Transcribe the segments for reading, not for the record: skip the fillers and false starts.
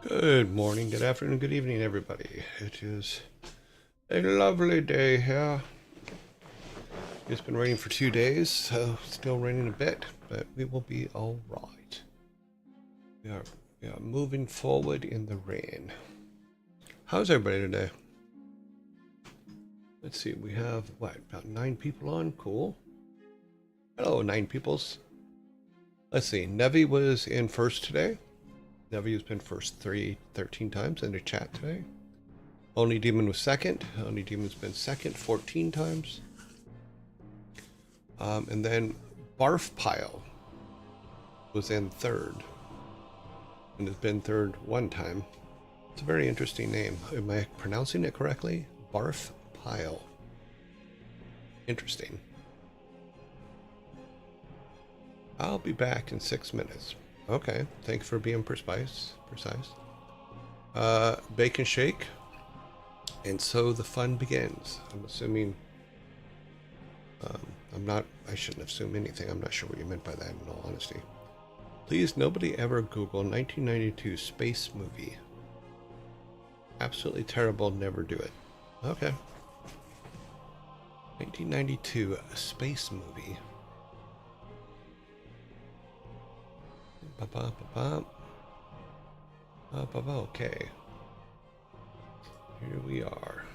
Good morning, good afternoon, good evening, everybody. It is a lovely day here. It's been raining for 2 days, so still raining a bit, but we will be all right. We are moving forward in the rain. How's everybody today? Let's see, we have, what, about 9 people on? Cool. Hello, 9 peoples. Let's see, Nevi was in first today. Nevi has been first 13 times in the chat today. Only Demon was second. Only Demon's been second 14 times. And then Barf Pile was in third. And has been third one time. It's a very interesting name. Am I pronouncing it correctly? Barf Pile. Interesting. I'll be back in 6 minutes. Okay, thanks for being precise. Bacon shake. And so the fun begins. I'm assuming, I shouldn't assume anything. I'm not sure what you meant by that in all honesty. Please, nobody ever Google 1992 space movie. Absolutely terrible, never do it. Okay. 1992, a space movie. Okay. Here we are.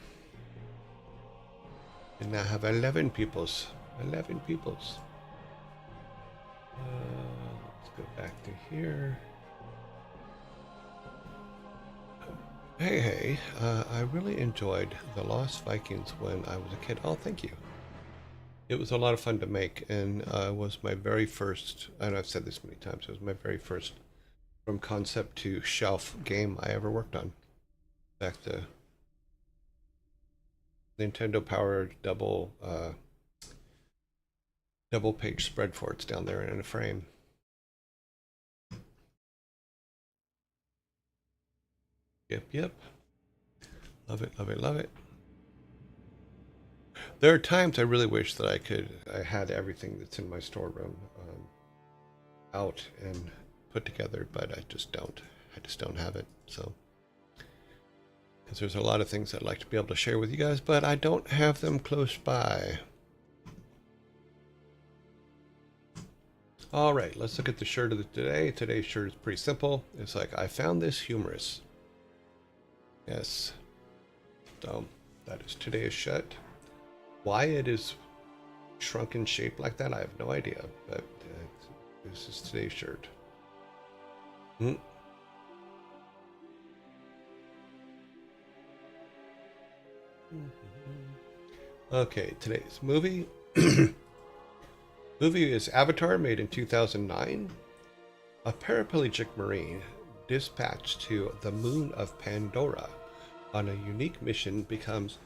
And now have 11 peoples. 11 peoples. Let's go back to here. Hey, I really enjoyed The Lost Vikings when I was a kid. Oh, thank you. It was a lot of fun to make, and was my very first, and I've said this many times, it was my very first from concept to shelf game I ever worked on. Back to Nintendo powered double page spread for it's down there in a frame. Yep. Love it. There are times I really wish that I had everything that's in my storeroom out and put together, but I just don't have it. So, because there's a lot of things I'd like to be able to share with you guys, but I don't have them close by. All right, let's look at the shirt of the today. Today's shirt is pretty simple. It's like, I found this humorous. Yes. So that is today's shirt. Why it is shrunken shape like that, I have no idea. But this is today's shirt. Okay, today's movie. Movie is Avatar, made in 2009. A paraplegic marine dispatched to the moon of Pandora on a unique mission becomes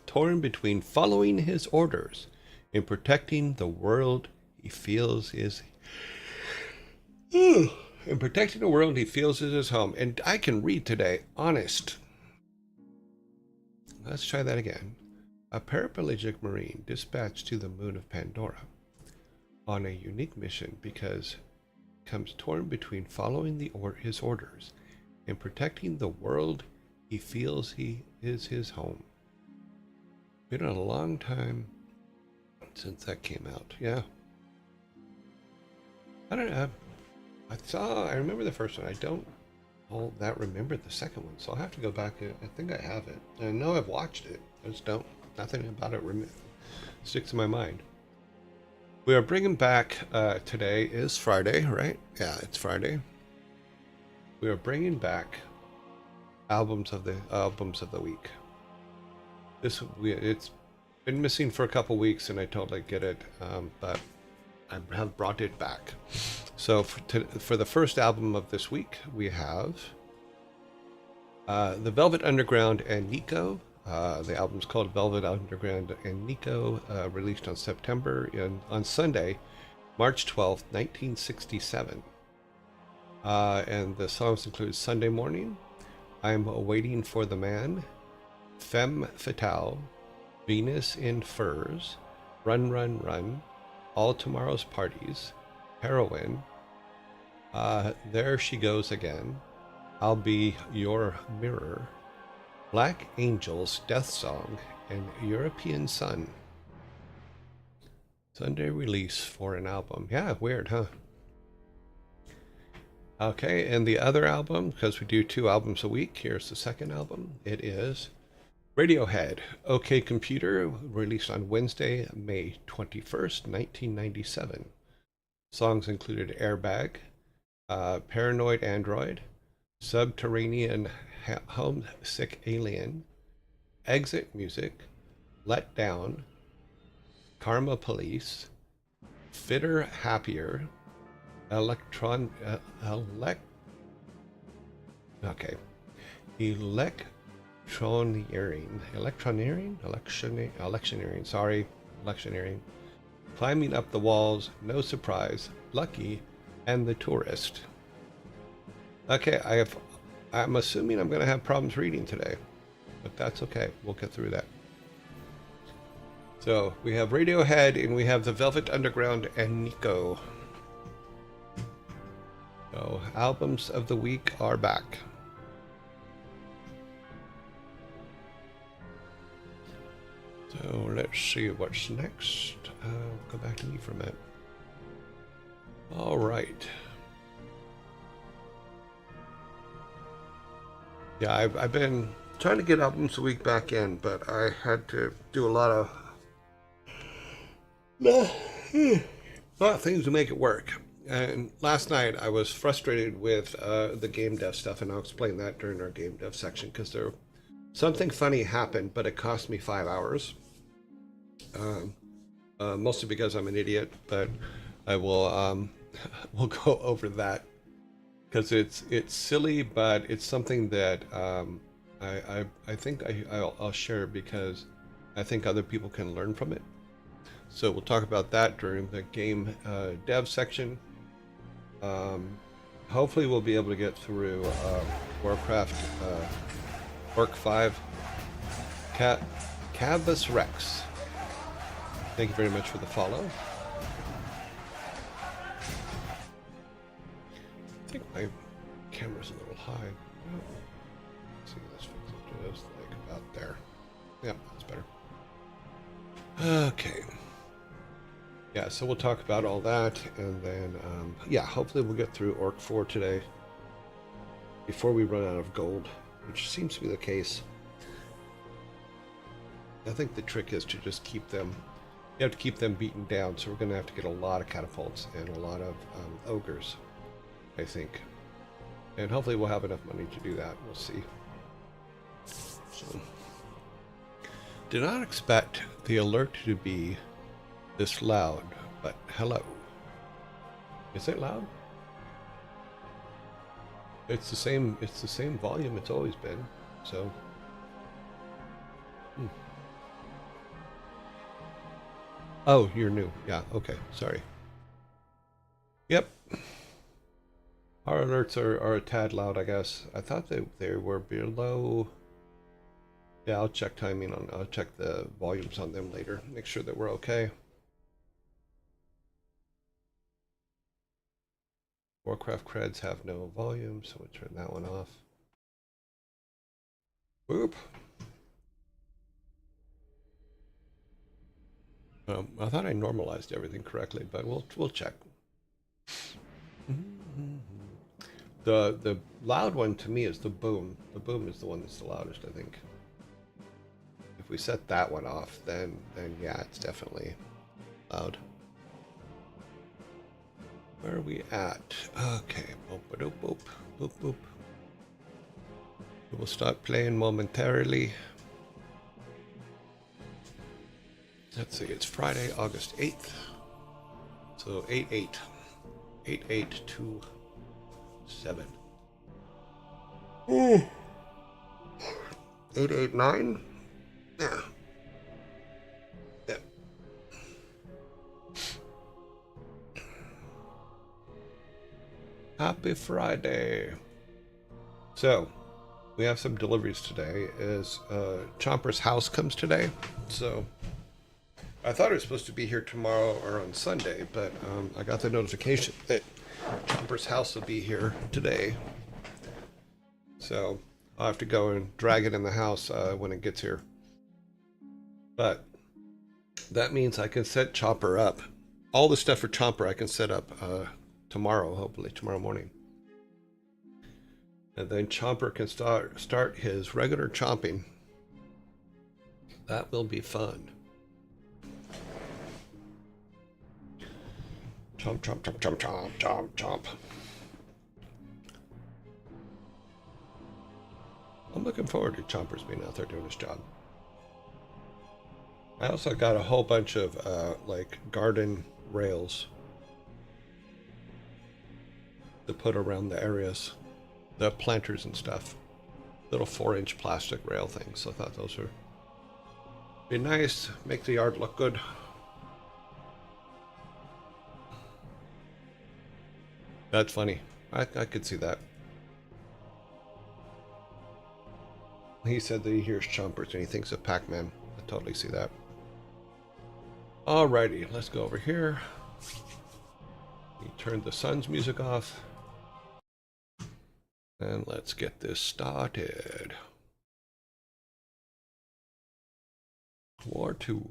torn between following his orders and protecting the world he feels is his home. And I can read today, honest. Let's try that again. A paraplegic marine dispatched to the moon of Pandora on a unique mission because comes torn between following his orders and protecting the world he feels he is his home. Been a long time since that came out. Yeah. I don't know. I remember the first one. I don't all that remember the second one, so I'll have to go back. I think I have it. I know I've watched it. I just don't. Nothing about it sticks in my mind. We are bringing back, today is Friday, right? Yeah, it's Friday. We are bringing back albums of the week. It's been missing for a couple weeks, and I totally get it, but I have brought it back. So for the first album of this week, we have the Velvet Underground and Nico. The album's called Velvet Underground and Nico, released on Sunday, March 12th, 1967. And the songs include Sunday Morning, I'm Waiting for the Man, Femme Fatale, Venus in Furs, Run, Run, Run, All Tomorrow's Parties, Heroine, There She Goes Again, I'll Be Your Mirror, Black Angels, Death Song, and European Sun. Sunday release for an album. Yeah, weird, huh? Okay, and the other album, because we do 2 albums a week, here's the second album. It is Radiohead, OK Computer, released on Wednesday, May 21st, 1997. Songs included Airbag, Paranoid Android, Subterranean Homesick Alien, Exit Music, Let Down, Karma Police, Fitter Happier, Electron, okay, Electioneering, Climbing Up the Walls, No Surprise, Lucky, and The Tourist. Okay, I'm assuming I'm going to have problems reading today, but that's okay. We'll get through that. So we have Radiohead and we have the Velvet Underground and Nico. So albums of the week are back. So let's see what's next. Go back to me for a minute. All right. Yeah, I've been trying to get albums a week back in, but I had to do a lot of things to make it work. And last night I was frustrated with the game dev stuff, and I'll explain that during our game dev section, because something funny happened, but it cost me 5 hours. Mostly because I'm an idiot, but I will we'll go over that, because it's silly, but it's something that I think I'll share, because I think other people can learn from it. So we'll talk about that during the game dev section. Hopefully we'll be able to get through WarCraft Orc 5 Cavus Rex. Thank you very much for the follow. I think my camera's a little high. Let's see, let's fix it just like about there. Yep, that's better. Okay. Yeah, so we'll talk about all that, and then, yeah, hopefully we'll get through Orc 4 today before we run out of gold, which seems to be the case. I think the trick is to just keep them, you have to keep them beaten down, so we're going to have to get a lot of catapults and a lot of ogres, I think. And hopefully we'll have enough money to do that. We'll see. So, did not expect the alert to be this loud, but hello. Is it loud? It's the same volume it's always been, so. Oh, you're new. Yeah, okay, sorry. Yep. Our alerts are a tad loud, I guess. I thought they were below. Yeah, I'll check timing on, I'll check the volumes on them later. Make sure that we're okay. WarCraft creds have no volume, so we'll turn that one off. Whoop. I thought I normalized everything correctly, but we'll check. The loud one to me is the boom. The boom is the one that's the loudest, I think. If we set that one off, then yeah, it's definitely loud. Where are we at? Okay, boop, boop, boop, boop, boop. We will start playing momentarily. Let's see, it's Friday, August 8th. So 8-8. 8-8-2-7. 8-8-9? Yeah. Yeah. Happy Friday. So, we have some deliveries today. Chomper's house comes today, so I thought it was supposed to be here tomorrow or on Sunday, but I got the notification that Chomper's house will be here today. So I'll have to go and drag it in the house when it gets here. But that means I can set Chomper up. All the stuff for Chomper I can set up tomorrow, hopefully tomorrow morning. And then Chomper can start his regular chomping. That will be fun. Chomp, chomp, chomp, chomp, chomp, chomp, chomp. I'm looking forward to Chomper's being out there doing his job. I also got a whole bunch of like garden rails to put around the areas, the planters and stuff. Little 4-inch plastic rail things. So I thought those would be nice, make the yard look good. That's funny. I could see that. He said that he hears chompers and he thinks of Pac-Man. I totally see that. Alrighty, let's go over here. He turned the sun's music off. And let's get this started. War 2.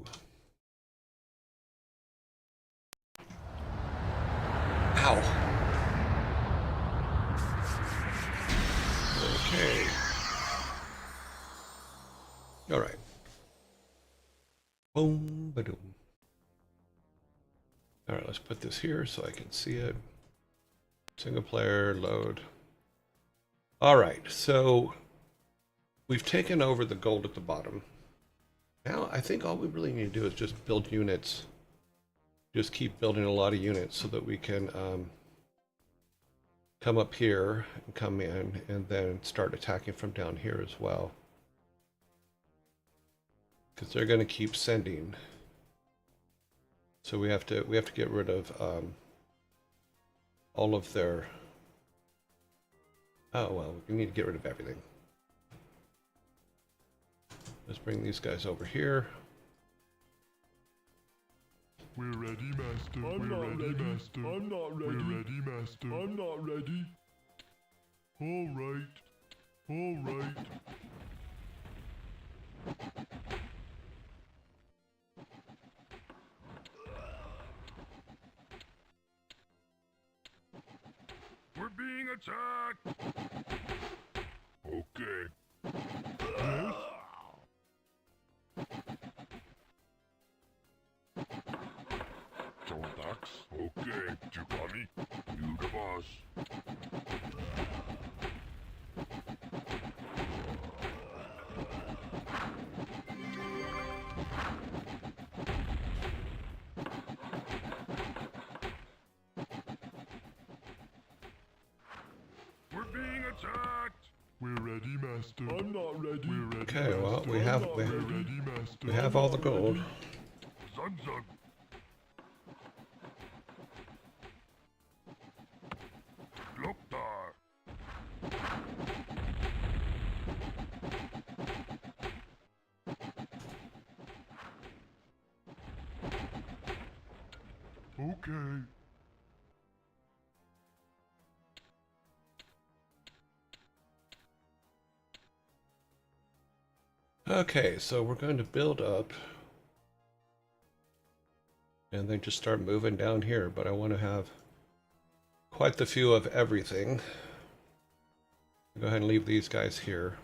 Ow. Okay. All right. Boom, ba-doom. All right, let's put this here so I can see it. Single player, load. All right, so we've taken over the gold at the bottom. Now I think all we really need to do is just build units. Just keep building a lot of units so that we can come up here and come in and then start attacking from down here as well. Because they're going to keep sending. So we have to get rid of all of their. Oh well, we need to get rid of everything. Let's bring these guys over here. We're ready, Master. We're ready, Master. I'm not ready. We're ready, Master. I'm not ready. All right. All right. We're being attacked. Okay. Yes? Attacks? Okay, Chupami. You the boss. We're being attacked. We're ready, Master. I'm not ready. We're ready. Okay, well we Master. have all the gold. Zun zun. Loktar. Okay. Okay, so we're going to build up and then just start moving down here, but I want to have quite the few of everything. Go ahead and leave these guys here.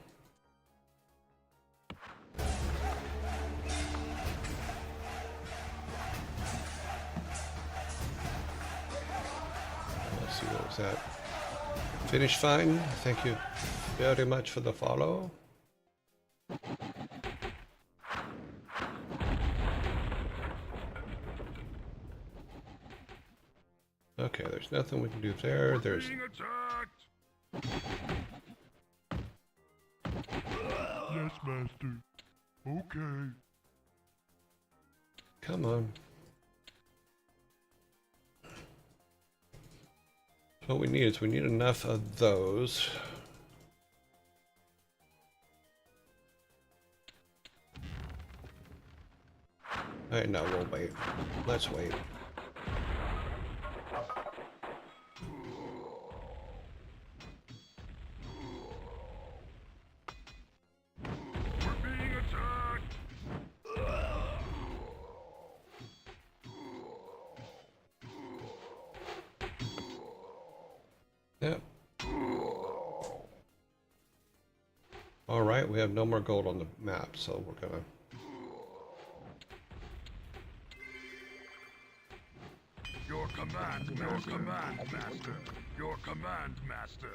Let's see, what was that? Finish fine. Thank you very much for the follow. Okay, there's nothing we can do there. There's. Yes, Master. Okay. Come on. What we need is we need enough of those. Alright, no, we'll wait. Let's wait. All right, we have no more gold on the map, so we're gonna. Your command, master. Your command, master.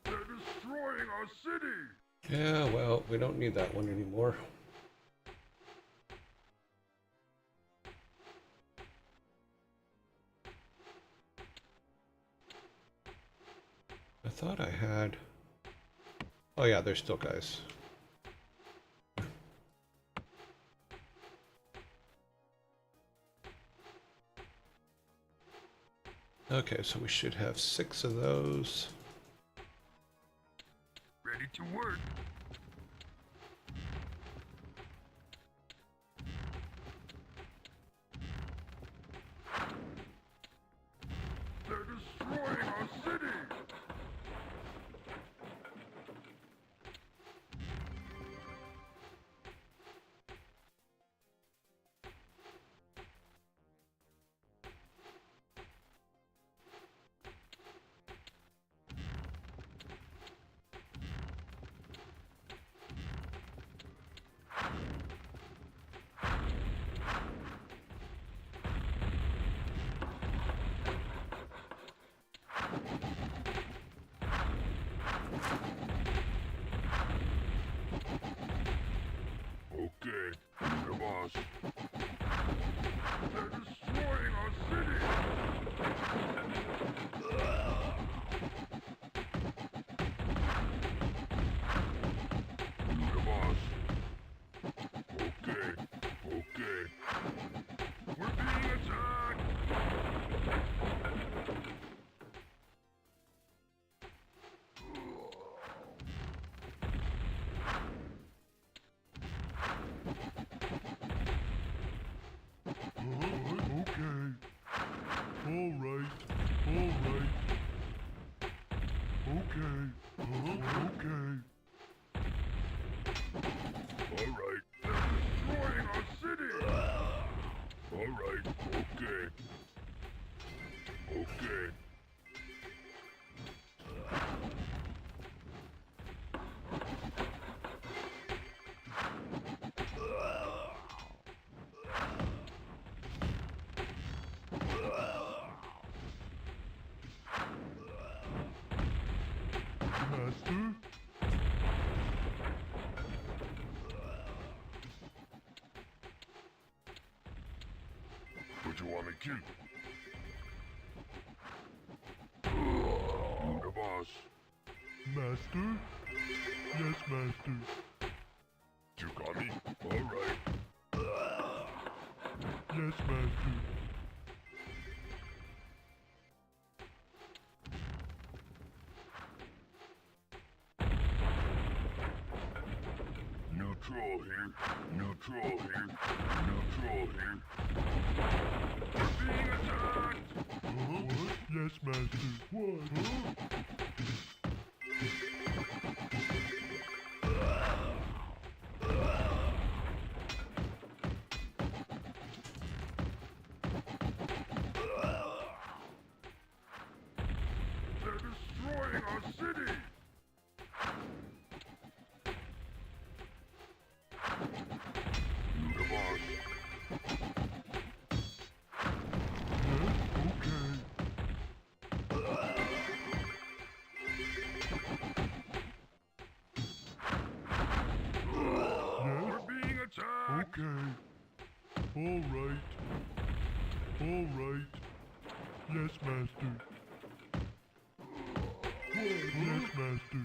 They're destroying our city. Yeah, well, we don't need that one anymore. I thought I had. Oh yeah, there's still guys. Okay, so we should have 6 of those. Ready to work. They're destroying our city. Okay, the boss. They're destroying our city. The boss. Okay, okay. We're being attacked. Okay. All right. Okay. Okay. All right. They're destroying our city. All right. Okay. Okay. Master? What you want me to keep? The boss. Master? Yes, master. You got me? All right. Yes, master. Neutral here. Neutral here. Neutral here. We're being attacked! What? Yes, master. What? They're destroying our city! The boss. Yes, okay. Yes? We're being attacked! Okay. All right. All right. Yes, master. Yes, master.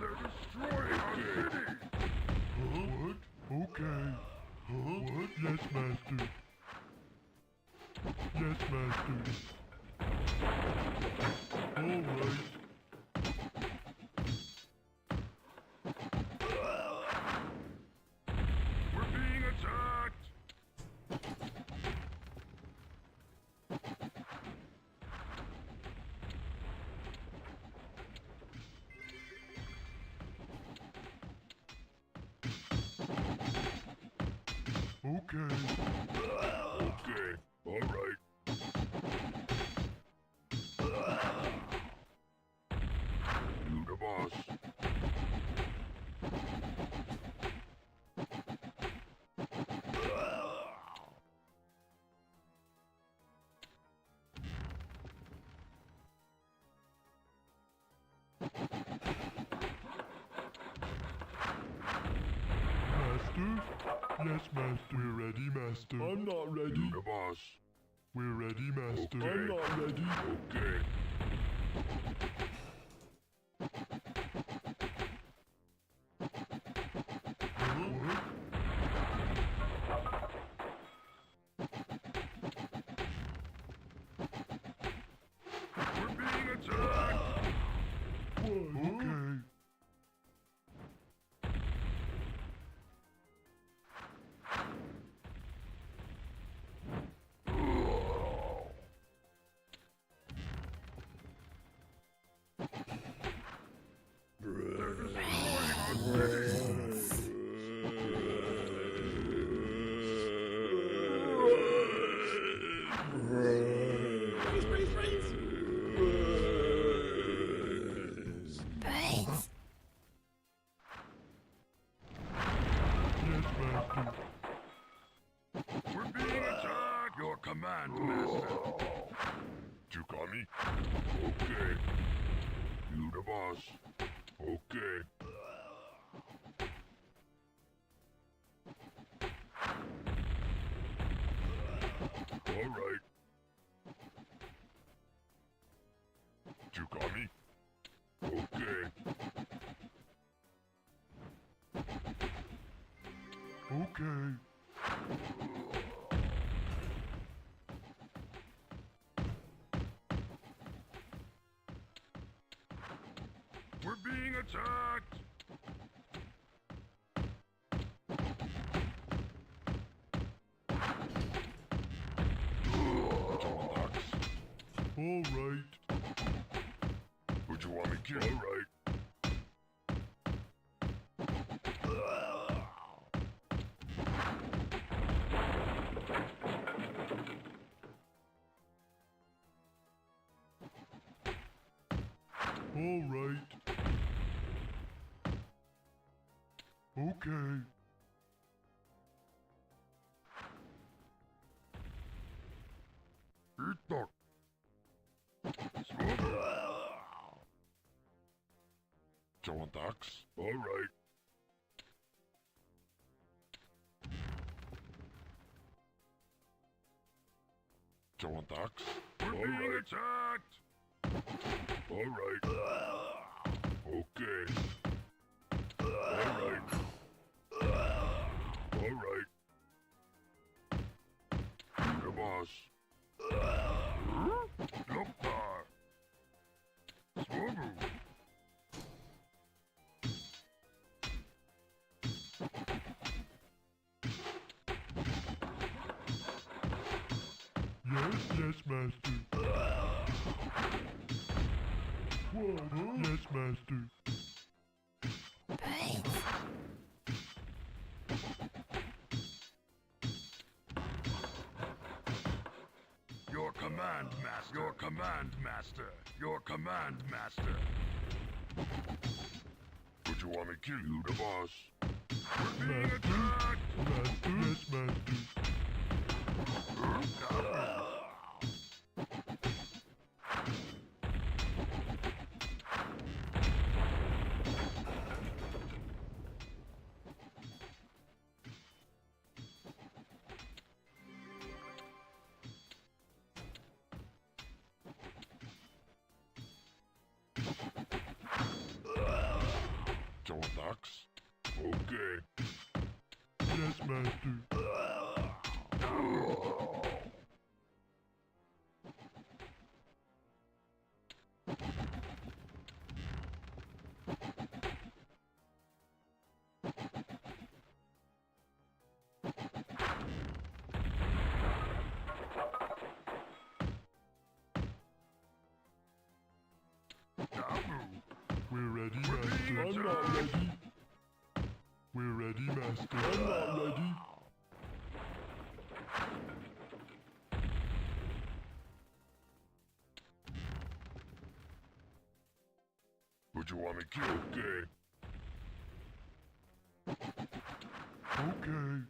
They're destroying our city! What? Okay. What? Yes, master. Yes, master. All right. We're being attacked! Okay. Okay. All right. You the boss. Master? Yes, Master. We're ready, Master. I'm not ready. You the boss. We're ready, Master. Okay. I'm not ready. Okay. What? We're being attacked! What? Okay. Brains. Yes, Master. We're being attacked! Your command, Master. You call me? Okay. You the boss. Okay. All right. You call me? Okay. Okay. We're being attacked! All right. Would you want me to? All right. All right. Okay. Eat the... John Dax. All right. John Dax. We're being attacked! All right. Okay. All right. All right. You the boss. Look there. Swobu. Yes, yes, Master. What? Yes, Master. Brains. Your command, Master. Your command, Master. Your command, Master. Would you want me to kill you, the boss? We're being attacked! Master? Yes, Master. John Dax? Okay. Yes, Master. We're ready, Master. I'm not ready. We're ready, Master. I'm not ready. what you want me to kill, okay? Okay.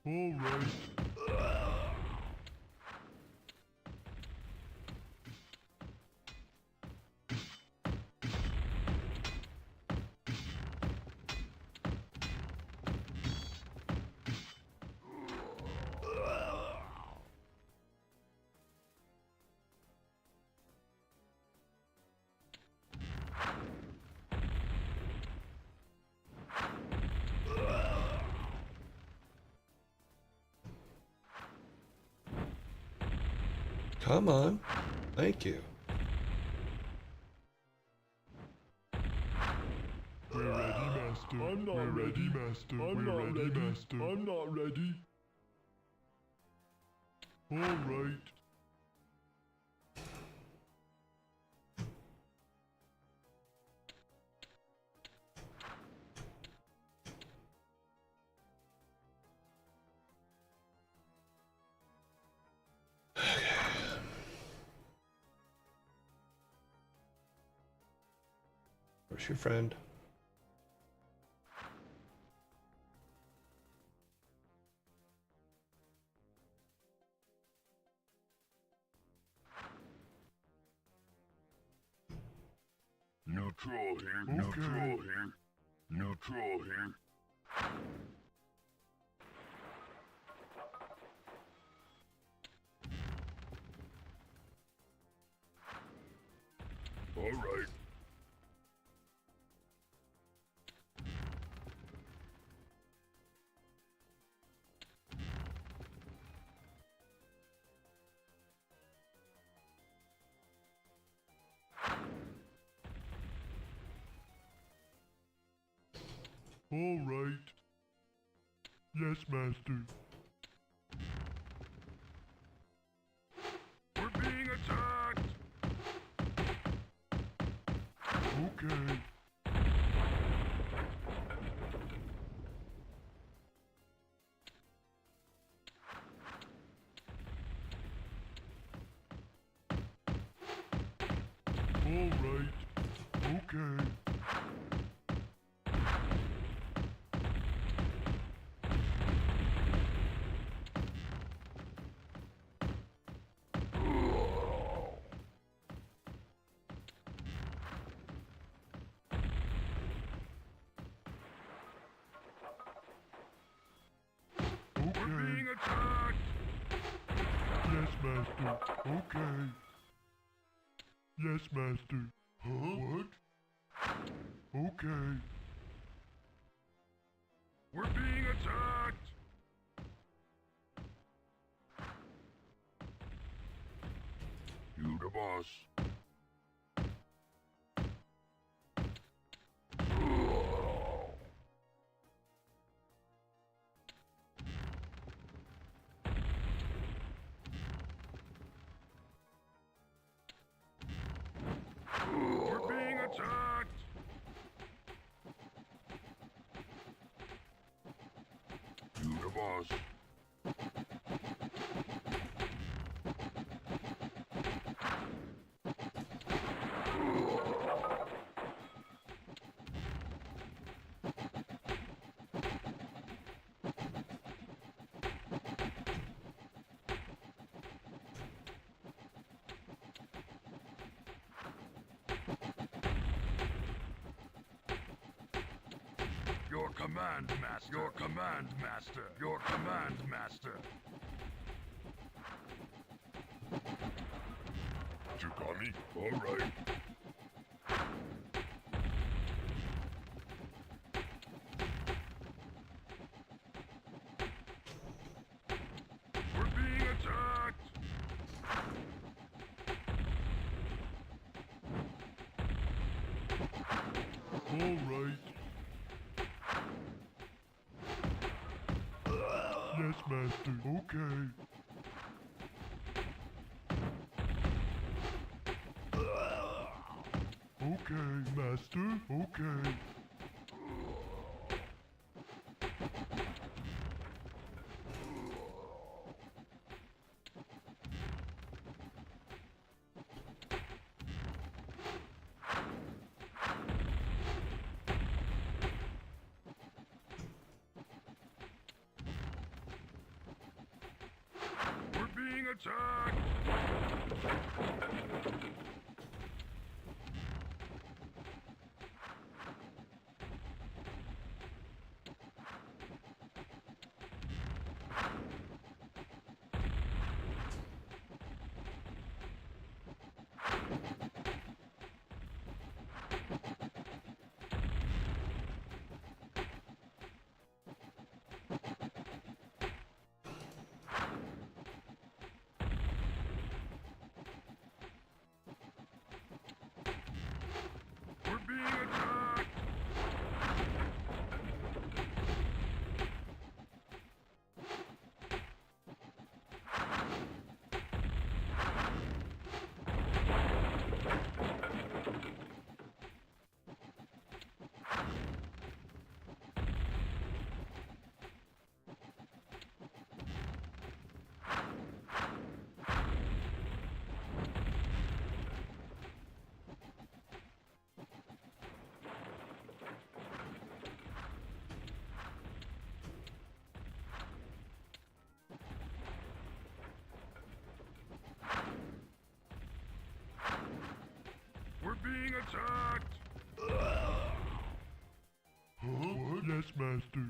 All right. Come on. Thank you. We're ready, Master. I'm not We're ready, Master. I'm not ready, Master. I'm not ready. All right. Where's your friend? No troll here. Okay. No troll here. No troll here. All right. All right. Yes, Master. We're being attacked! Okay. All right. Okay. We're being attacked! Yes, Master. Okay. Yes, Master. Huh? What? Okay. We're being attacked! You the boss. We're being attacked! You the boss. Your command. command master. Your command master. Your command master. Chugami, all right. We're being attacked. All right. Yes, master. Okay. Okay, master. Okay. We're being attacked. We're being attacked. We're being attacked. Huh? What? Yes, master.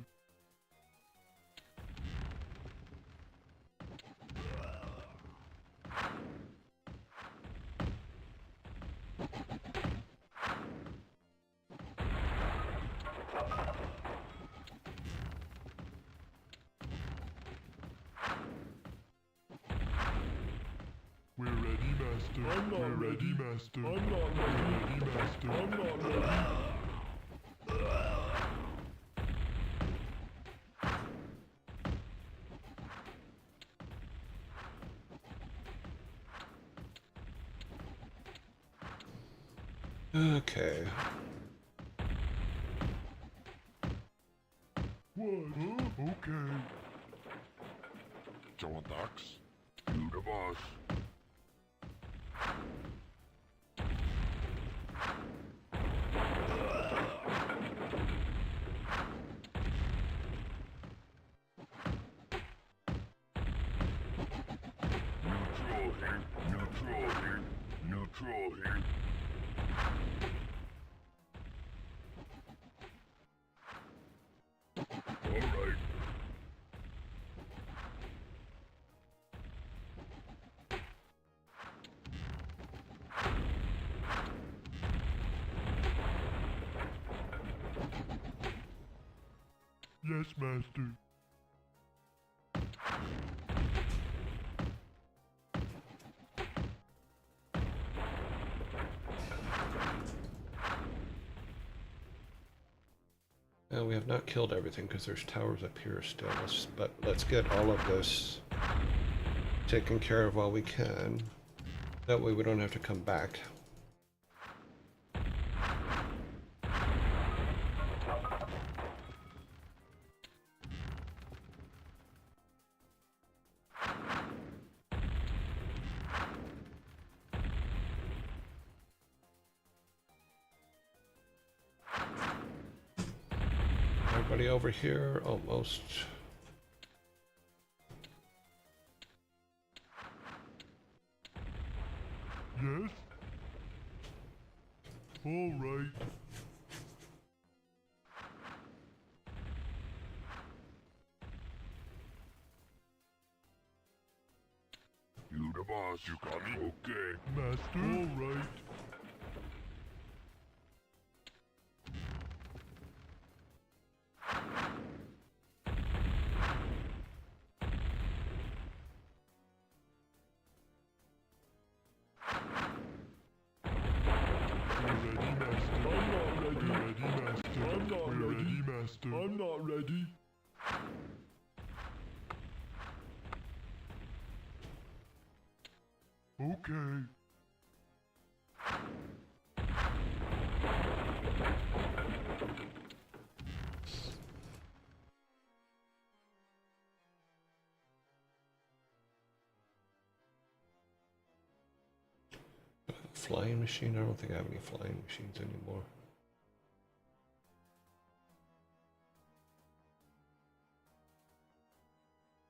We're ready, master. We're ready, master. I'm not ready, master. I'm not ready. Okay. What? Huh? Okay. John Dax, you the boss. Neutral here. Neutral here. Neutral here. All right. Yes, master. We have not killed everything because there's towers up here still. But let's get all of this taken care of while we can. That way we don't have to come back. Everybody over here, almost. Yes? All right. You coming? Okay. Master? Alright. We're ready, Master. I'm not ready. Okay. Flying machine? I don't think I have any flying machines anymore.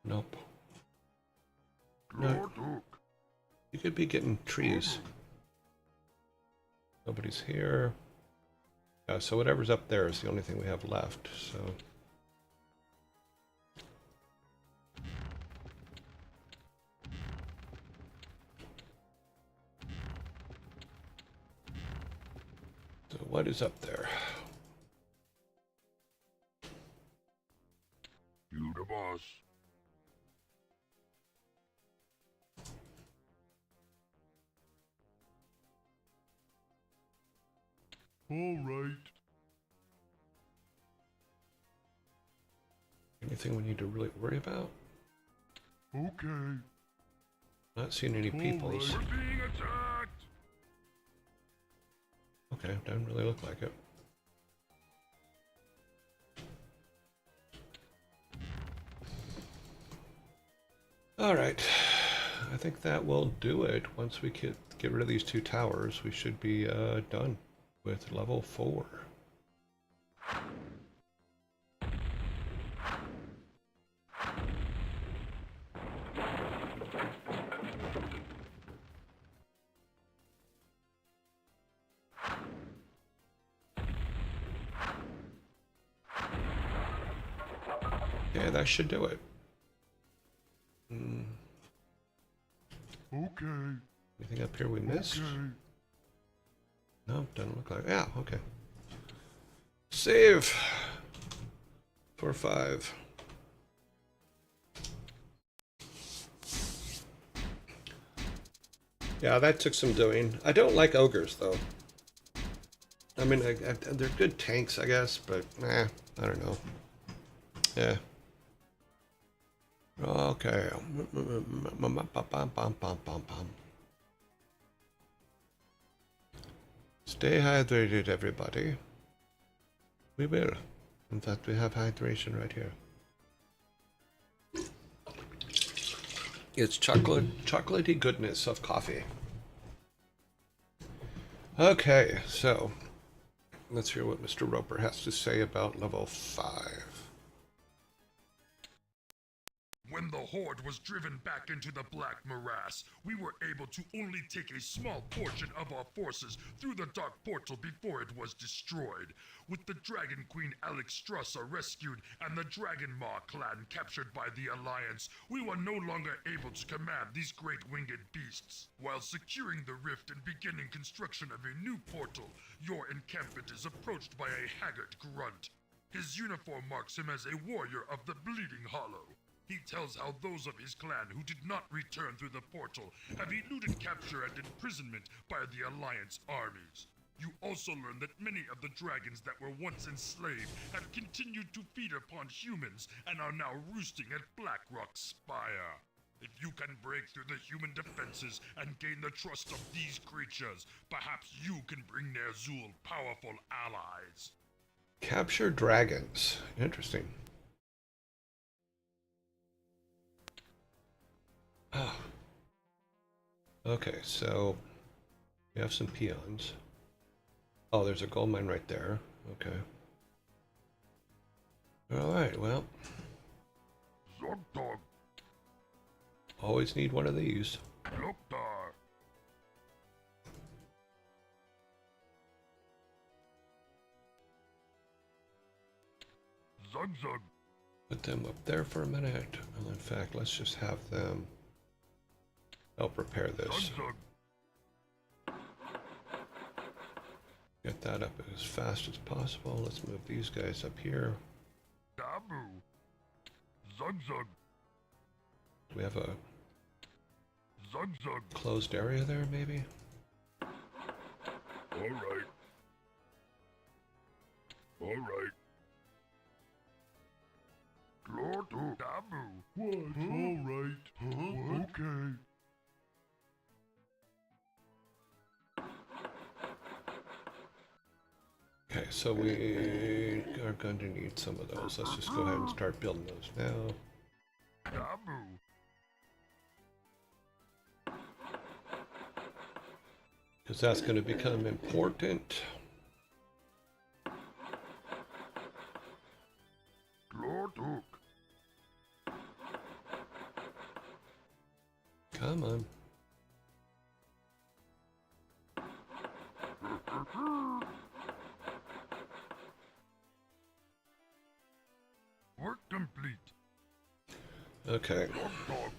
Nope. No. You could be getting trees. Nobody's here. Yeah, so whatever's up there is the only thing we have left, so... So what is up there? You the boss. All right. Anything we need to really worry about? Okay. Not seeing any peoples. Right. We're being attacked. Okay, doesn't really look like it. Alright, I think that will do it. Once we get rid of these two towers, we should be done with level 4. Yeah, that should do it. Okay. Anything up here we missed? Okay. No, doesn't look like. Yeah, okay. Save for 5. Yeah, that took some doing. I don't like ogres though. I mean, they're good tanks, I guess, but nah, I don't know. Yeah. Okay. Stay hydrated, everybody. We will. In fact, we have hydration right here. It's chocolatey goodness of coffee. Okay, so let's hear what Mr. Roper has to say about level 5. When the Horde was driven back into the Black Morass, we were able to only take a small portion of our forces through the Dark Portal before it was destroyed. With the Dragon Queen Alexstrasza rescued and the Dragon Maw clan captured by the Alliance, we were no longer able to command these great winged beasts. While securing the rift and beginning construction of a new portal, your encampment is approached by a haggard grunt. His uniform marks him as a warrior of the Bleeding Hollow. He tells how those of his clan who did not return through the portal have eluded capture and imprisonment by the Alliance armies. You also learn that many of the dragons that were once enslaved have continued to feed upon humans and are now roosting at Blackrock Spire. If you can break through the human defenses and gain the trust of these creatures, perhaps you can bring Ner'zhul powerful allies. Capture dragons. Interesting. Ah. Okay, so we have some peons. Oh, there's a gold mine right there. Okay. Alright, well. Zogdog. Always need one of these. Loktar. Zugzug. Put them up there for a minute. Well, in fact, let's just have them help repair this. Get that up as fast as possible. Let's move these guys up here. We have a closed area there, maybe? Alright. Alright. Lord Dabu. What? Alright. Okay. Okay, so we are going to need some of those. Let's just go ahead and start building those now. Dabu. Because that's going to become important. Lord Hook. Come on. Work complete. Okay. Dog.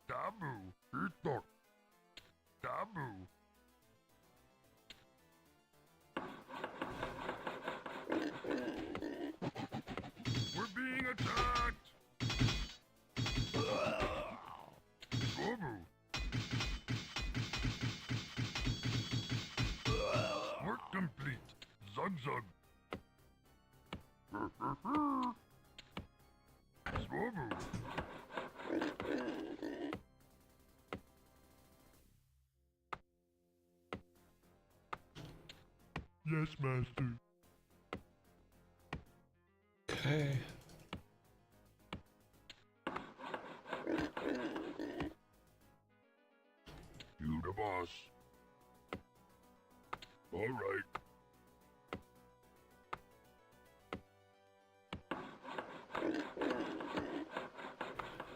Dabu. Eat dog. Dabu. We're being attacked. Dabu. Work complete. Zug zug. Swobu. Yes, master. Okay. You the boss. All right.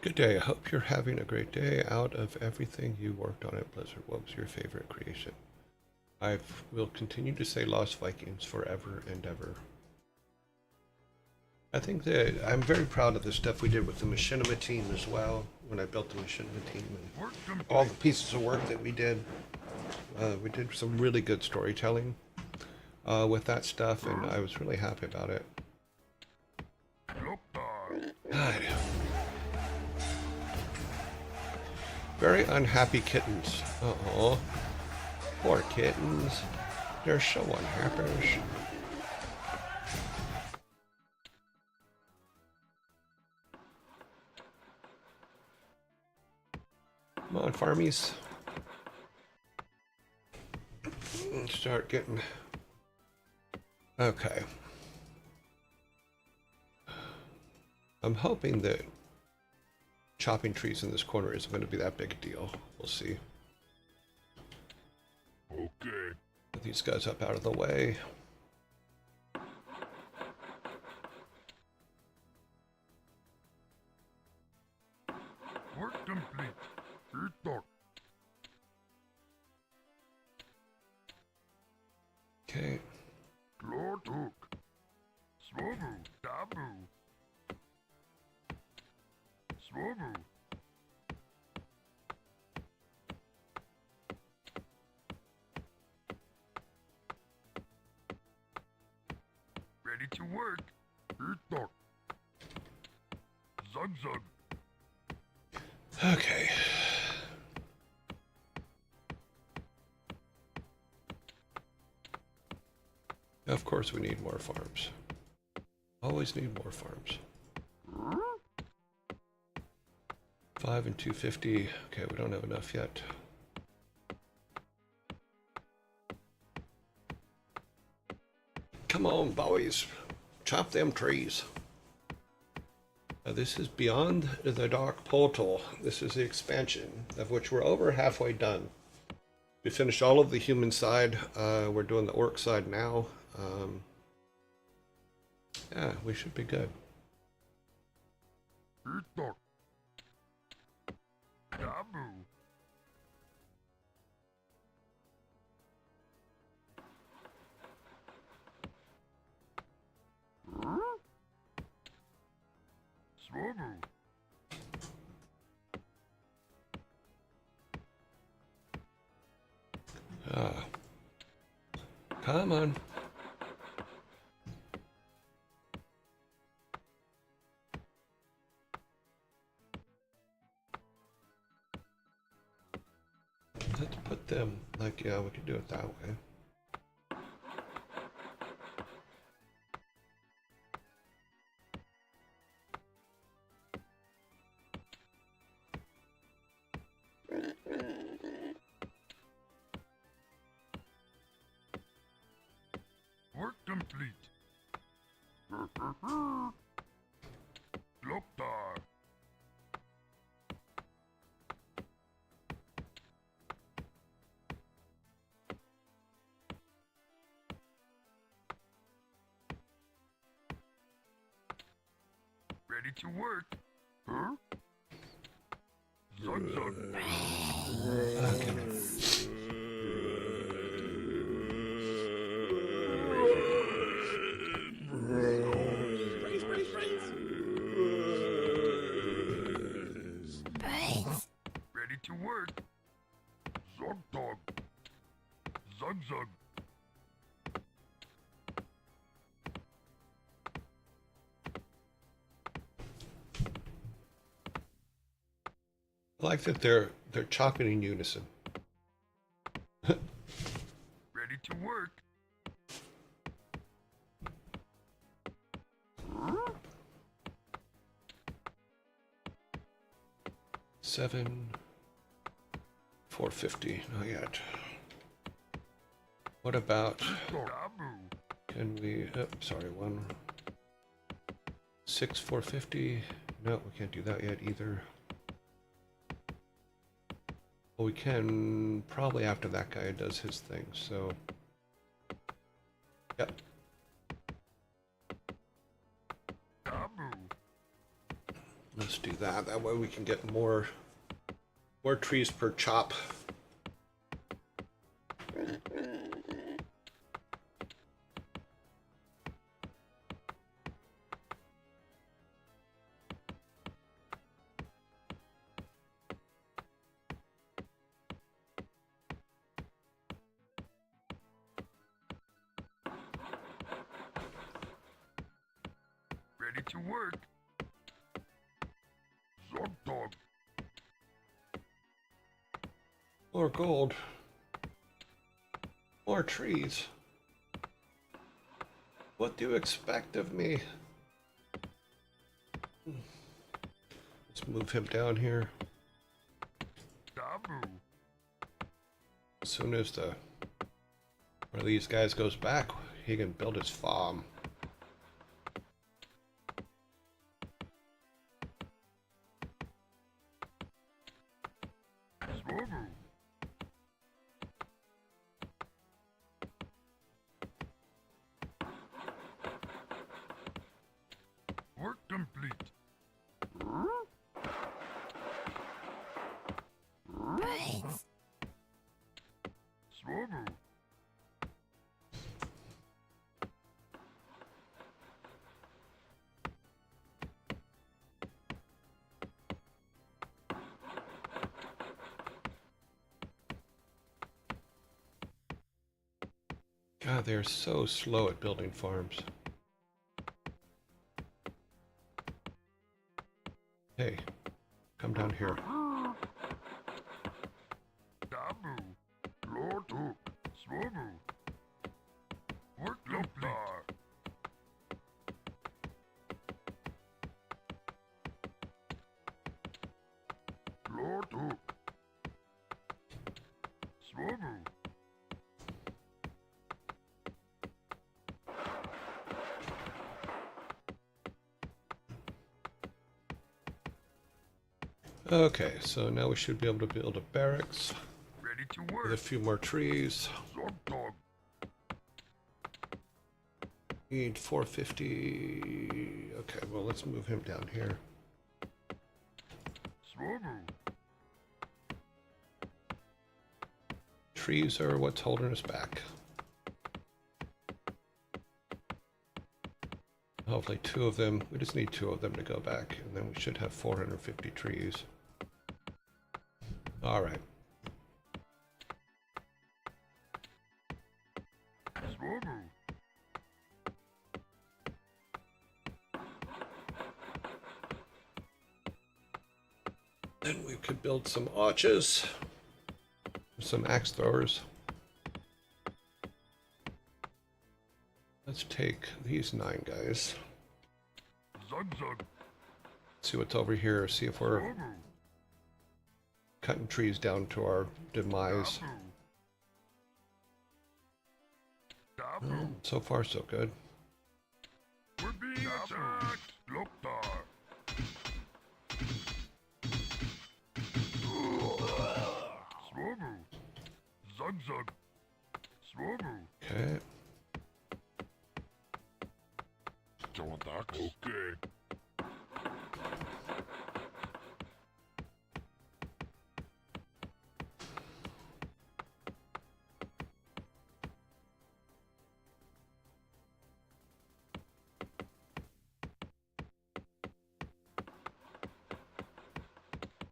Good day. I hope you're having a great day. Out of everything you worked on at Blizzard, what was your favorite creation? I will continue to say Lost Vikings forever and ever. I think that I'm very proud of the stuff we did with the machinima team as well, when I built the machinima team, and all the pieces of work that we did. We did some really good storytelling with that stuff, and I was really happy about it. God. Very unhappy kittens. Uh-oh. Poor kittens. They're so unhappy. Come on, farmies. Start getting... Okay. I'm hoping that chopping trees in this corner isn't going to be that big a deal. We'll see. Okay. Get these guys up out of the way. Work complete. Eat dog. Okay. Lord Hook. Swobu. Dabu. Swobu. Ready to work. Eat dog. Zug zug. Okay. Of course we need more farms. Always need more farms. 5 and 250. Okay, we don't have enough yet. Come on, boys. Chop them trees. This is Beyond the Dark Portal. This is the expansion, of which we're over halfway done. We finished all of the human side. We're doing the orc side now. Yeah, we should be good. Eat dog. Dabu. Swobu. Come on. Let's put them, like, yeah, we can do it that way. Work complete. Loktar. Ready to work. Huh? Zug zug. Ready to work. Zug dog. Zug zug. I like that they're chopping in unison. Ready to work. 450. Not yet. What about? Dabu. Can we? Sorry, 450. No, we can't do that yet either. Well, we can probably after that guy does his thing. So, yep. Dabu. Let's do that. That way we can get more trees per chop. Ready to work. Zog dog. More gold. More trees. What do you expect of me? Let's move him down here. Dabu. As soon as one of these guys goes back, he can build his farm. Swobu. Work complete. Swobu. God, they're so slow at building farms. Hey, come down here. Dabu. Lord Hook. Swobu. Work complete. Lord Hook. Swobu. Okay, so now we should be able to build a barracks Ready to with work. a few more trees. Zog dog. Need 450. Okay, well, let's move him down here. Swobu. Trees are what's holding us back. Hopefully two of them, we just need two of them to go back, and then we should have 450 trees. All right. And we could build some archers, some axe throwers. Let's take these 9 guys. Zug zug. See what's over here. See if we're Swaboo. cutting trees down to our demise. Dabu. Well, so far, so good. We're being attacked. Loktar. Swaboo. Zug zug. Swaboo. Okay. Okay.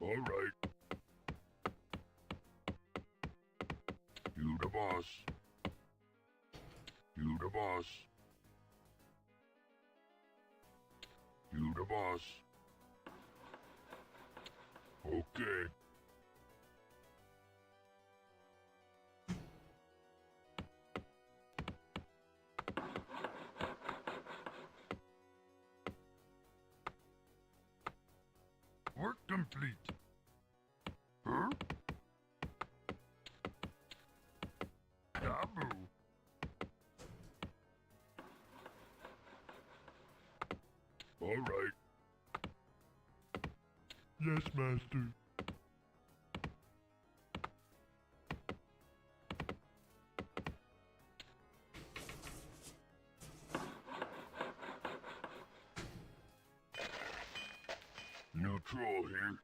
All right. You the boss. You the boss. You the boss. Okay. Work complete. Huh? Dabu. All right. Yes, master. New troll here.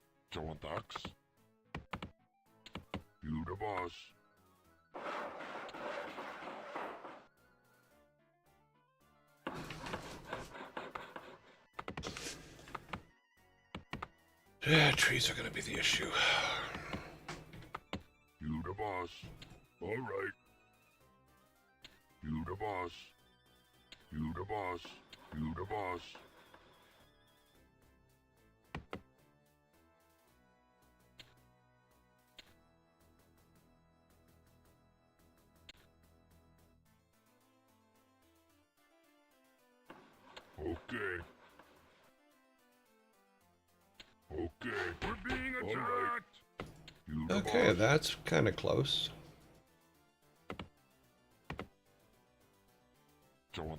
Tax. You the boss. Yeah, trees are going to be the issue. You the boss. All right. You the boss. You the boss. You the boss. Okay. Okay. We're being attacked. Right. You the Okay, boss. that's kind of close.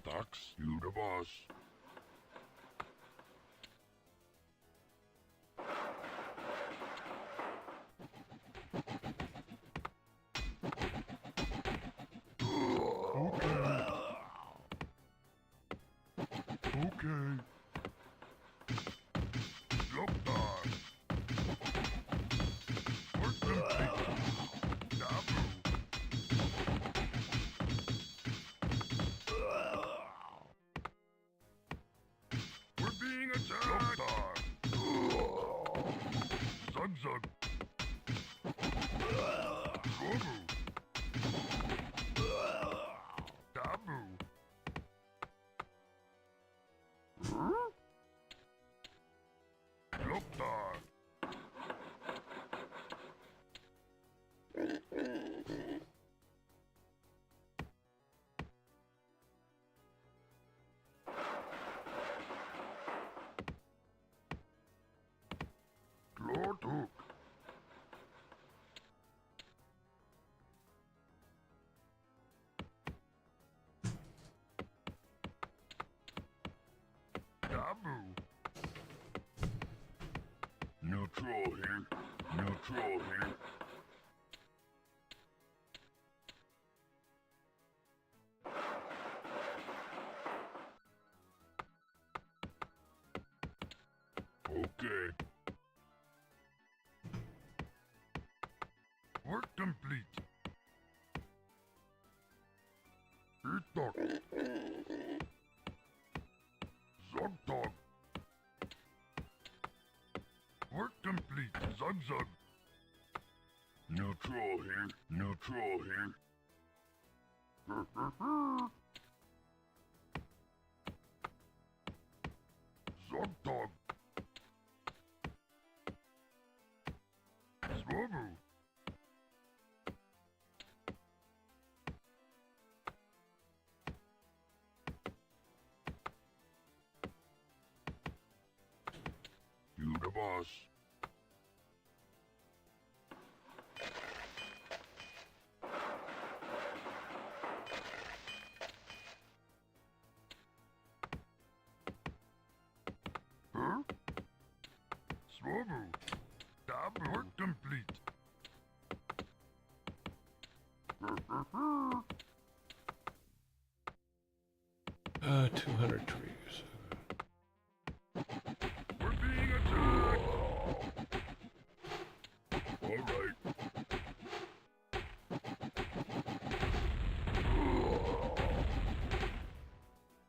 Tax. You the boss. Okay. Loktar. Work complete. Dabu. We're being attacked. Loktar. Zug zug. Swaboo. Dabu. Loktar. Glortuk. Dabu. New troll here. New troll here. Okay. Work complete. Itok. Zogdog. Work complete. Zug zug. New troll here. New troll here. Zogdog. boss. Huh? Swobu. Dabu. Work complete. 200 trees. We're being attacked. All right.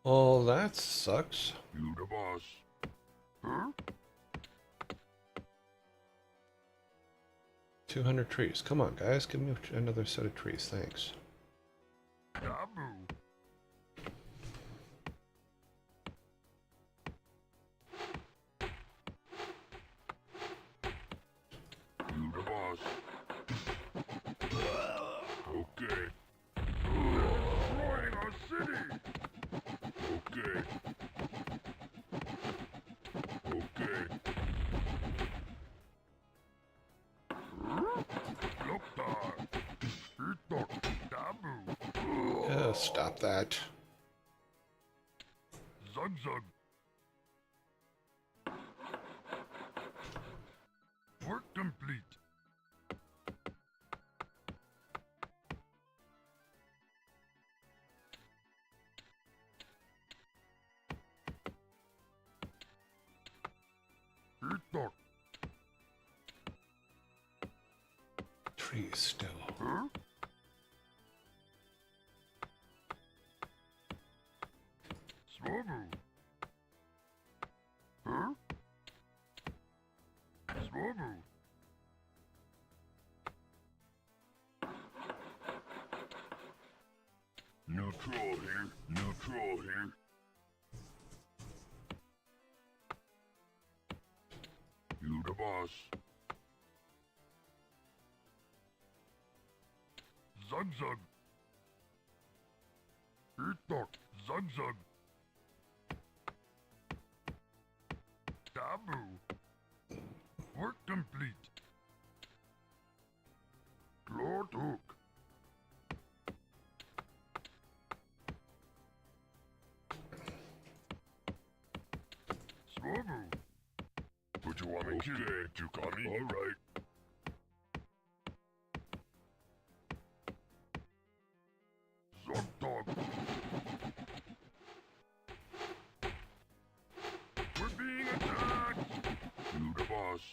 Oh, that sucks. You the boss. Huh? 200 trees. Come on, guys. Give me another set of trees. Thanks. Dabu. You the boss. Okay. Destroying our city. Okay. Okay. Loktar. Itok. Dabu. Yeah, stop that. Zug zug. Work complete. Itok. Trees still. Huh? Swobu. Huh? Swobu. No troll here. No troll here. You the boss. Zug zug. Itok. Zug zug. Dabu. Work complete. Lord Hook. Swobu. Would you want me to? Okay, Tukami. All right. Zogdog. We're being attacked. You the boss.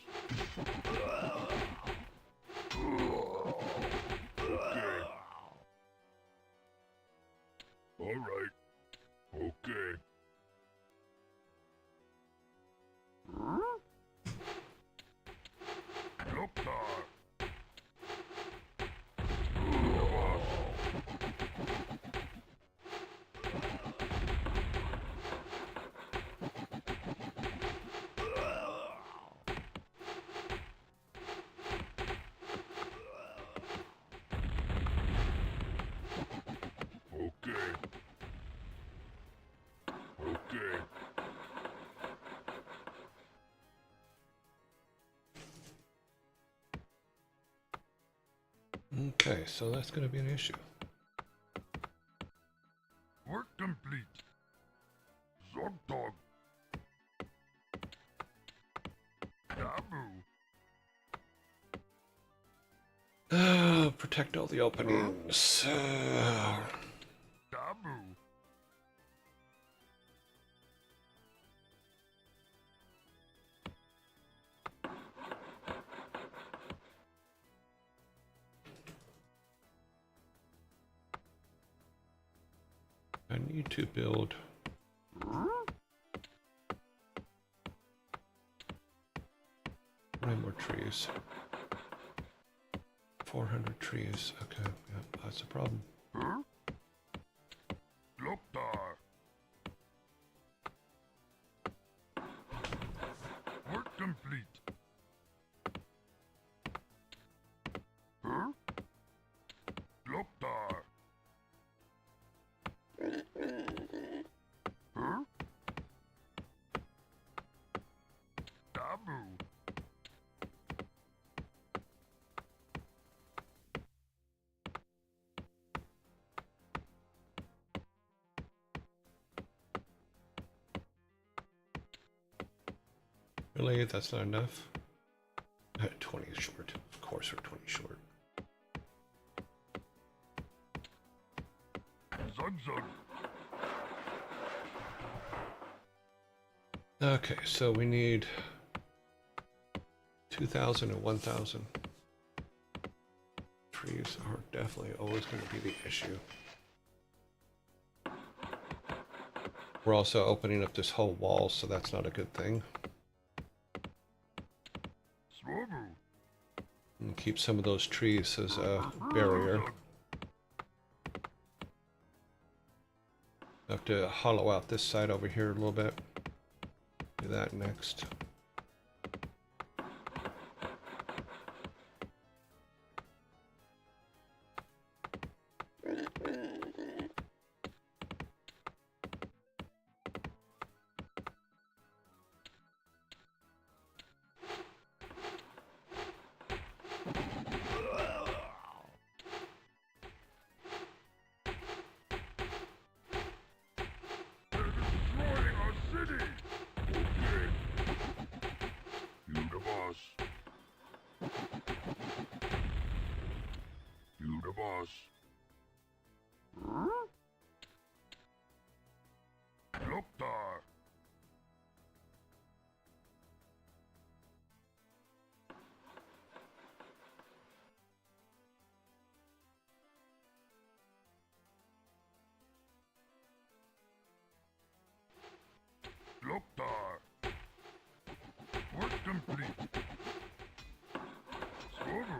Okay. All right. Okay. Loktar. You the boss. Okay. Okay. Okay, so that's going to be an issue. Work complete. Zogdog. Dabu. Protect all the openings. Dabu. I need to build. How many more trees? 400 trees. Okay, yeah, that's a problem. Huh? Loktar. Work complete. Huh? Loktar. Huh? Dabu. Really? That's not enough? 20 short. Of course we're 20 short. Zug zug. Okay, so we need 2,000 and 1,000. Trees are definitely always going to be the issue. We're also opening up this whole wall, so that's not a good thing. Swabu. And keep some of those trees as a barrier. Have to hollow out this side over here a little bit. Do that next. Loktar. Work complete. Swabu.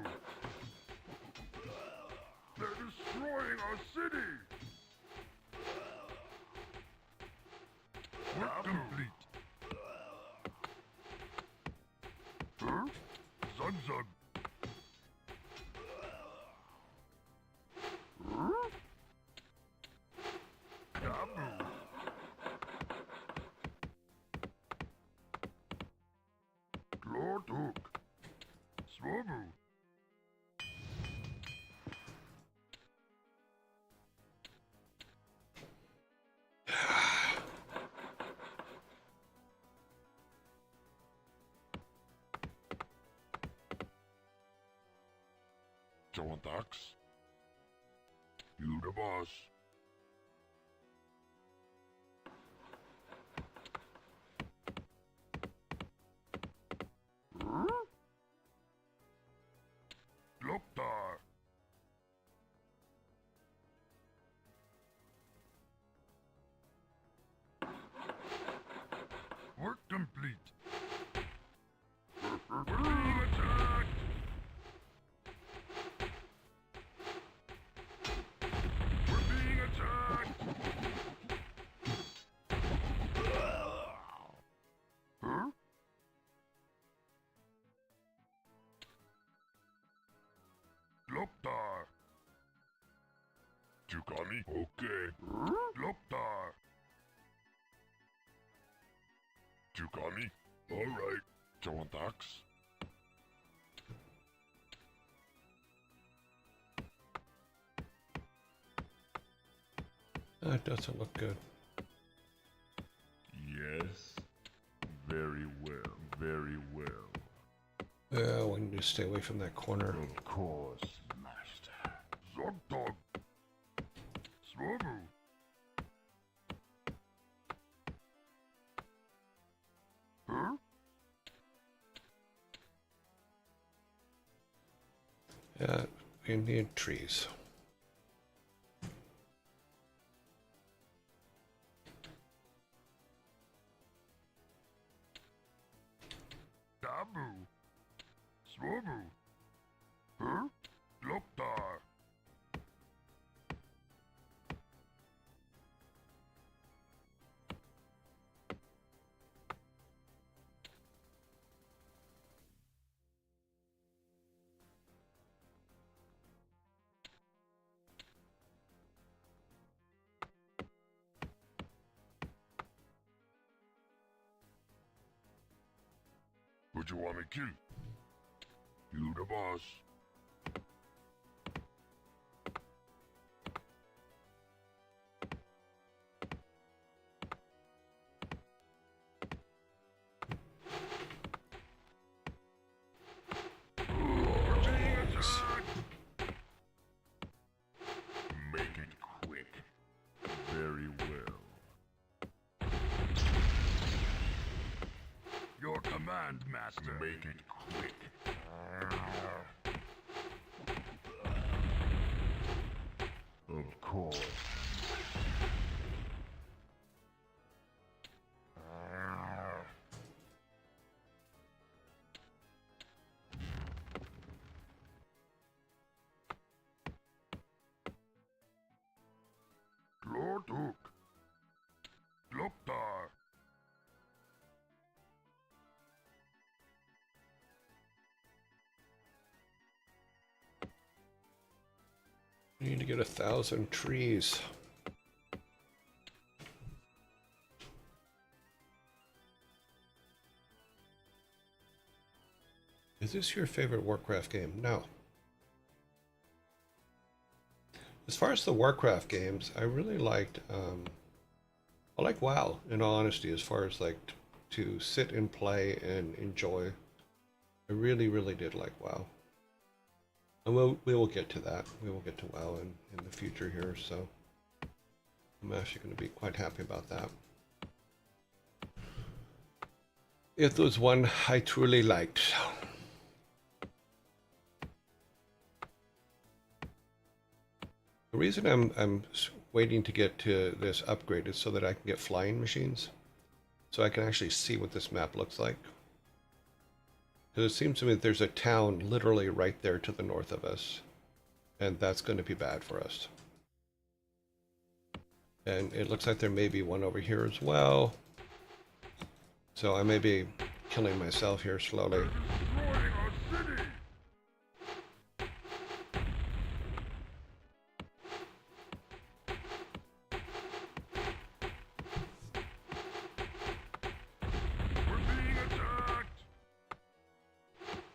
They're destroying our city. Work complete. Huh? Zug zug. Huh? Dabu. Lord Hook. Swabu. Jontax. You the boss. Loktar. Work complete. We're being attacked. We're being attacked. Huh? Loktar. Tukani? Okay. Loktar. Tukani? Alright. Jontax. That doesn't look good. Yes. Very well. Very well. Yeah, we need to stay away from that corner. Of course, master. Zogdog. Swabu. Huh? Yeah, we need trees. Dabu. Swabu. Huh? Loktar. Who'd you want me to kill? You the boss. Master. Make it quick. Of course. Glorduk. Gloktar. We need to get 1,000 trees. Is this your favorite WarCraft game? No. As far as the WarCraft games, I really liked, I like WoW, in all honesty, as far as like to sit and play and enjoy. I really, really did like WoW. And we will get to that. We will get to WoW in the future here, so I'm actually going to be quite happy about that. It was one I truly liked. The reason I'm waiting to get to this upgrade is so that I can get flying machines, so I can actually see what this map looks like. Because it seems to me that there's a town literally right there to the north of us, and that's going to be bad for us. And it looks like there may be one over here as well. So I may be killing myself here slowly.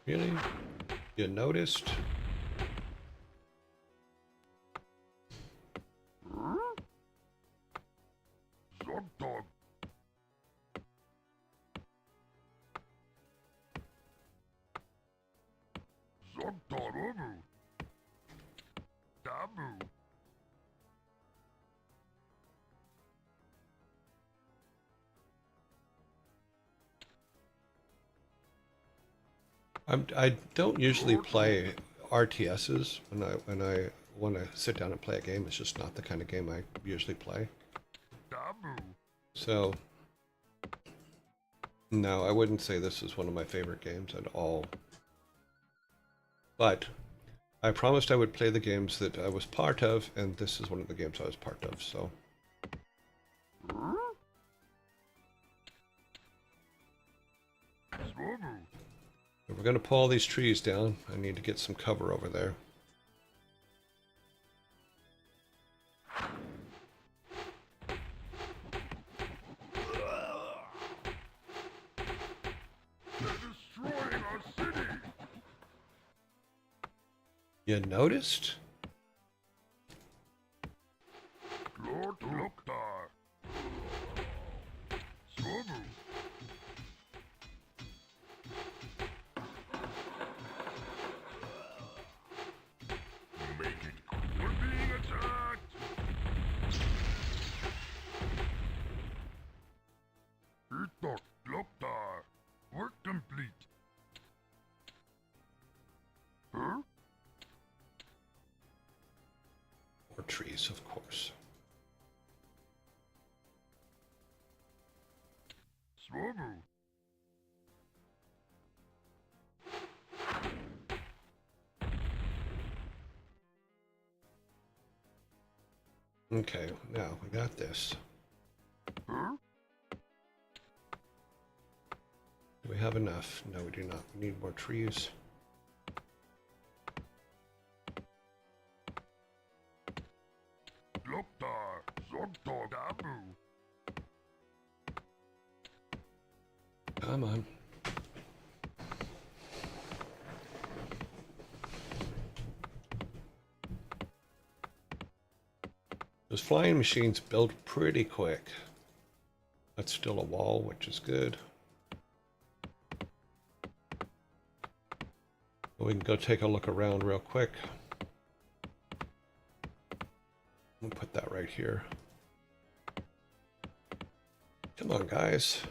Really? You noticed? Zogdog. Zogdog. Dabu. I don't usually play RTSs when I want to sit down and play a game. It's just not the kind of game I usually play. So no, I wouldn't say this is one of my favorite games at all. But I promised I would play the games that I was part of, and this is one of the games I was part of, so. If we're going to pull all these trees down, I need to get some cover over there. You noticed? Work complete. Huh? More trees, of course. Swobu. Okay, now we got this. Huh? Do we have enough? No, we do not. We need more trees. Loktar. Zogdog. Dabu. Come on. Those flying machines build pretty quick. That's still a wall, which is good. We can go take a look around real quick. We'll put that right here. Come on, guys.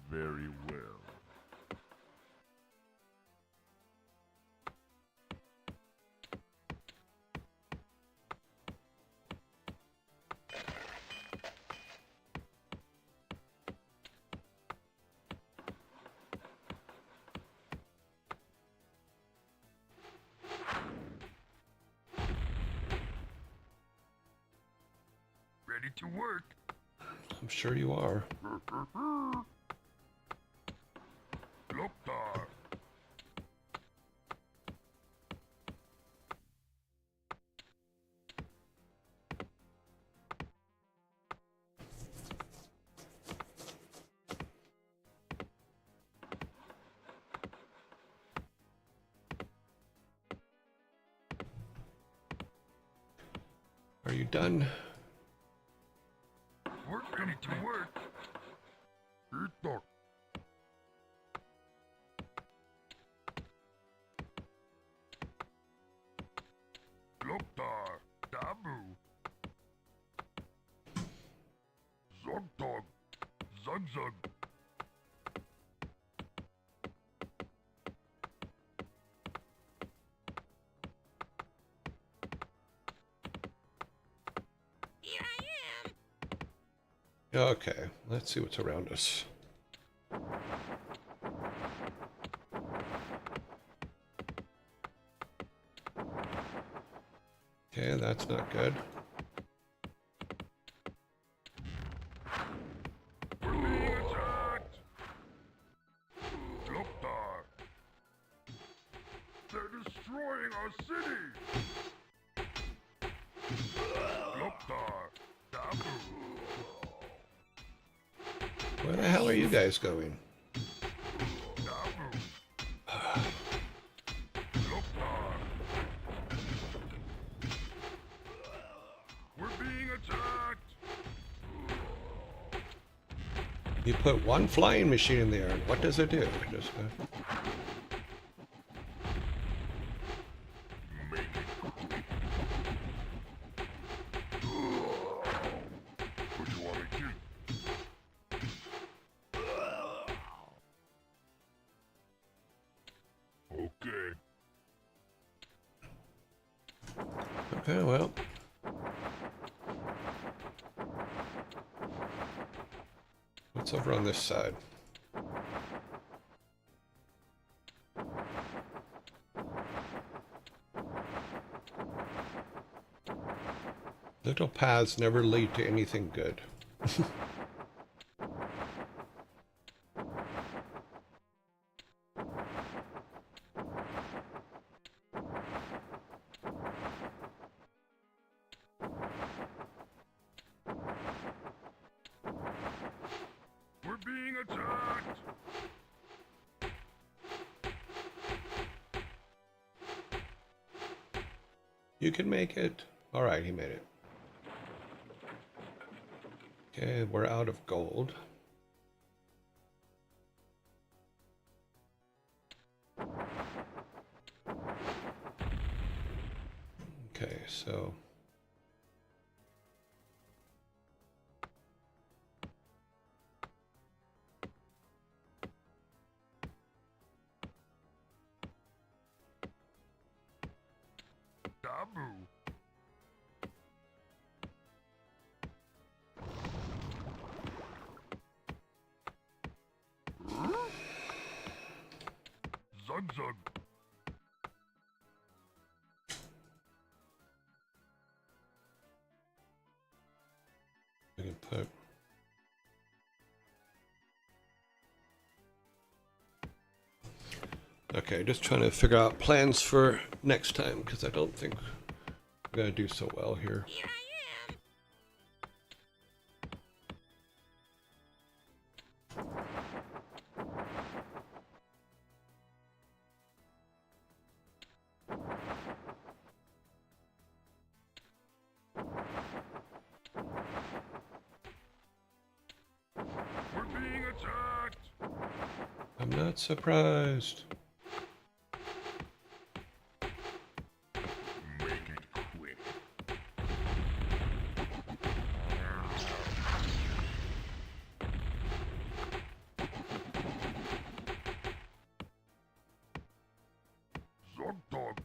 Very well. Ready to work. I'm sure you are. Loktar. Are you done? We're ready to work. Itok. Loktar. Dabu. Zogtog. Zugzug. Okay, let's see what's around us. Okay, that's not good. We're being attacked. Loktar. They're destroying our city. Loktar. Dabu. Where the hell are you guys going? Dabu. Loktar. We're being attacked. You put one flying machine in the air, and what does it do? Just, Make it quick. What you want me to? Okay. okay, well. What's over on this side? Little paths never lead to anything good. We're being attacked. You can make it. All right, he made it. Okay, we're out of gold. Okay, so Dabu. Zugzug. we can put. Okay, just trying to figure out plans for next time because I don't think we're gonna do so well here. We're being attacked. I'm not surprised. Make it quick. Dog dog.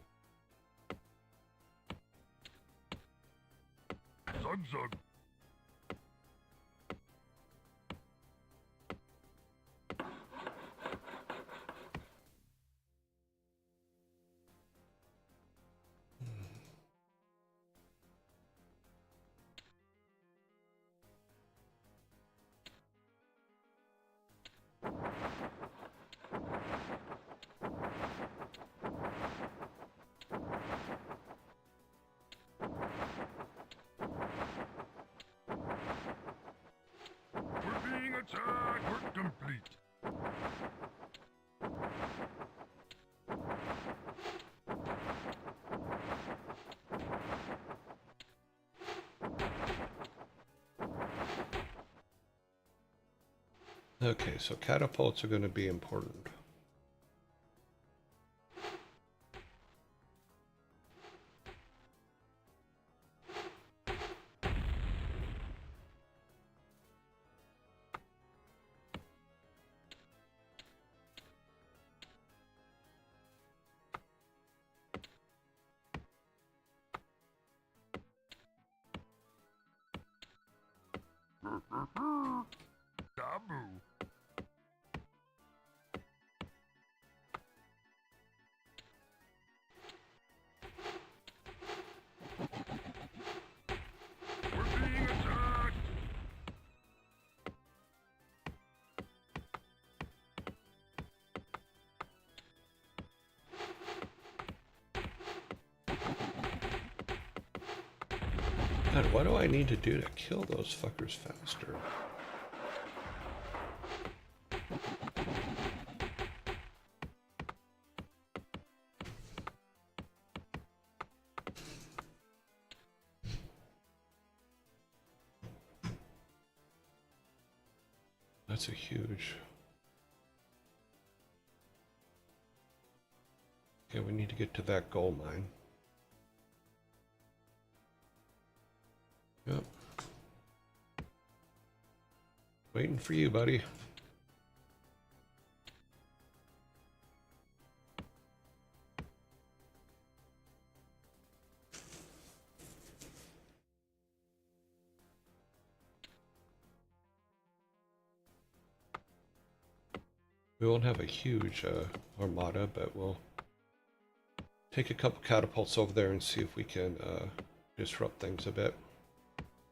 Zug zug. We're being attacked. Work complete. Okay, so catapults are going to be important. Taboo. We're being attacked. God, what do I need to do to kill those fuckers faster? That's a huge... Okay, we need to get to that gold mine. Yep. Waiting for you, buddy. We won't have a huge armada, but we'll take a couple catapults over there and see if we can disrupt things a bit.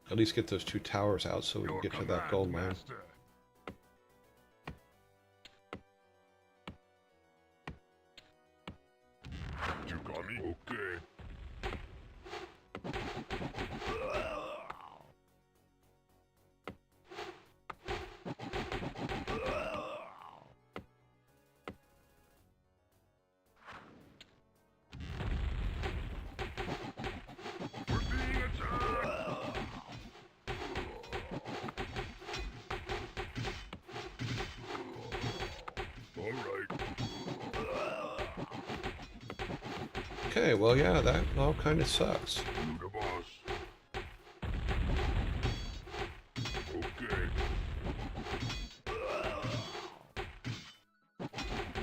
At least get those two towers out so we can get to that gold mine. Master. You got me? Okay. We're being attacked. All right. Okay, well, yeah, that all kind of sucks. You the boss. Okay.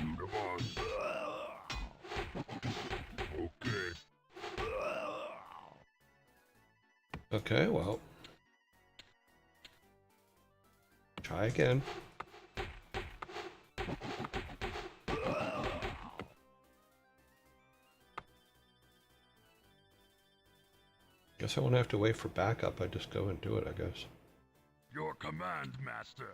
You the boss. Okay. Okay, well. Try again. Guess I won't have to wait for backup. I just go and do it, I guess. Your command, master.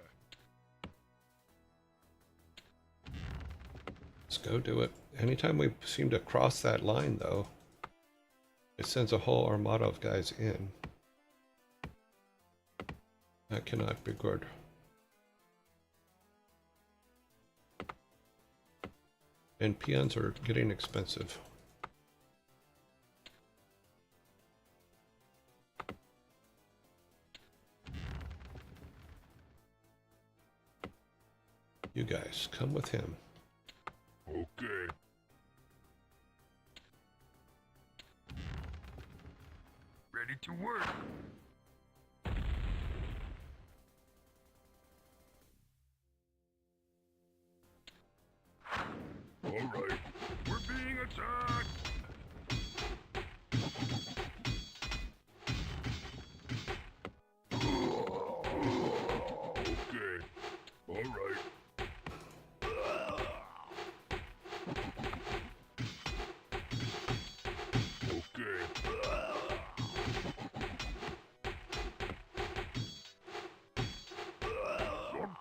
Let's go do it. Anytime we seem to cross that line, though, it sends a whole armada of guys in. That cannot be good. And peons are getting expensive. You guys, come with him. Okay. Ready to work. All right. We're being attacked! Okay. Alright. Okay.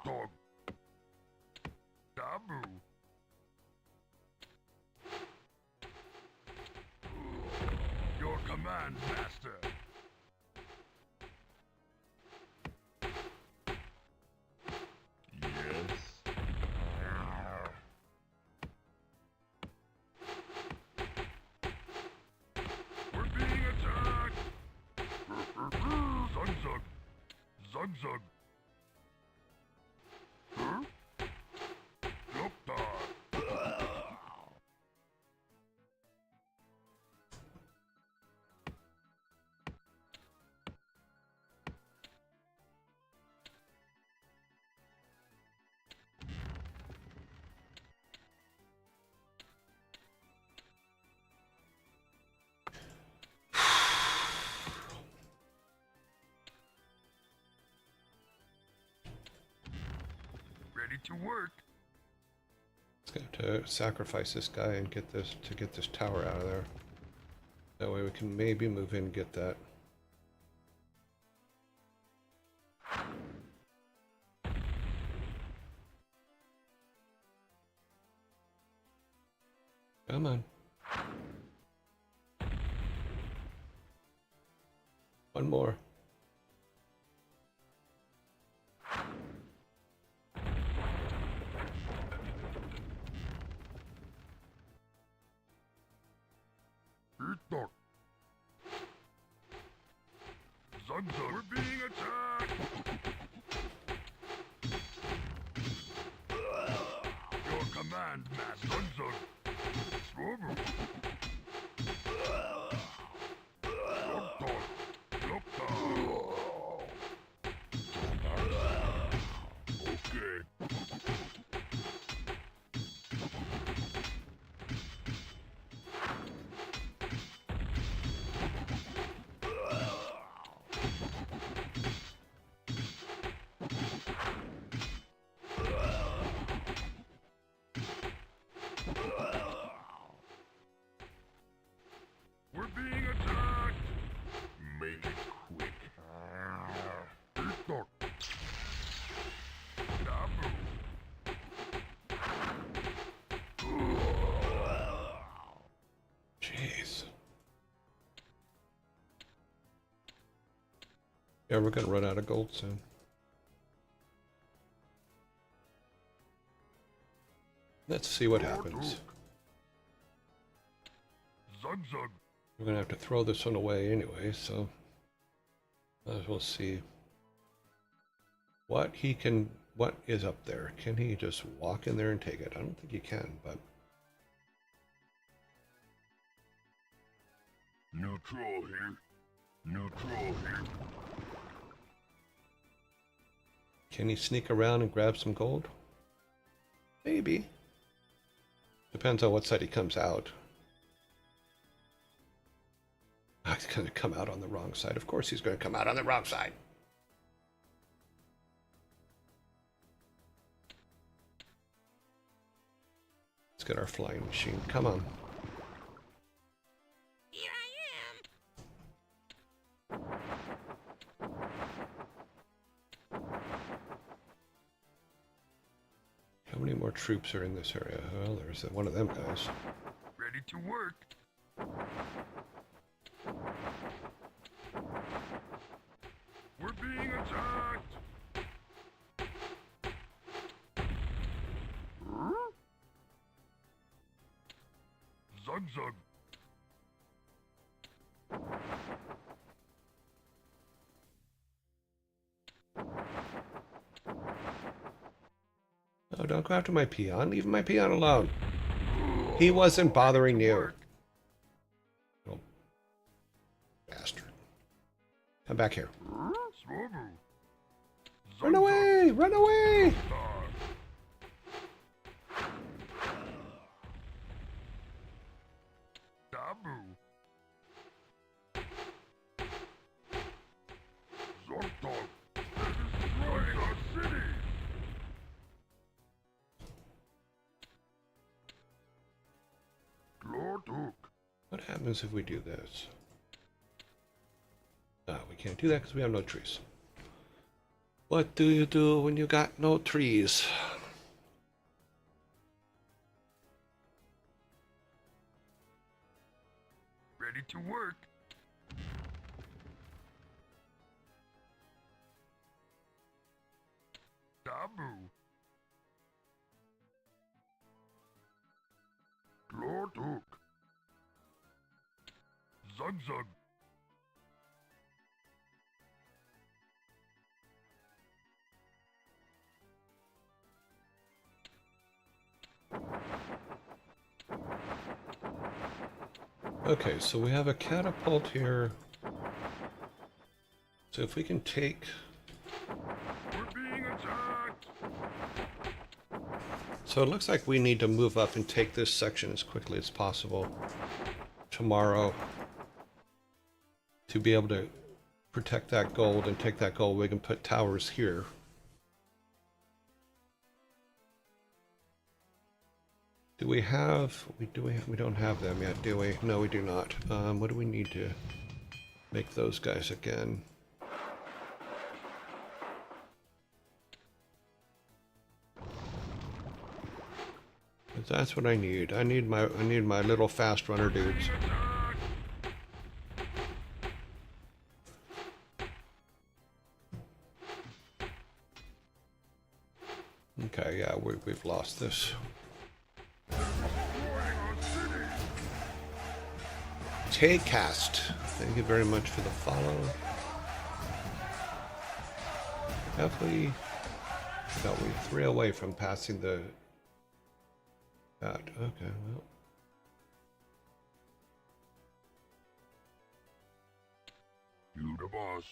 Dog. Dabu. Your command, Master. Yes. We're being attacked! Zug-zug. Zug-zug. Huh? Yoptar. Ready to work. Let's go to sacrifice this guy and get this tower out of there. That way we can maybe move in and get that. Come on. One more. Dog. Zug-zug. We're being attacked! Your command, Master. Zug-zug. Swobo. Yoptar. Yoptar. Okay. We're being attacked! Make it quick. Dog. Dabu. Jeez. Yeah, we're gonna run out of gold soon. Let's see what happens. Zug-zug. We're gonna have to throw this one away anyway, so might as well see what is up there. Can he just walk in there and take it? I don't think he can, but No troll here. No troll here. can he sneak around and grab some gold? Maybe. Depends on what side he comes out. He's going to come out on the wrong side. Of course he's going to come out on the wrong side. Let's get our flying machine. Come on. Here I am. How many more troops are in this area? Well, there's one of them guys. Ready to work. We're being attacked! Zug-zug. Oh, don't go after my peon. Leave my peon alone. He wasn't bothering you. Little bastard. Come back here. Swobo. Run away! Run away! happens if we do this? We can't do that because we have no trees. What do you do when you got no trees? Ready to work. Dabu. Glorduk. Zug Zug. Okay, so we have a catapult here. So if we can take... We're being attacked. So it looks like we need to move up and take this section as quickly as possible tomorrow to be able to protect that gold and take that gold. We can put towers here. Do we have, we don't have them yet, do we? No, we do not. What do we need to make those guys again? That's what I need. I need my little fast runner dudes. Okay, yeah, we've lost this. Cast. Thank you very much for the follow. Definitely, no, we're 3 away from passing the. That okay, well. You the boss.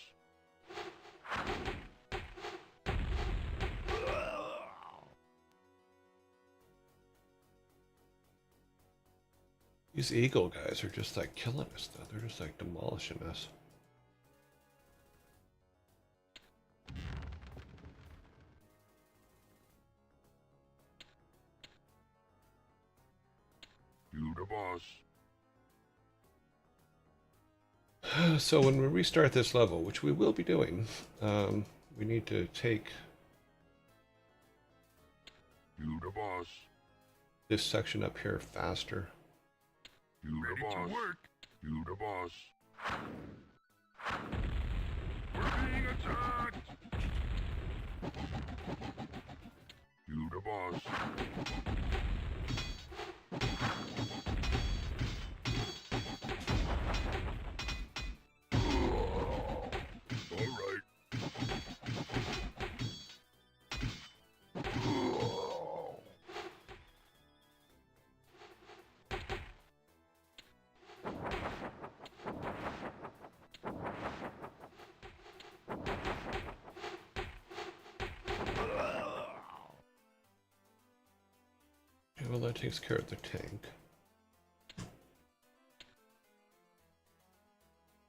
These eagle guys are just like killing us though. They're just like demolishing us. You the boss. So when we restart this level, which we will be doing, we need to take You the boss. this section up here faster. You ready the boss. To work. You the boss. We're being attacked. You the boss. All right. Okay, well that takes care of the tank.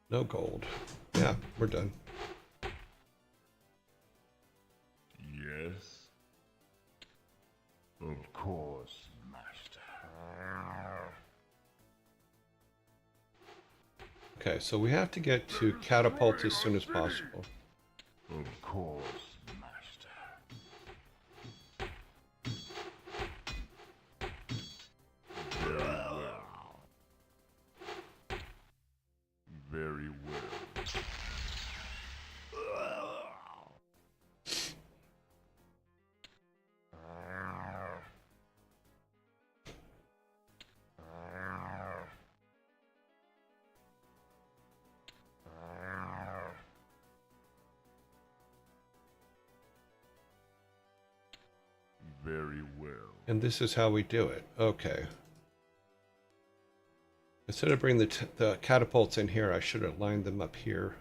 No gold. Yeah, we're done. Yes. Of course, Master. Okay, so we have to get to catapult as soon as possible. Of course, Master. Very well. Very well. Very well. And this is how we do it. Okay. Instead of bringing the catapults in here, I should have lined them up here.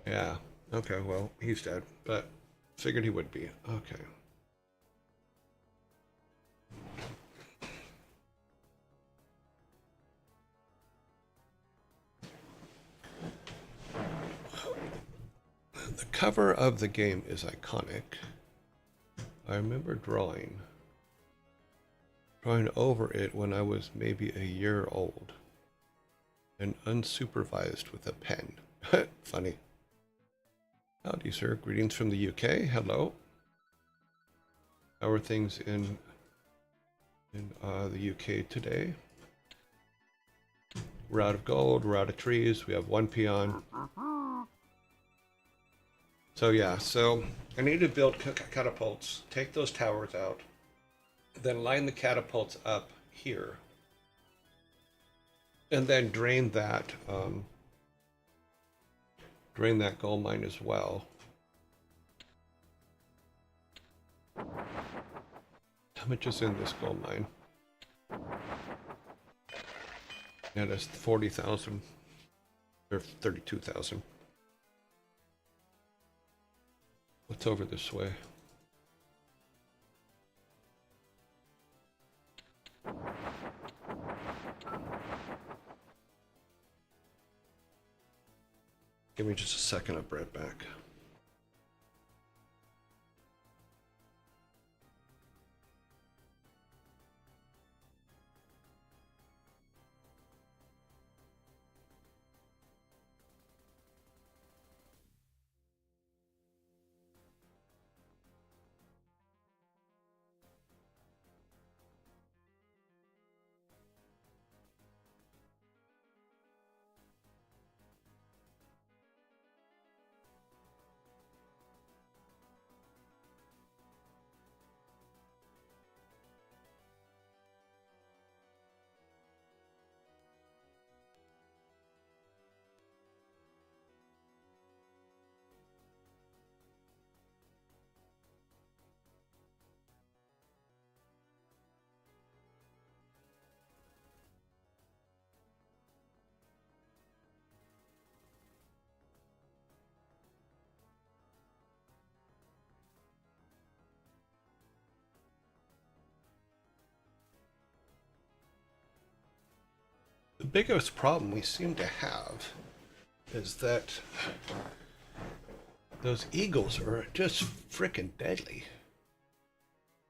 Yeah. Okay, well, he's dead, but figured he would be. Okay. The cover of the game is iconic. I remember drawing drawing over it when I was maybe a year old and unsupervised with a pen. Funny. Howdy, sir. Greetings from the UK. Hello. How are things in the UK today? We're out of gold. We're out of trees. We have one peon. So yeah, so I need to build catapults, take those towers out, then line the catapults up here, and then drain that gold mine as well. How much is in this gold mine? Yeah, that's 40,000 or 32,000. What's over this way? Give me just a second, I'll be right back. The biggest problem we seem to have is that those eagles are just frickin' deadly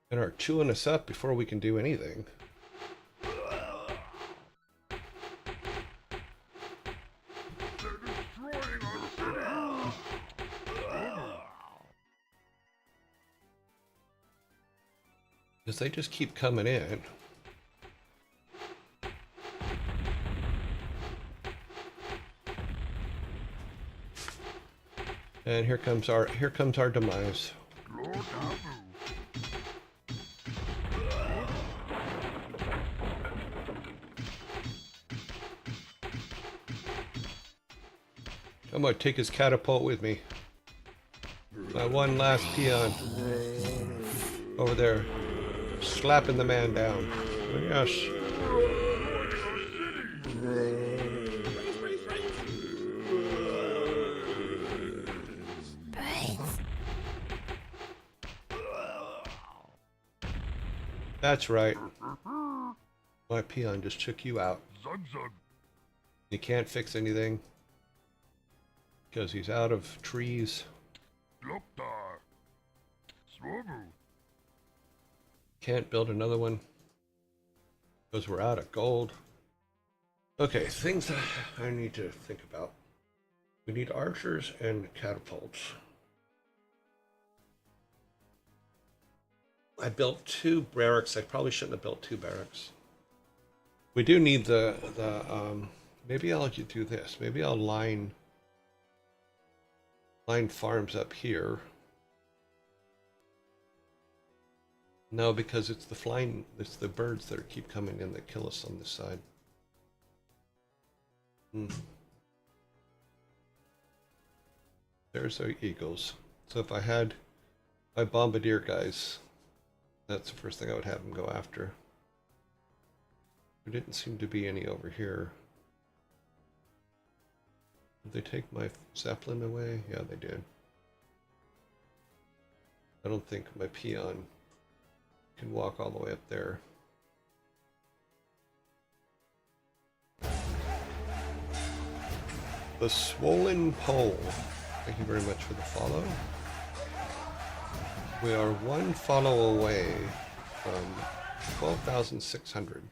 and are chewing us up before we can do anything. Because they just keep coming in. And here comes our demise. I'm gonna take his catapult with me. My one last peon over there, slapping the man down. Yes. That's right. My peon just took you out. You can't fix anything because he's out of trees. Can't build another one because we're out of gold. Okay, things that I need to think about. We need archers and catapults. I built 2 barracks. I probably shouldn't have built 2 barracks. We do need maybe I'll do this. Maybe I'll line farms up here. No, because it's the birds that keep coming in that kill us on this side. There's our eagles. So if I had my bombardier guys, that's the first thing I would have them go after. There didn't seem to be any over here. Did they take my zeppelin away? Yeah, they did. I don't think my peon can walk all the way up there. The Swollen Pole. Thank you very much for the follow. We are 1 follow away from 12,600.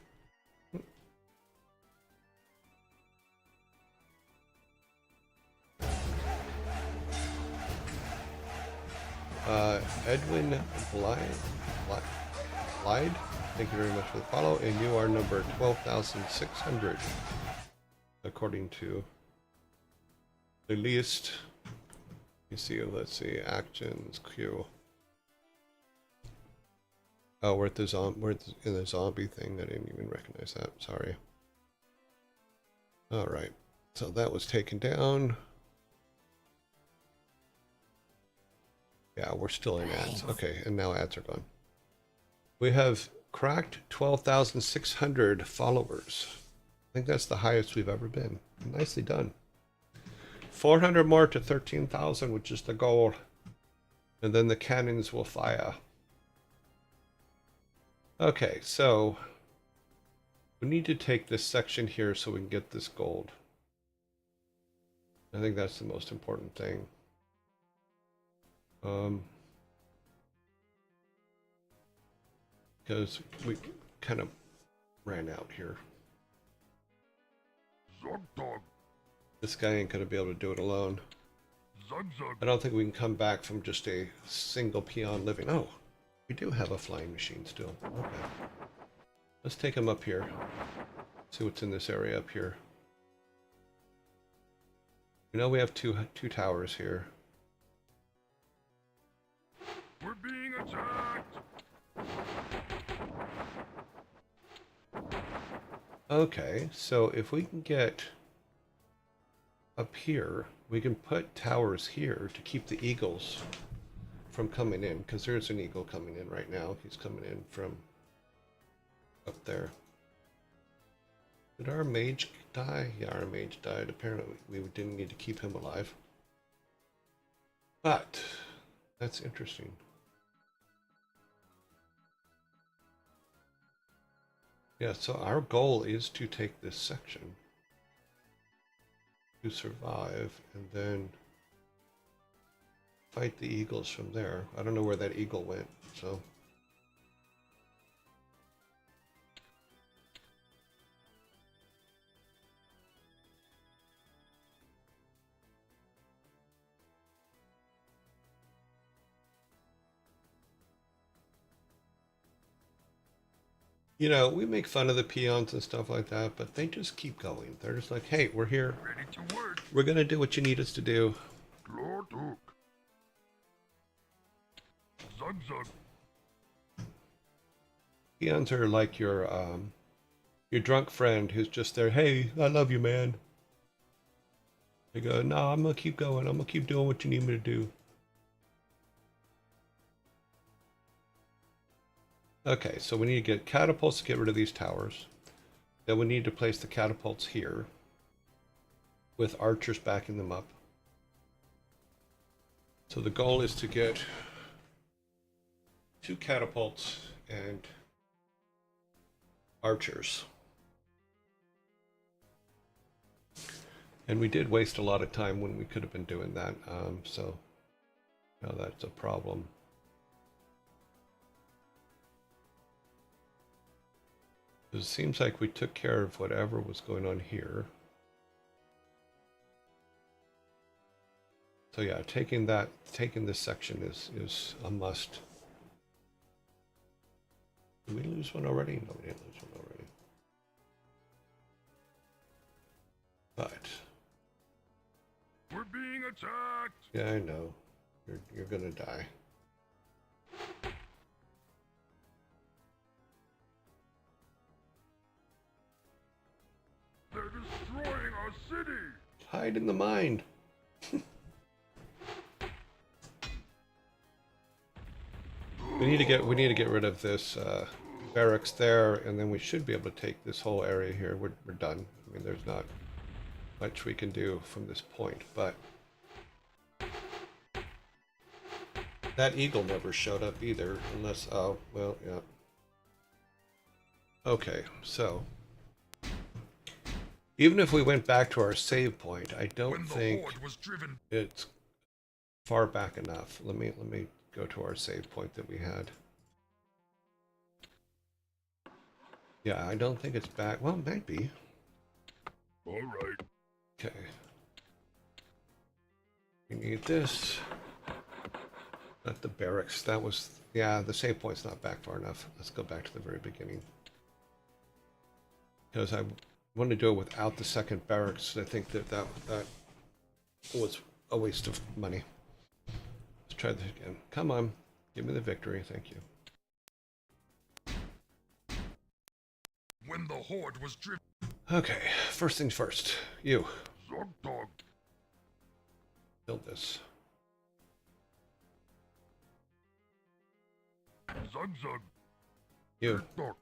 Edwin Blyde, thank you very much for the follow, and you are number 12,600, according to the list. You see, let's see, actions, queue. Oh, we're in the zombie thing. I didn't even recognize that. Sorry. All right, so that was taken down. Yeah, we're still in ads. Okay, and now ads are gone. We have cracked 12,600 followers. I think that's the highest we've ever been. Nicely done. 400 more to 13,000, which is the goal. And then the cannons will fire. Okay, so we need to take this section here so we can get this gold. I think that's the most important thing. Because we kind of ran out here. Zug dog. This guy ain't gonna be able to do it alone. Zug zug. I don't think we can come back from just a single peon living. Oh, we do have a flying machine still. Okay. Let's take him up here. See what's in this area up here. You know we have two towers here. We're being attacked. Okay, so if we can get up here, we can put towers here to keep the eagles from coming in, because there's an eagle coming in right now. He's coming in from up there. Did our mage die? Yeah, our mage died. Apparently we didn't need to keep him alive. But that's interesting. Yeah, so our goal is to take this section to survive and then fight the eagles from there. I don't know where that eagle went, so. You know, we make fun of the peons and stuff like that, but they just keep going. They're just like, hey, we're here. Ready to work. We're going to do what you need us to do. Glorduk. Zug zug. Peons are like your drunk friend who's just there, hey, I love you, man. They go, no, I'm going to keep going. I'm going to keep doing what you need me to do. Okay, so we need to get catapults to get rid of these towers. Then we need to place the catapults here with archers backing them up. So the goal is to get 2 catapults and archers. And we did waste a lot of time when we could have been doing that, so now that's a problem. It seems like we took care of whatever was going on here. So yeah, taking this section is a must. Did we lose one already? No, we didn't lose one already. But we're being attacked. Yeah, I know. You're gonna die. They're destroying our city. Hide in the mine. We need to get rid of this barracks there, and then we should be able to take this whole area here. We're done. I mean, there's not much we can do from this point, but that eagle never showed up either, unless, oh, well, yeah. Okay, so even if we went back to our save point, I don't think it's far back enough. Let me go to our save point that we had. Yeah, I don't think it's back. Well, it might be. All right. Okay. We need this. Not the barracks. That was... Yeah, the save point's not back far enough. Let's go back to the very beginning. Because I want to do it without the second barracks. I think that was a waste of money. Let's try this again. Come on. Give me the victory. Thank you. When the horde was driven... Okay, first things first. You. Zogdog. Build this. Zugzug. You. Dog.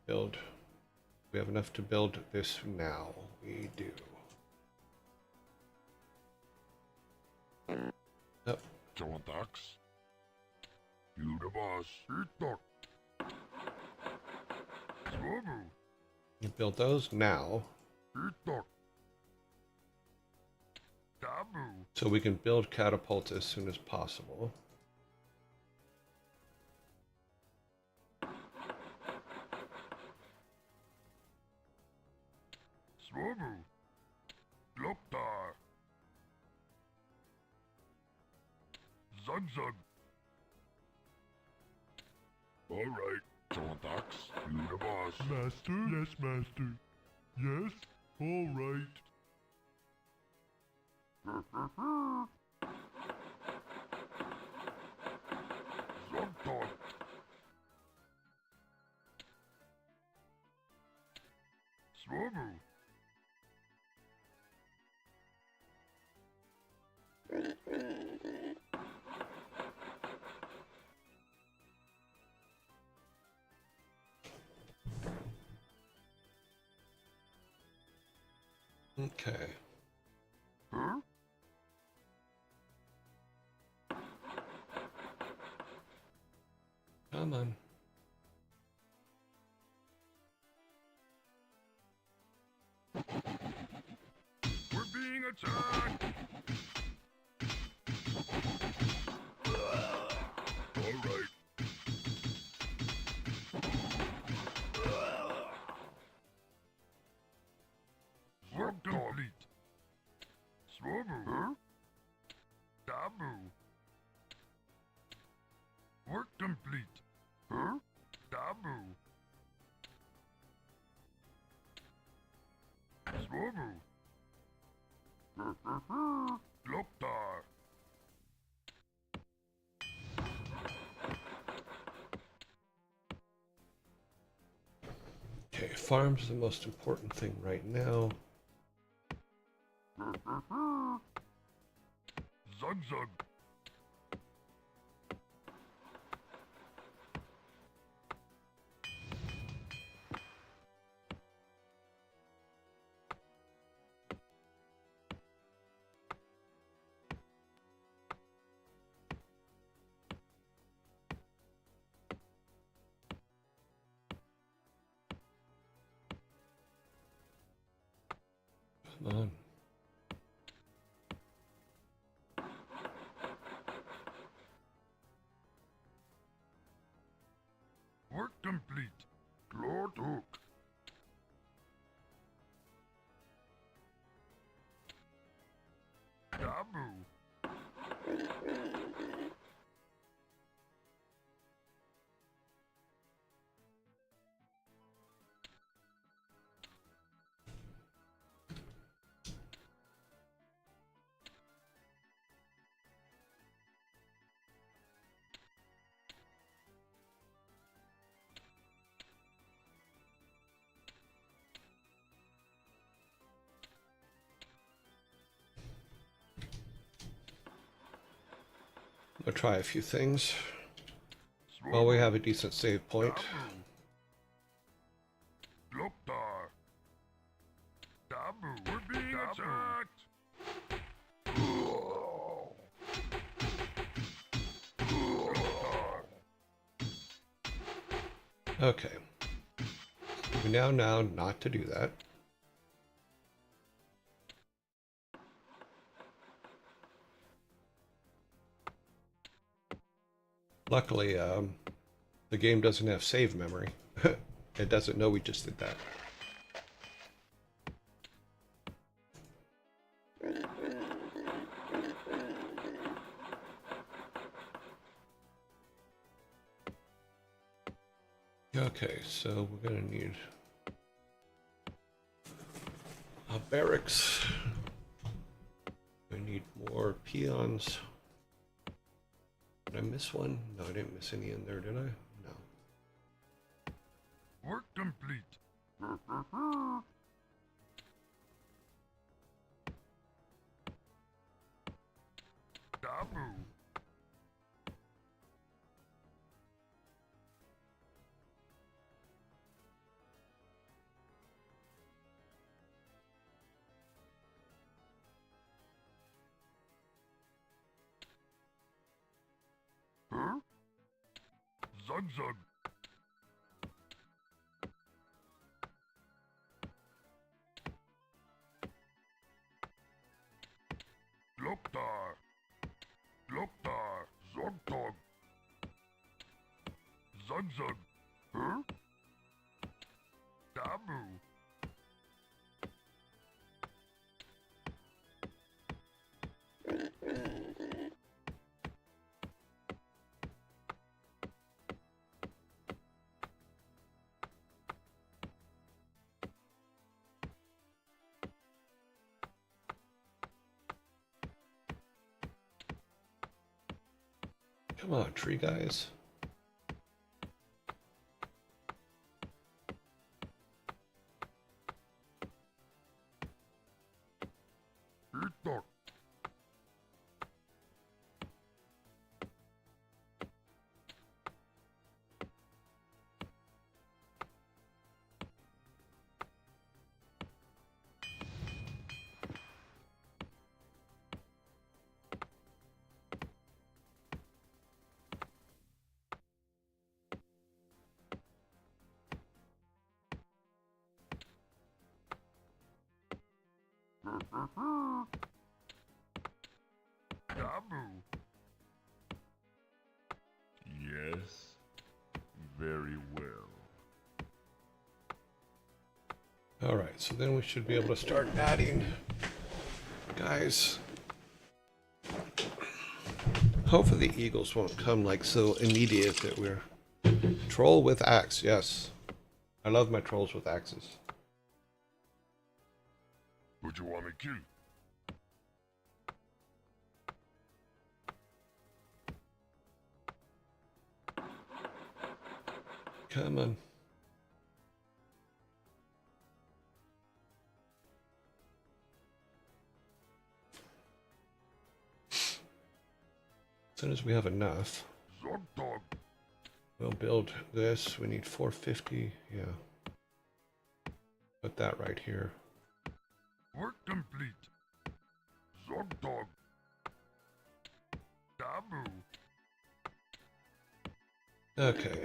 Build. We have enough to build this now. We do. Yep. Jontax. You the boss. Dog. Swobu. You build those now. Dog. Dabu. So we can build catapults as soon as possible. Swobu. Loktar. Zugzug. All right, Jontax, you the boss. Master? Yes, master. Yes? All right. Zogdog. Swobu. Okay. Huh? Come on. We're being attacked! All right. Work complete. Swobu. Huh? Dabu. Work complete. Huh? Dabu. Swobu. Loktar. Okay, farms is the most important thing right now. Zugzug. Come on. Work complete. Lord Hook. Dabu. I'll try a few things. While we have a decent save point. Loktar. Dabu. We're being attacked. Loktar. Okay. We now know not to do that. Luckily, the game doesn't have save memory. It doesn't know we just did that. Okay, so we're gonna need a barracks. We need more peons. Did I miss one? No, I didn't miss any in there, did I? No. Work complete. Dabu. Huh? Zug zug. Loktar. Loktar. Zogtog. Zug zug. Huh? Dabu. Come on, tree guys. Itok. Dabu. Yes, very well. All right, so then we should be able to start adding guys. Hopefully the eagles won't come like so immediate that we're troll with axe. Yes, I love my trolls with axes. Who do you want to kill? Come on. As soon as we have enough, Zogtog. we'll build this. We need 450. Yeah. Put that right here. Work complete. Zogtog. Dabu. Okay.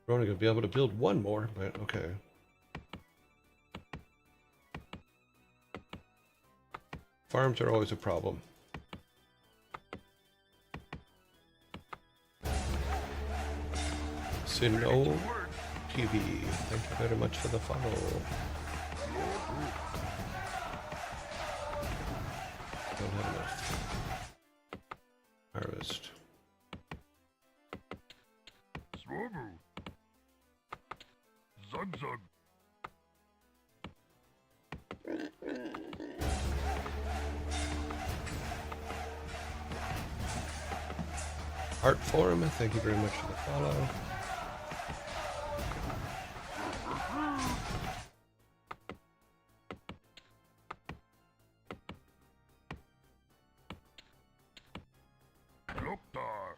We're only going to be able to build one more, but okay. Farms are always a problem. Sino TV, thank you very much for the follow. Don't have enough. Harvest. Swobu. Zug zug. Art Forum, thank you very much for the follow. Loktar.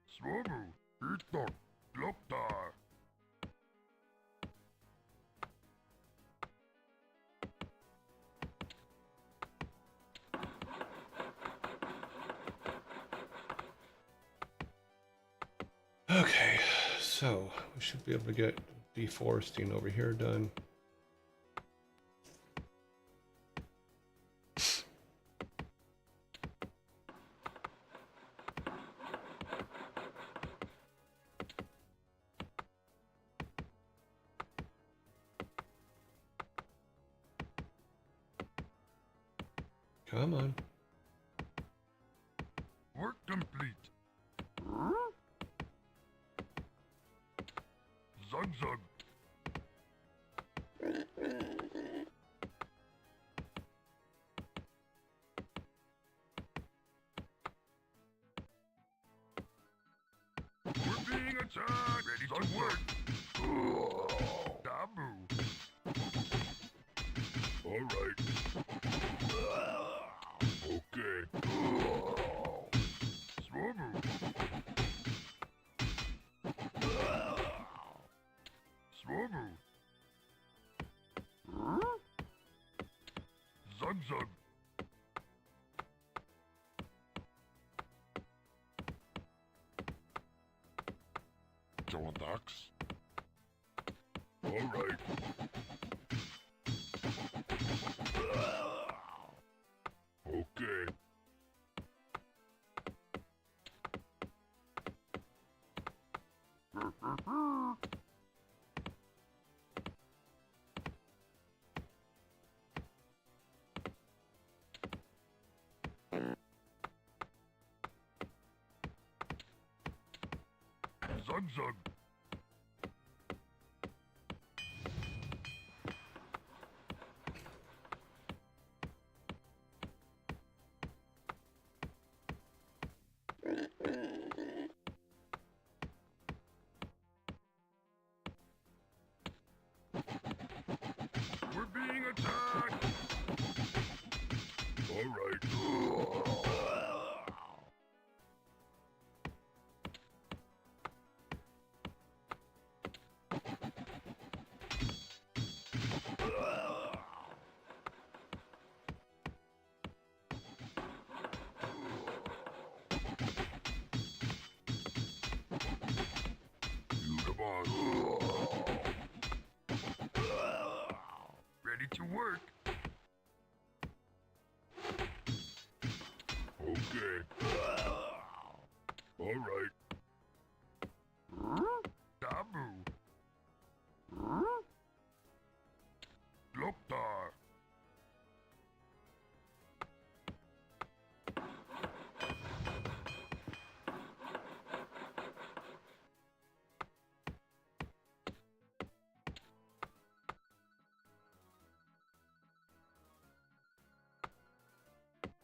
Swobu. Itok. Loktar. Okay, so we should be able to get deforesting over here done. Come on. Work complete. Zug zug. We're being attacked. Ready to work. Taboo. All right. Okay. Swobu. Swobu. Zug zug. Joandax. All right. Okay. Zug zug. We're being attacked. All right. Ready to work. Okay. All right. Taboo. Loktar.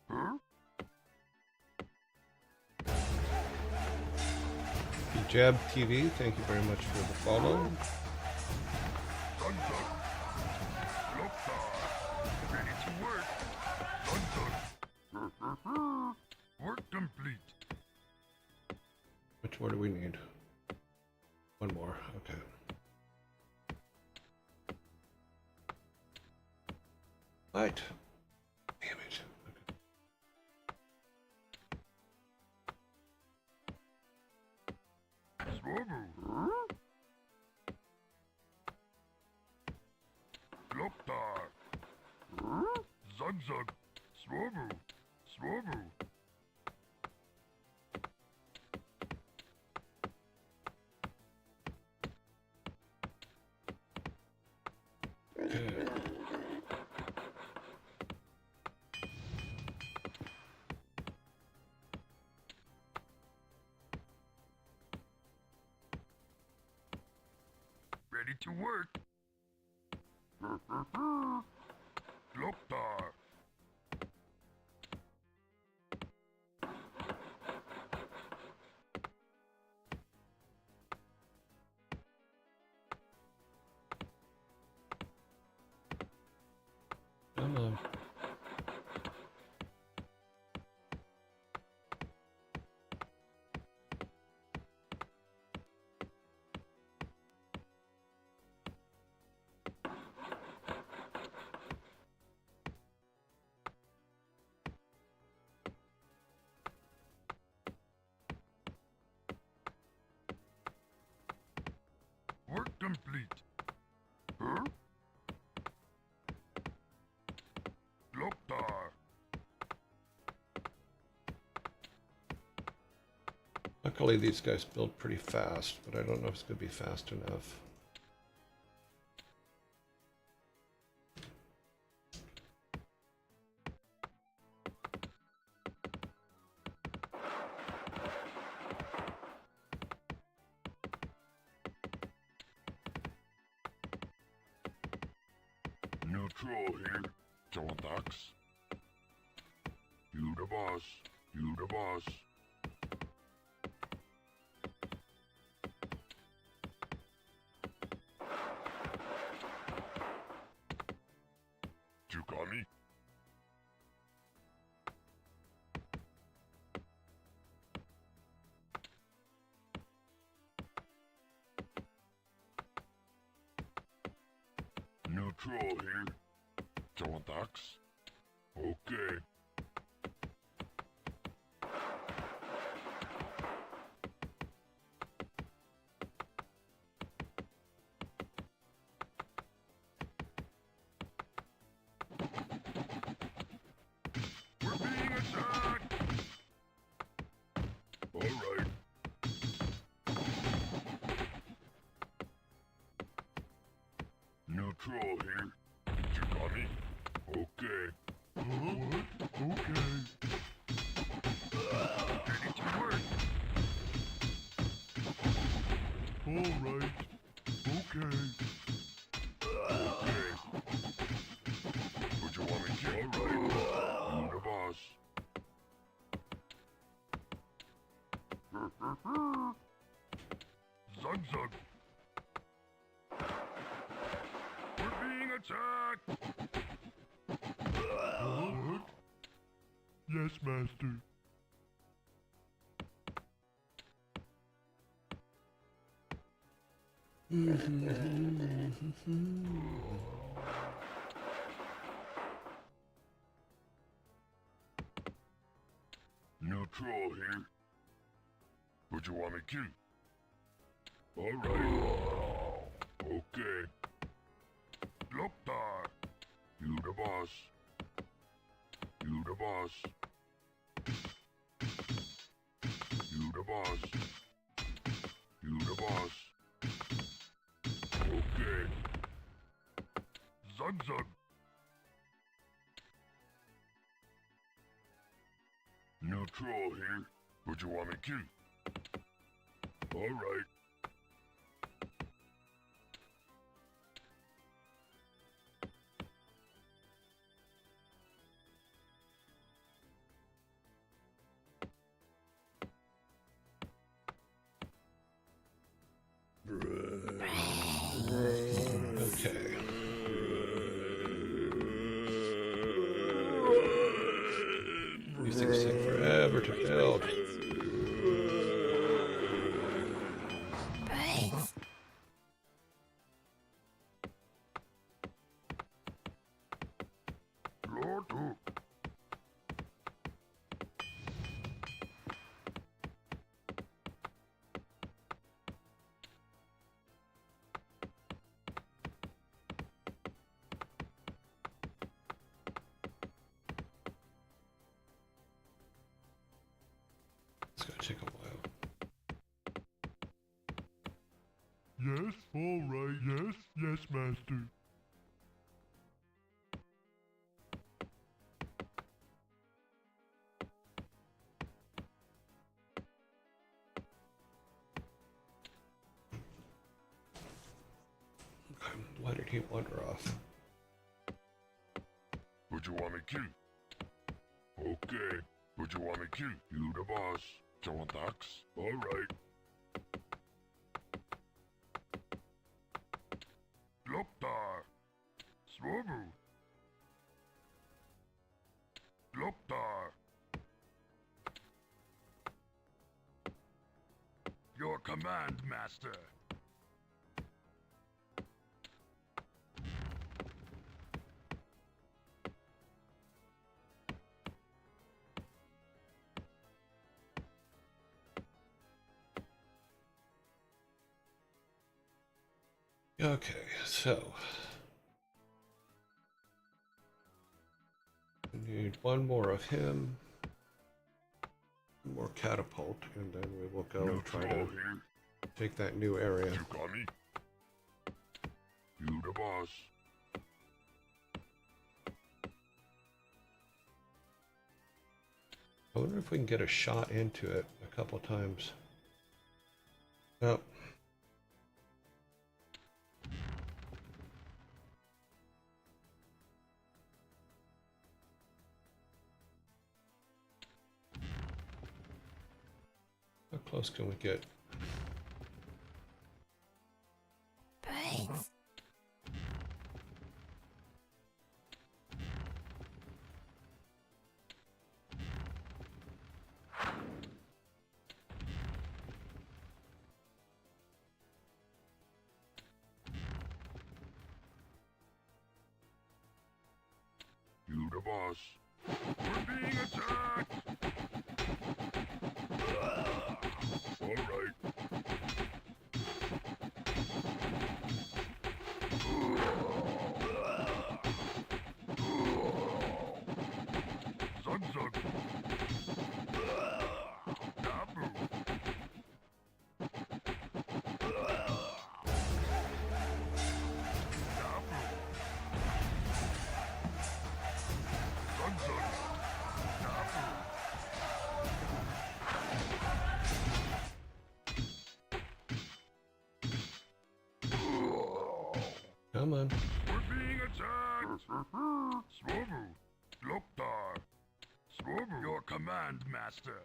Huh? Jab TV, thank you very much for the follow. Zug zug. Loktar. Ready to work. Zug zug. Work complete. Which more do we need? One more, okay. Right. Damn it. Okay. Swobu. Loktar. Zug zug. Swobu. Swobu. Okay. Ready to work. Loktar. Come on. Work complete. Huh? Loktar. Luckily these guys build pretty fast, but I don't know if it's going to be fast enough. troll here. Don't axe. You the boss. You the boss. You got me? New troll here. Don't axe. Okay. We're being attacked! Alright. New troll here. You got me? Okay. What? Okay. Ready to work. Alright. Okay. Okay. What you want me to do? Alright. I'm the boss. Zug zug. We're being attacked! What? Yes, master. New troll here. What you want me to kill? Alright. Okay. Look there. You the boss. You the boss. You the boss. You the boss. Okay. Zug zug. New troll here. What you want me to kill? Alright. Okay. These things take forever to build. It's gonna take a while. Yes, all right. Yes, yes, master. Why did he wander off? What you want me to? Okay. What you want me to? You the boss. Don't axe. All right. Look there. Swobu. Look there. Your command, master. Okay, so we need one more of him, more catapult, and then we will go and try to take that new area. You got me? You the boss. I wonder if we can get a shot into it a couple times. Oh. else can we get? Brains. You the boss. We're being attacked! Alright. Zug zug. Dabu. Dabu. Zug zug. Dabu. Come on. We're being attacked! Swobu! Loktar! Swobu! Your command, master!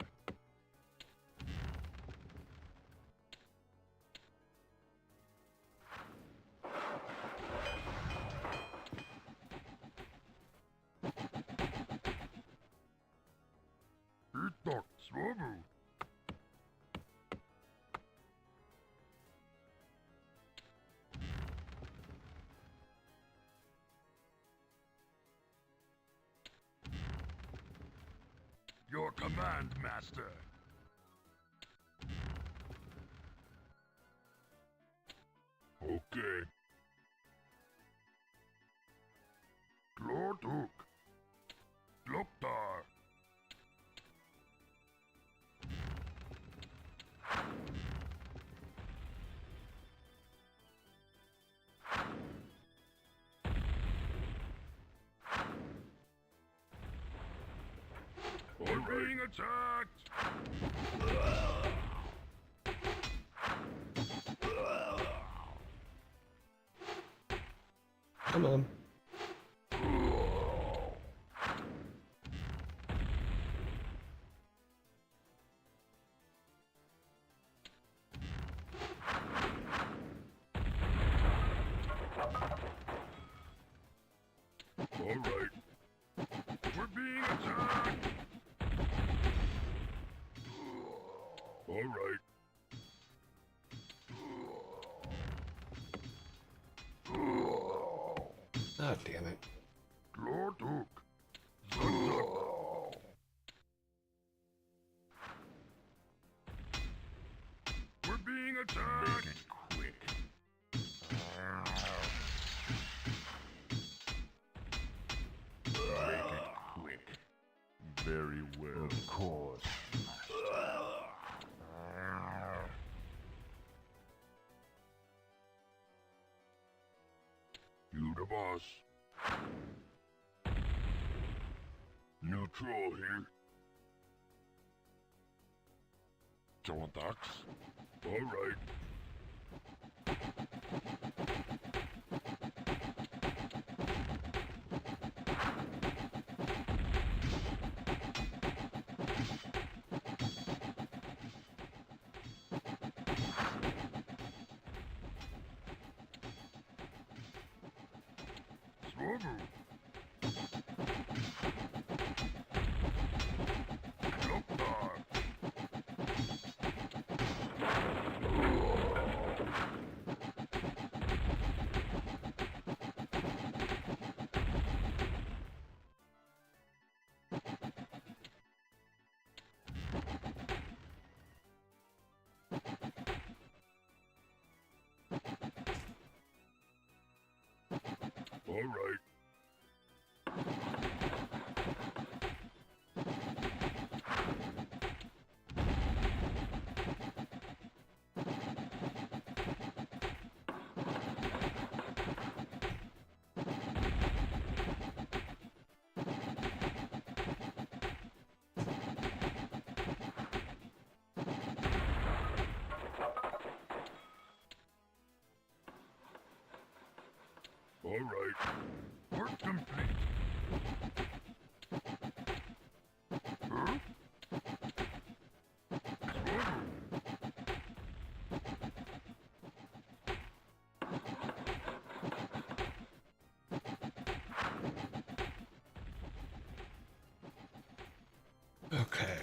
Itok! Swobu! Your command, master. Okay. Glortuk. Loktar. We're being attacked! Come on. Alright. We're being attacked! Alright. Ah, damn it. Glortuk. Zug zug. We're being attacked! Make it quick. Make it quick. Very well. Of course. You the boss. Neutral here. Jontax. Alright. Swobu. Loktar. Alright. Alright. Work complete. Huh? Swobu. Okay.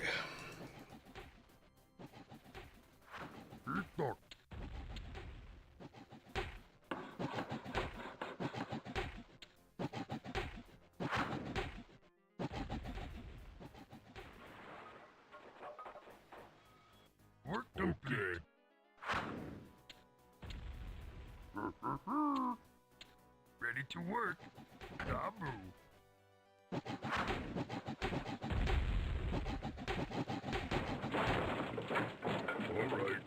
Itok. Work complete. Ready to work. Dabu. All right.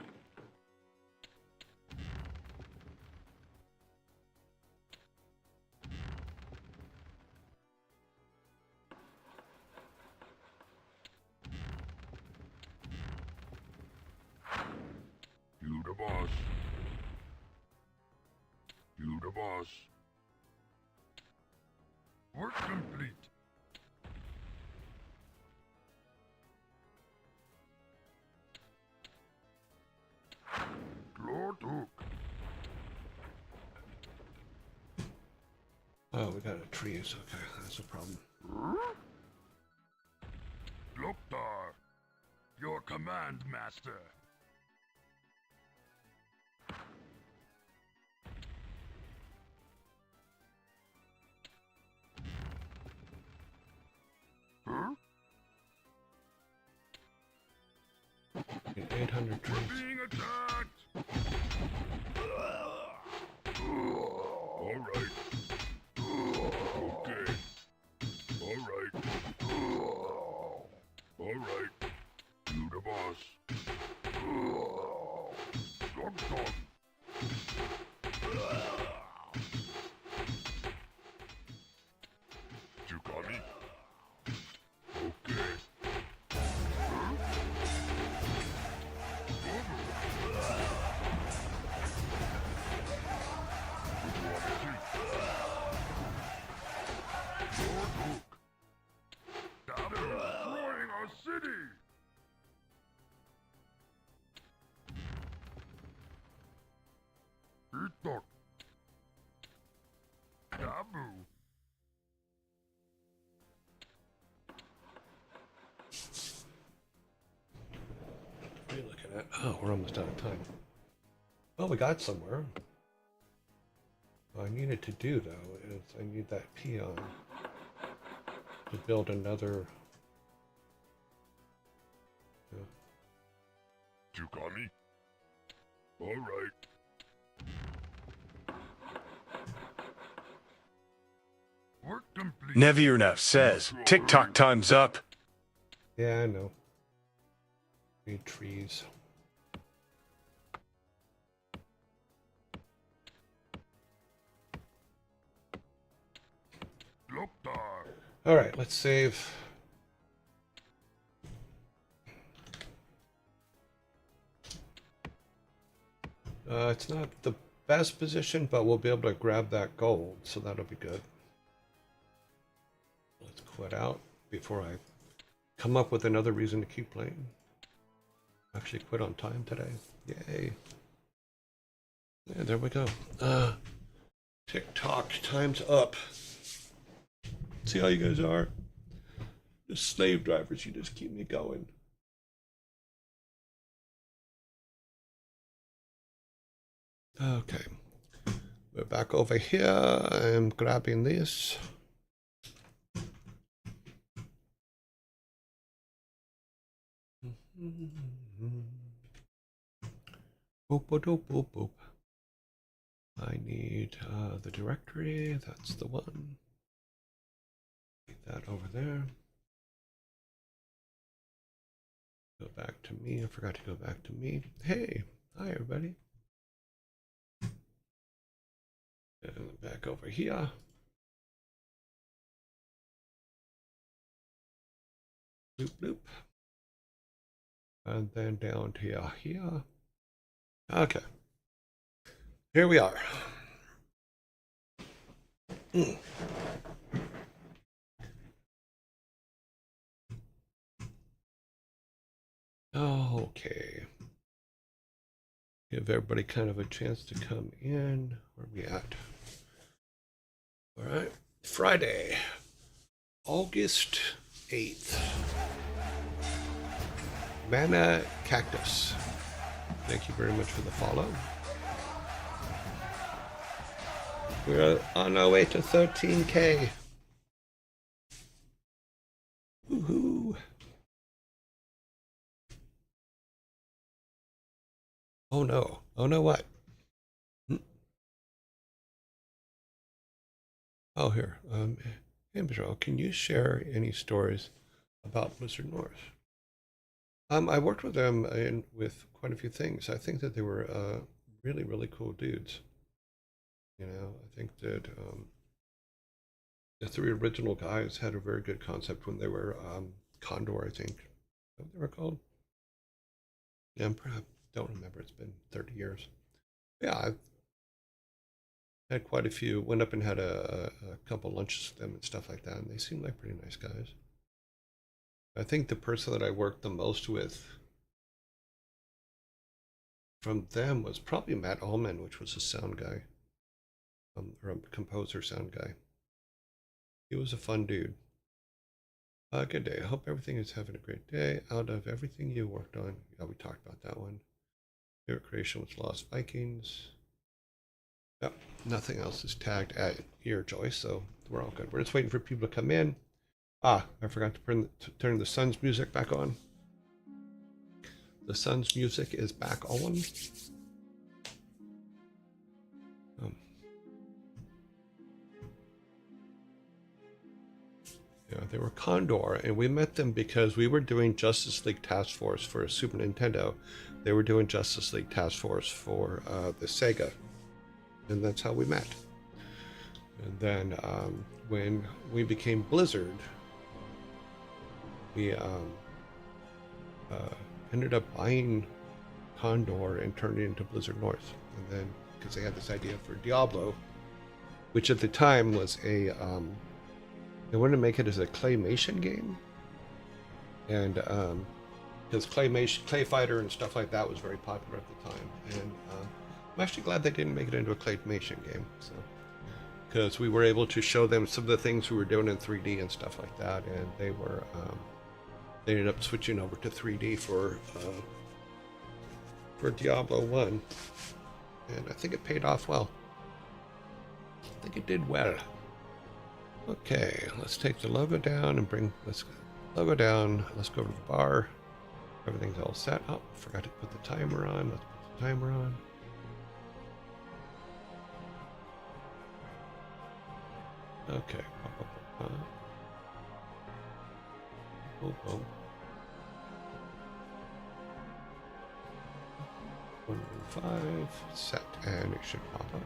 You the boss. You the boss. Work complete. Lord Hook. Oh, we got a trees. Okay, that's a problem. Loktar. Your command master. Huh? 800 We're trees. being attacked! All right. Okay. All right. All right. You the boss. Dog dog. You got me? Okay. Destroying our city! Itok. Dabu. What are you looking at? Oh, we're almost out of time. Well, we got somewhere. What I needed to do, though, is I need that peon to build another... You got me? All right. Work complete. Nevirnev says, TikTok time's up. Yeah, I know. Need trees. Loktar. All right, let's save. It's not the best position, but we'll be able to grab that gold, so that'll be good. Let's quit out before I come up with another reason to keep playing. Actually quit on time today. Yay. Yeah, there we go. TikTok, time's up. See how you guys are? Just slave drivers, you just keep me going. Okay. We're back over here. I'm grabbing this. Boop, boop, boop, boop, boop. I need the directory. That's the one. Get that over there. Go back to me. I forgot to go back to me. Hey, hi everybody. And back over here. Bloop, bloop. And then down to here. Okay. Here we are. Okay. Give everybody kind of a chance to come in. Where are we at? All right. Friday, August 8th. Mana Cactus. Thank you very much for the follow. We're on our way to 13K. Woohoo! Oh no. Oh no, what? Oh, here. Hey, Michelle, can you share any stories about Blizzard North? I worked with them with quite a few things. I think that they were really, really cool dudes. You know, I think that the three original guys had a very good concept when they were Condor, I think. Is that what they were called? Yeah, perhaps don't remember. It's been 30 years. Yeah, I've had quite a few. Went up and had a couple lunches with them and stuff like that, and they seemed like pretty nice guys. I think the person that I worked the most with from them was probably Matt Ullman, which was a sound guy, or a composer sound guy. He was a fun dude. Good day. I hope everything is having a great day. Out of everything you worked on, yeah, we talked about that one. Favorite creation was Lost Vikings. Yep, nothing else is tagged at here, Joyce, so we're all good. We're just waiting for people to come in. Ah, I forgot to turn the sun's music back on. The sun's music is back on. Yeah, they were Condor, and we met them because we were doing Justice League Task Force for Super Nintendo. They were doing Justice League Task Force for the Sega, and that's how we met. And then when we became Blizzard, we ended up buying Condor and turned it into Blizzard North. And then, because they had this idea for Diablo, which at the time was a they wanted to make it as a claymation game, and because Clay Fighter and stuff like that was very popular at the time, and I'm actually glad they didn't make it into a claymation game, so because we were able to show them some of the things we were doing in 3D and stuff like that, and they ended up switching over to 3D for Diablo 1, and I think it paid off well. I think it did well. Okay, let's take the logo down and let's logo down. Let's go to the bar. Everything's all set. Oh, forgot to put the timer on. Let's put the timer on. Okay. Oh. 115 set, and it should pop up.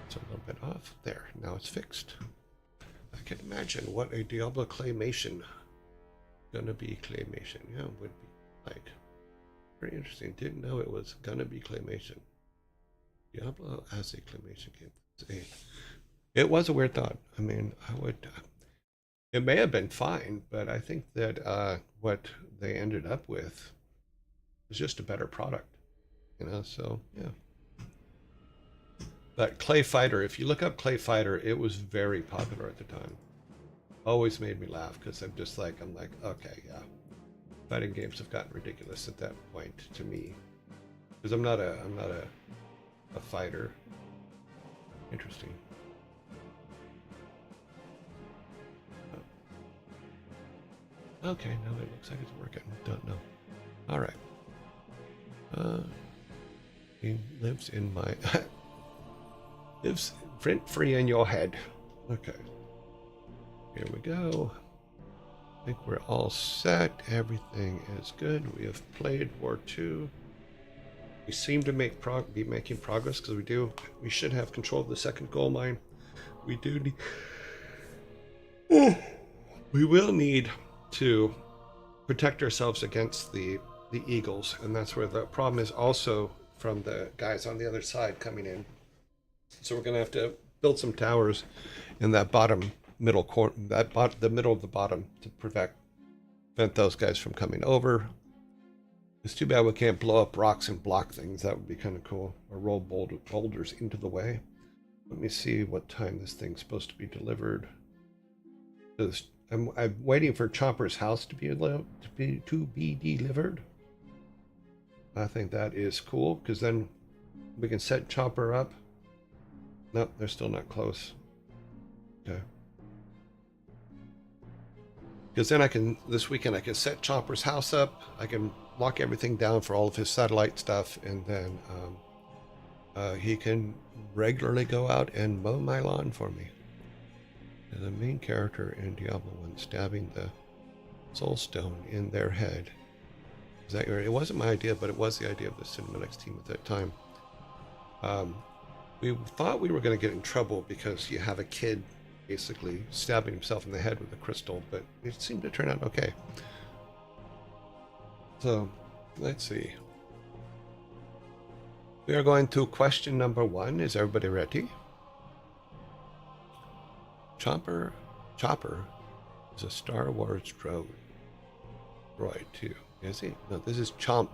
It's a little bit off. There. Now it's fixed. I can imagine what a Diablo claymation gonna be claymation. Yeah, would be like very interesting. Didn't know it was gonna be claymation. Diablo as a claymation game. It was a weird thought. I mean, it may have been fine, but I think that what they ended up with was just a better product. You know, so yeah. But Clay Fighter, if you look up Clay Fighter, it was very popular at the time. Always made me laugh because I'm like, okay, yeah. Fighting games have gotten ridiculous at that point to me. Because I'm not a fighter. Interesting. Okay, now it looks like it's working. Don't know. All right. He lives in my lives rent free in your head. Okay. Here we go. I think we're all set. Everything is good. We have played War 2. We seem to be making progress because we should have control of the second gold mine. We do need. We will need to protect ourselves against the eagles, and that's where the problem is also from the guys on the other side coming in. So we're going to have to build some towers in that middle corner, the middle of the bottom, to prevent those guys from coming over. It's too bad we can't blow up rocks and block things. That would be kind of cool. Or roll boulders into the way. Let me see what time this thing's supposed to be delivered. I'm waiting for Chomper's house to be delivered. I think that is cool because then we can set Chopper up. Nope, they're still not close. Okay. Because then I can, this weekend, I can set Chopper's house up. I can lock everything down for all of his satellite stuff, and then he can regularly go out and mow my lawn for me. The main character in Diablo 1 stabbing the soul stone in their head. Is that your, it wasn't my idea, but it was the idea of the Cinematics team at that time. We thought we were going to get in trouble because you have a kid basically stabbing himself in the head with a crystal, but it seemed to turn out okay. So, let's see. We are going to question number 1. Is everybody ready? Chopper is a Star Wars droid. Droid too. Is he? No, this is Chomper.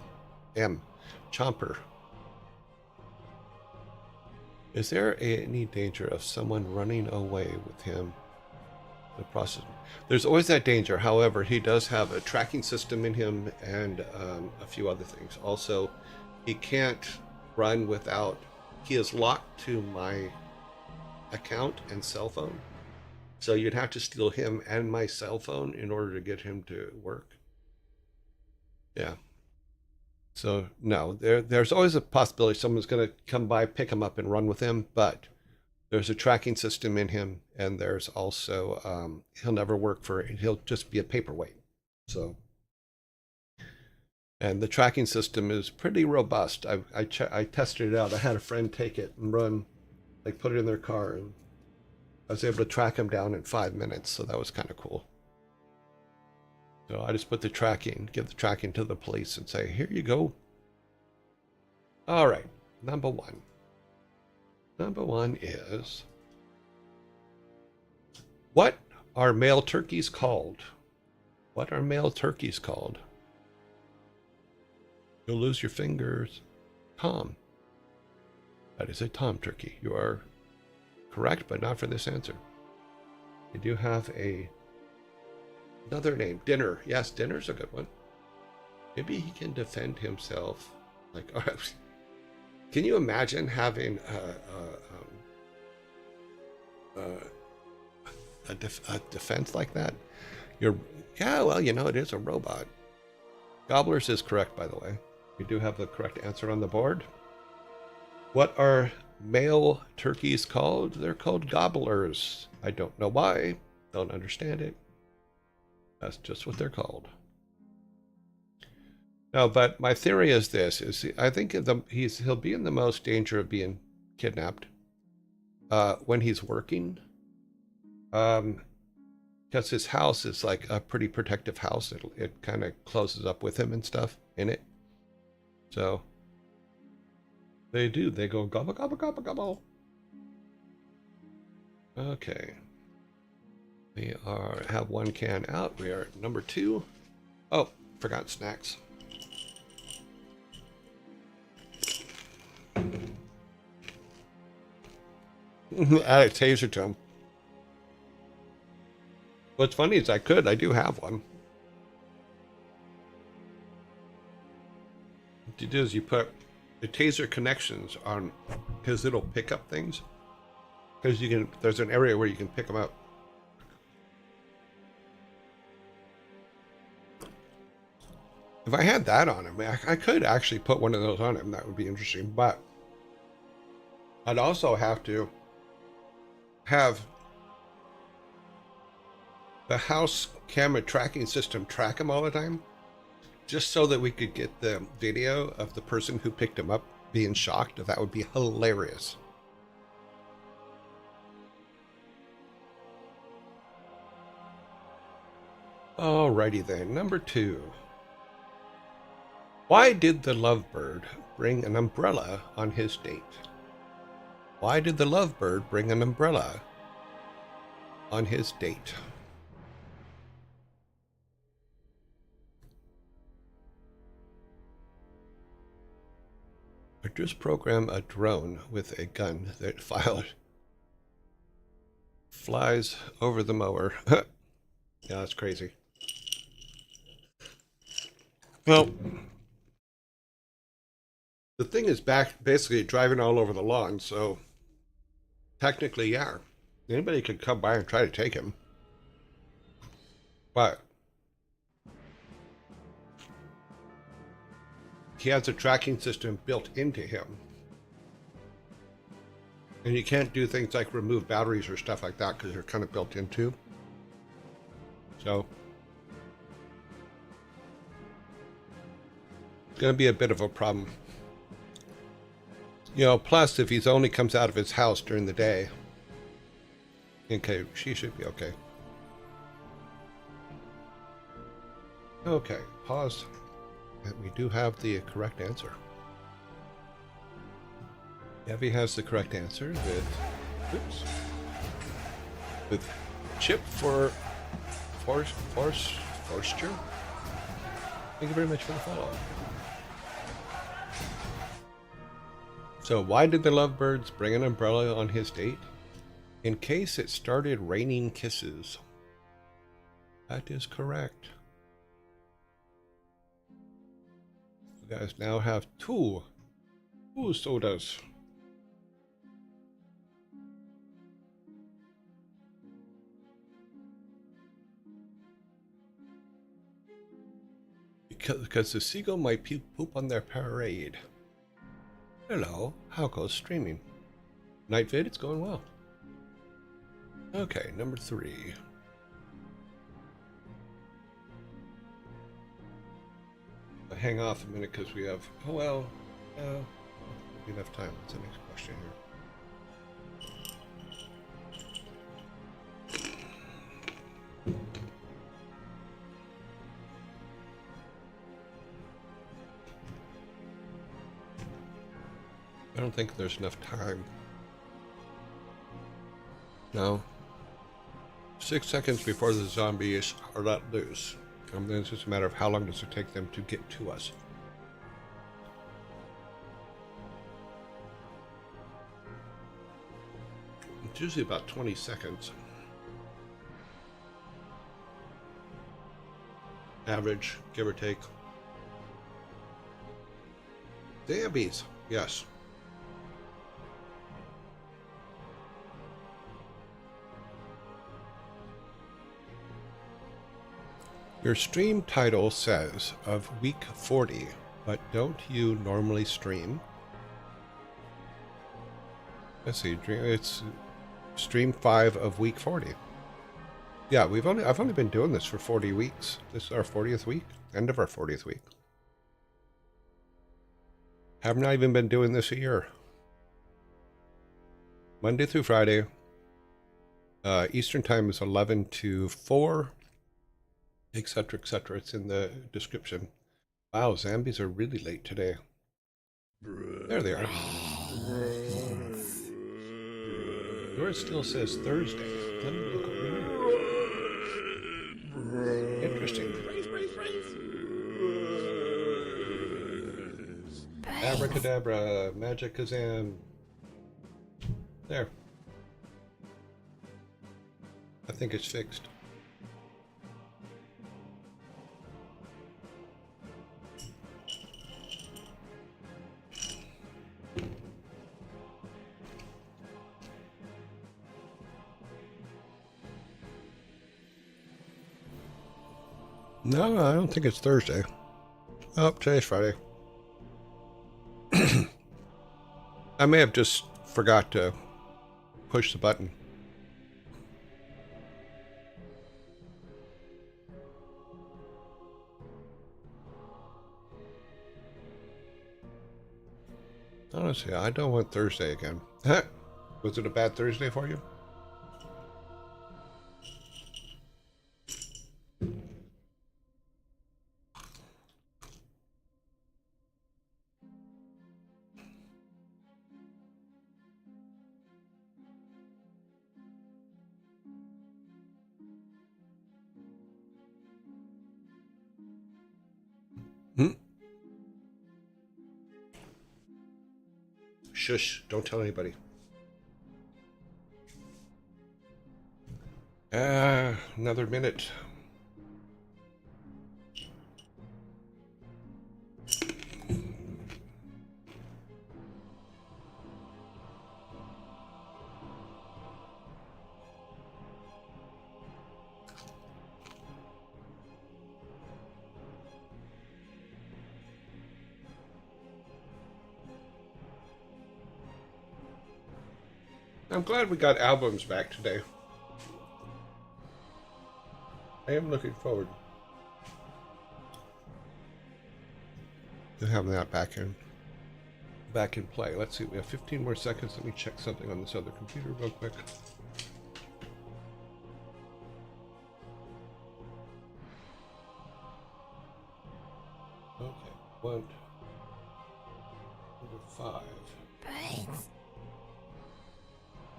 Is there any danger of someone running away with him? The process. There's always that danger. However, he does have a tracking system in him and a few other things. Also, he can't run without. He is locked to my account and cell phone. So you'd have to steal him and my cell phone in order to get him to work. Yeah. So no, there's always a possibility someone's going to come by, pick him up, and run with him. But there's a tracking system in him, and there's also he'll never work for it. He'll just be a paperweight. So, and the tracking system is pretty robust. I tested it out. I had a friend take it and run, like put it in their car, and I was able to track him down in 5 minutes. So that was kind of cool. So I just put the tracking, give the tracking to the police and say, here you go. All right, number 1. Number 1 is, what are male turkeys called? What are male turkeys called? You'll lose your fingers. Tom. That is a tom turkey. You are correct, but not for this answer. You do have another name. Dinner. Yes, dinner's a good one. Maybe he can defend himself. Like, can you imagine having a defense like that? Yeah, well, you know, it is a robot. Gobblers is correct, by the way. We do have the correct answer on the board. What are male turkeys called? They're called gobblers. I don't know why. Don't understand it. That's just what they're called. No, but my theory is this: I think he'll be in the most danger of being kidnapped when he's working, because his house is like a pretty protective house. It kind of closes up with him and stuff in it. So they go gobble gobble gobble gobble. Okay. We have 1 can out. We are at number 2. Oh, forgot snacks. Add a taser to him. What's funny is I do have one. What you do is you put the taser connections on, because it'll pick up things. Because there's an area where you can pick them up. If I had that on him, I could actually put one of those on him. That would be interesting. But I'd also have to have the house camera tracking system track him all the time, just so that we could get the video of the person who picked him up being shocked. That would be hilarious. Alrighty then, number 2. Why did the lovebird bring an umbrella on his date? Why did the lovebird bring an umbrella on his date? Or just program a drone with a gun that flies over the mower. Yeah, that's crazy. Well, The thing is back basically driving all over the lawn, so technically, yeah, anybody could come by and try to take him. But he has a tracking system built into him. And you can't do things like remove batteries or stuff like that because they're kind of built into. So it's going to be a bit of a problem. You know, plus if he's only comes out of his house during the day. Okay, she should be okay. Okay, pause. And we do have the correct answer. Evie has the correct answer with Chip for Forster. Thank you very much for the follow. So why did the lovebirds bring an umbrella on his date? In case it started raining kisses. That is correct. You guys now have two sodas. Because the seagull might poop on their parade. Hello, how goes streaming? Night vid, it's going well. Okay, number 3. I'll hang off a minute because we have, we enough time. What's the next question here? I don't think there's enough time. No. 6 seconds before the zombies are let loose. Then it's just a matter of how long does it take them to get to us. It's usually about 20 seconds. Average, give or take. Zombies, yes. Your stream title says of week 40, but don't you normally stream? Let's see, it's stream 5 of week 40. Yeah, I've only been doing this for 40 weeks. This is our 40th week, end of our 40th week. Haven't I even been doing this a year? Monday through Friday. Eastern time is 11 to 4. Etc., etc. It's in the description. Wow, zombies are really late today. There they are. Yours still says Thursday. Let me look over here. Interesting. Abracadabra, magic kazam. There. I think it's fixed. No, I don't think it's Thursday. Oh, today's Friday. I may have just forgot to push the button. Honestly, I don't want Thursday again. Was it a bad Thursday for you? Shush, don't tell anybody. Another minute. I'm glad we got albums back today. I am looking forward to having that back in play. Let's see, we have 15 more seconds. Let me check something on this other computer real quick. Okay, one, number 5. Brains.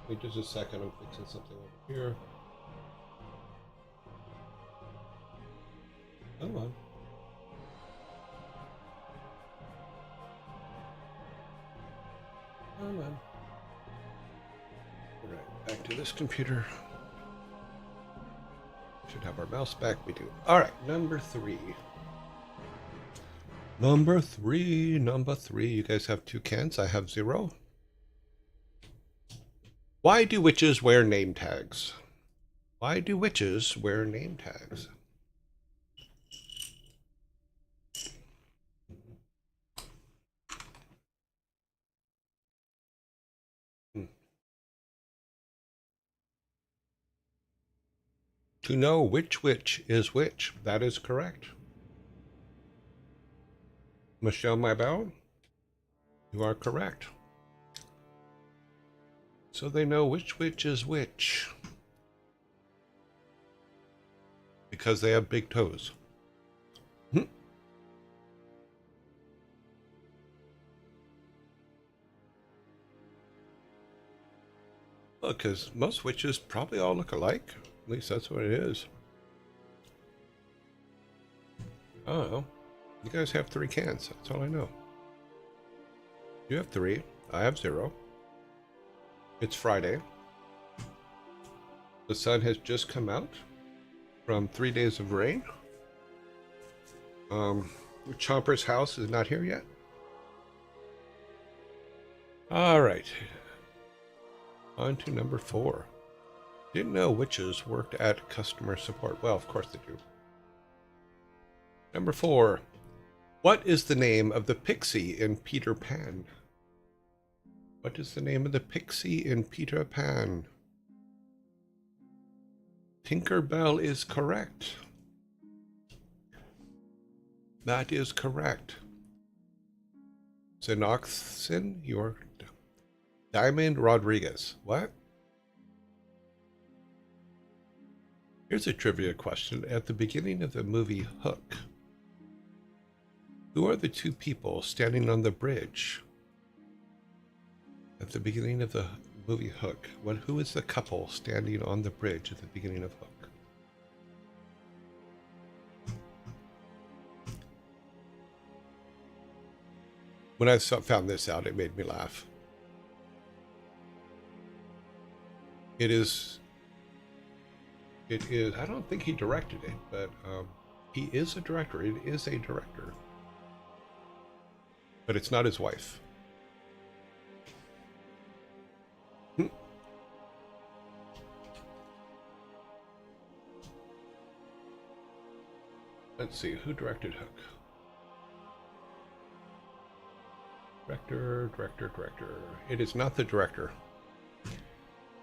Wait just a second, I'm fixing something over here. Come on. Come on. All right, back to this computer. Should have our mouse back. We do. All right, number 3. Number three. You guys have 2 cans. I have 0. Why do witches wear name tags? Why do witches wear name tags? To know which witch is which. That is correct. Michelle Mybell, you are correct. So they know which witch is which. Because they have big toes. Well, because most witches probably all look alike. At least that's what it is. I don't know. You guys have 3 cans. That's all I know. You have 3. I have 0. It's Friday. The sun has just come out from 3 days of rain. Chomper's house is not here yet. All right. On to number 4. Didn't know witches worked at customer support. Well, of course they do. Number 4. What is the name of the pixie in Peter Pan? What is the name of the pixie in Peter Pan? Tinkerbell is correct. That is correct. Xenoxin, you're Diamond Rodriguez. What? Here's a trivia question. At the beginning of the movie Hook, who are the 2 people standing on the bridge? At the beginning of the movie Hook, who is the couple standing on the bridge at the beginning of Hook? When I found this out, it made me laugh. It is, I don't think he directed it, but he is a director. It is a director. But it's not his wife. Let's see, who directed Hook? Director. It is not the director.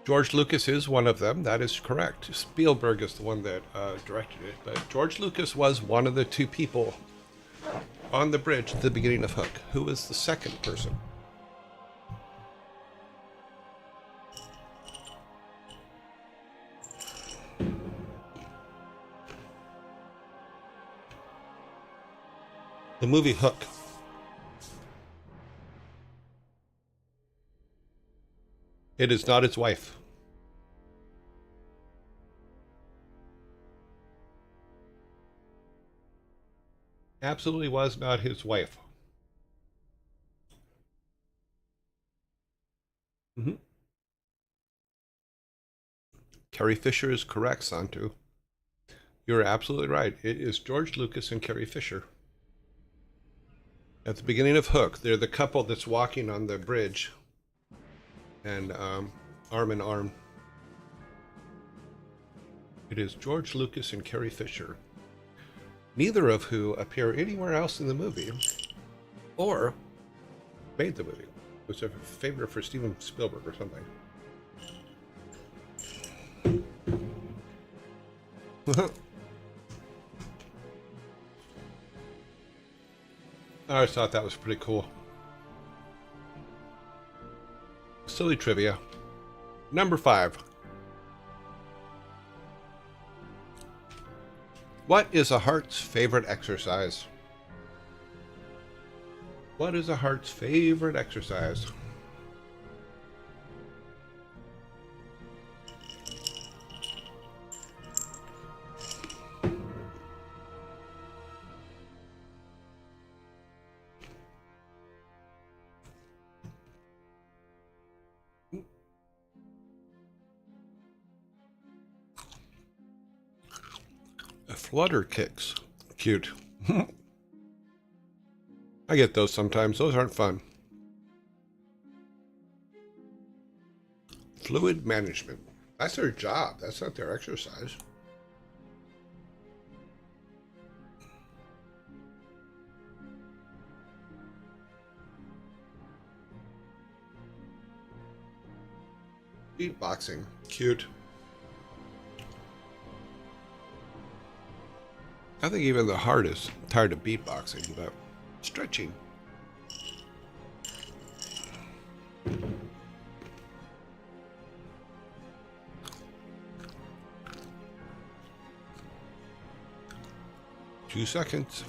George Lucas is one of them. That is correct. Spielberg is the one that directed it. But George Lucas was one of the 2 people on the bridge at the beginning of Hook. Who was the second person? The movie Hook. It is not his wife. Absolutely was not his wife. Carrie Fisher is correct, Santu. You're absolutely right. It is George Lucas and Carrie Fisher. At the beginning of Hook, they're the couple that's walking on the bridge and arm in arm. It is George Lucas and Carrie Fisher, neither of who appear anywhere else in the movie or made the movie. It was a favor for Steven Spielberg or something. always thought that was pretty cool. Silly trivia. Number 5. What is a heart's favorite exercise? What is a heart's favorite exercise? Flutter kicks. Cute. I get those sometimes. Those aren't fun. Fluid management. That's their job. That's not their exercise. Beatboxing. Cute. I think even the heart is tired of beatboxing, but stretching. Two seconds.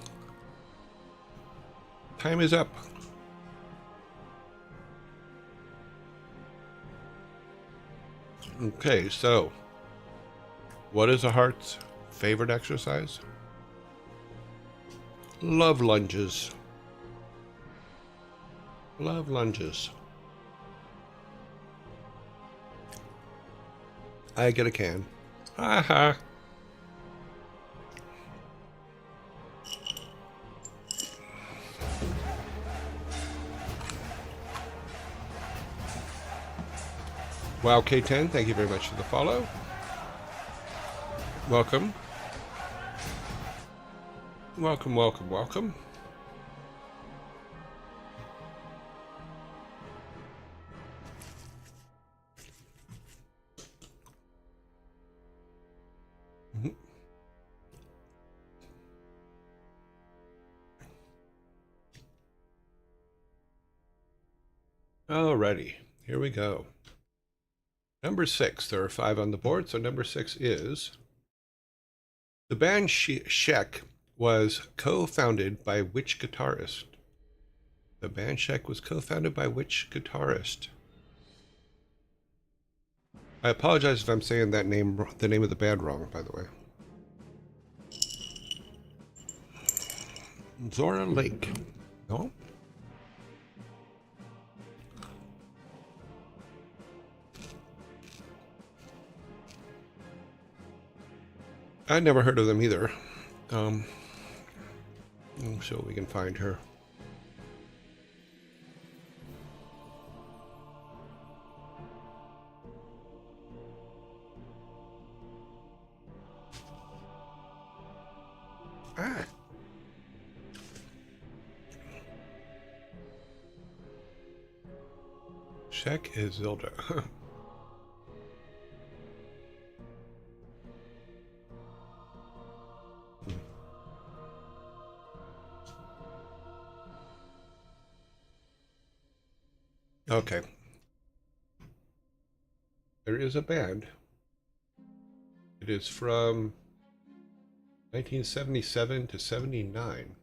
Time is up. Okay, so what is a heart's favorite exercise? Love lunges. Love lunges. I get a can. Ha ha. Wow, K10, thank you very much for the follow. Welcome. Welcome, welcome, welcome. Alrighty, here we go. Number 6, there are 5 on the board, so number 6 is... The band Sheck was co-founded by which guitarist? The band Sheck was co-founded by which guitarist? I apologize if I'm saying that name, the name of the band wrong, by the way. Zora Lake. No? I'd never heard of them either. So we can find her. Ah. Sheck is Zilda. Okay. There is a band. It is from 1977 to 79.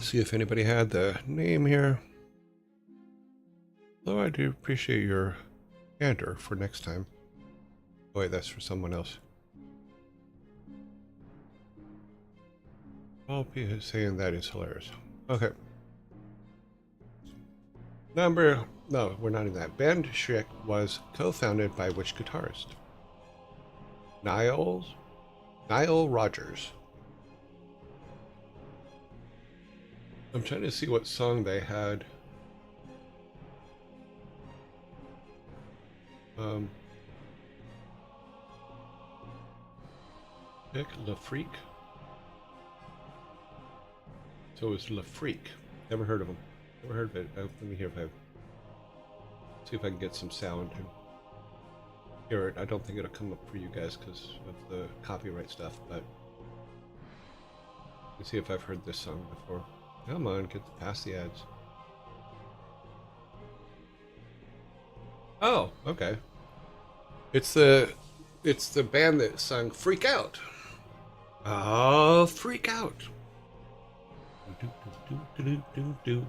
See if anybody had the name here. Though I do appreciate your candor for next time. Oh wait, that's for someone else. All people saying that is hilarious. Okay. No, we're not in that. Band Shrek was co-founded by which guitarist? Nile Rodgers. I'm trying to see what song they had. Pick Le Freak. So it's Le Freak. Never heard of him. Never heard of it. Let me hear if I see if I can get some sound. hear it. I don't think it'll come up for you guys because of the copyright stuff, but let's see if I've heard this song before. Come on, get past the ads. Oh, okay. It's the band that sung "Freak Out." Oh, freak out! Do, do, do, do, do, do.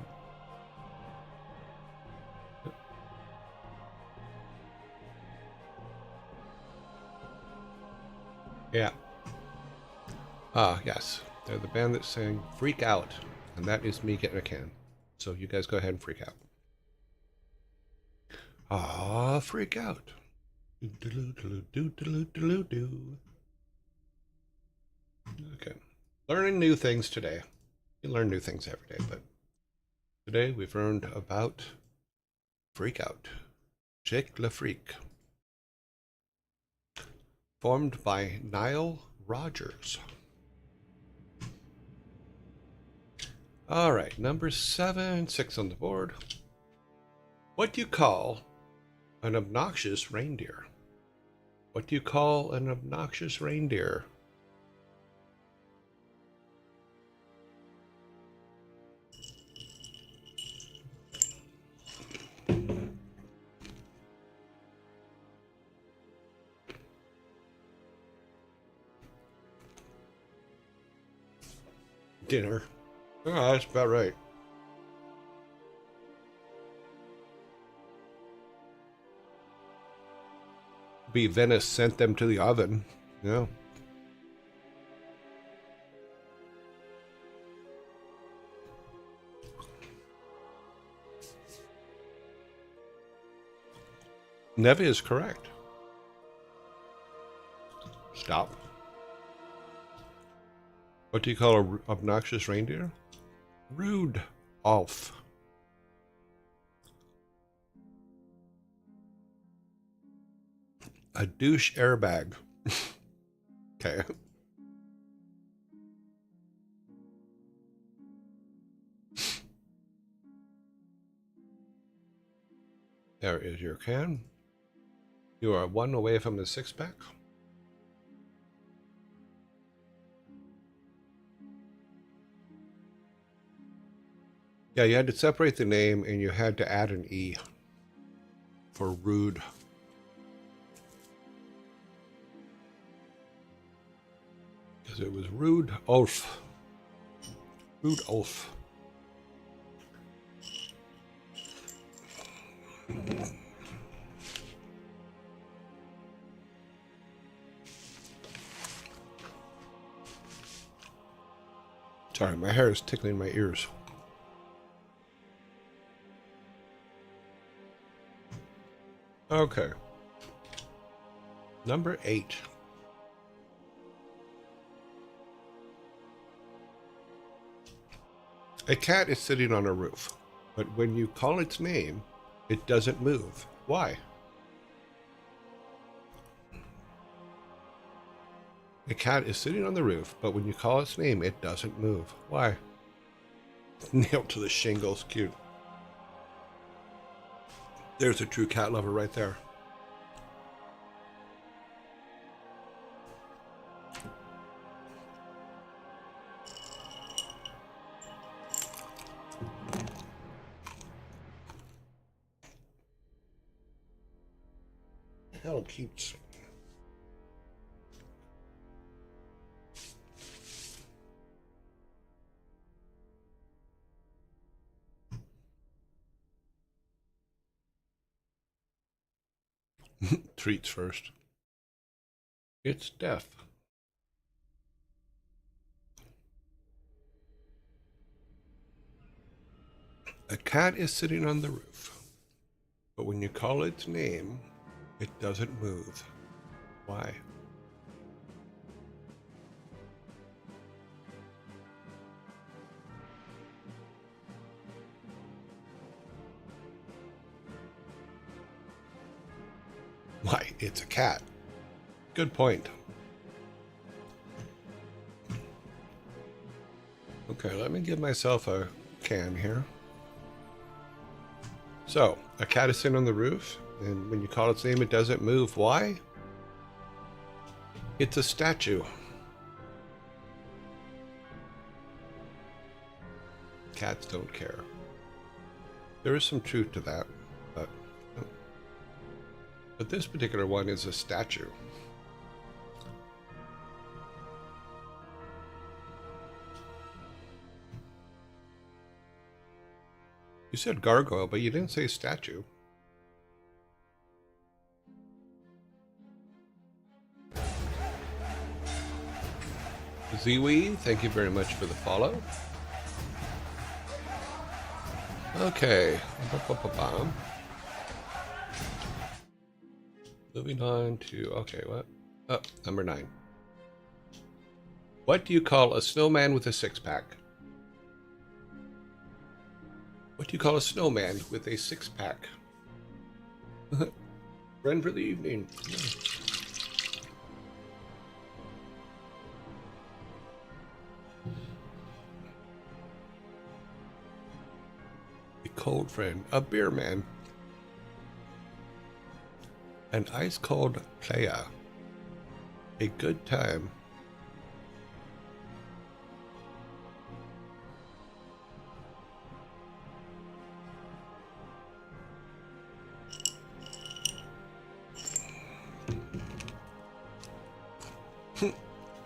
Yeah. Ah, yes. They're the band that sang "Freak Out," and that is me getting a can. So you guys go ahead and freak out. Ah, freak out. Okay. Learning new things today. You learn new things every day, but today we've learned about freak out. Jake Le Freak. Formed by Nile Rogers. All right, number 7, 6 on the board. What do you call an obnoxious reindeer? What do you call an obnoxious reindeer? Dinner. Oh, that's about right. Be Venice sent them to the oven. Yeah. Neve is correct. Stop. What do you call an obnoxious reindeer? Rude. Off. A douche airbag. Okay. There is your can. You are 1 away from the 6-pack. Yeah, you had to separate the name and you had to add an E for rude. Because it was Rude Ulf. Rude Ulf. Sorry, my hair is tickling my ears. Okay. Number 8. A cat is sitting on a roof, but when you call its name, it doesn't move. Why? A cat is sitting on the roof, but when you call its name, it doesn't move. Why? Nailed to the shingles. Cute. There's a true cat lover right there. Hell keeps. Treats first. It's death. A cat is sitting on the roof, but when you call its name, it doesn't move. Why? Why, it's a cat. Good point. Okay, let me give myself a can here. So, a cat is sitting on the roof, And when you call its name, it doesn't move. Why? It's a statue. Cats don't care. There is some truth to that, but this particular one is a statue. You said gargoyle, but you didn't say statue. Ziwi, thank you very much for the follow. Okay. Moving on to, okay, what? Oh, number 9. What do you call a snowman with a six-pack? What do you call a snowman with a six-pack? Friend for the evening. A cold friend. A beer man. An ice-cold playa. A good time.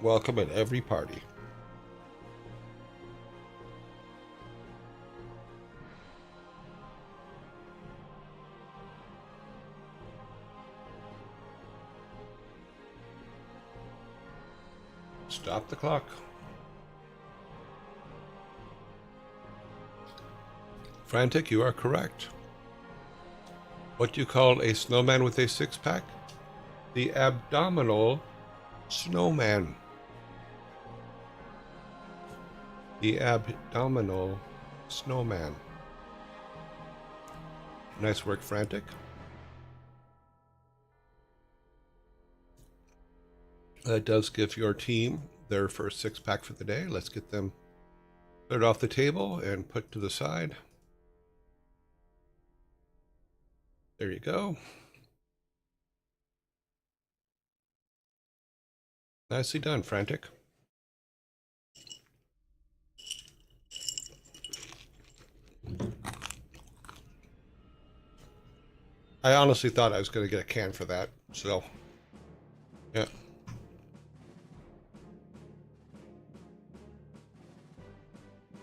Welcome at every party. Stop the clock. Frantic, you are correct. What do you call a snowman with a six-pack? The abdominal snowman. The abdominal snowman. Nice work, Frantic. That does give your team their first six-pack for the day. Let's get them cleared off the table and put to the side. There you go. Nicely done, Frantic. I honestly thought I was going to get a can for that, so yeah.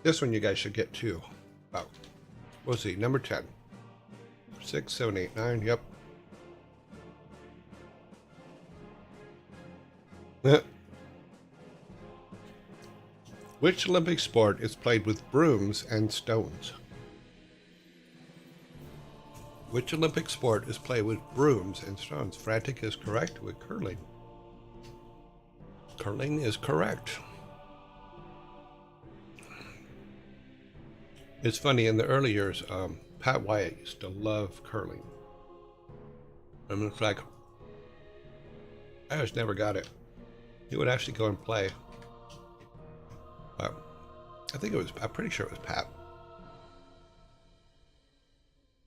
This one you guys should get too. About, we'll see, number 10. 6, 7, 8, 9, yep. Which Olympic sport is played with brooms and stones? Which Olympic sport is played with brooms and stones? Frantic is correct with curling. Curling is correct. It's funny, in the early years, Pat Wyatt used to love curling. I mean, it's like, I just never got it. He would actually go and play. I think it was, I'm pretty sure it was Pat.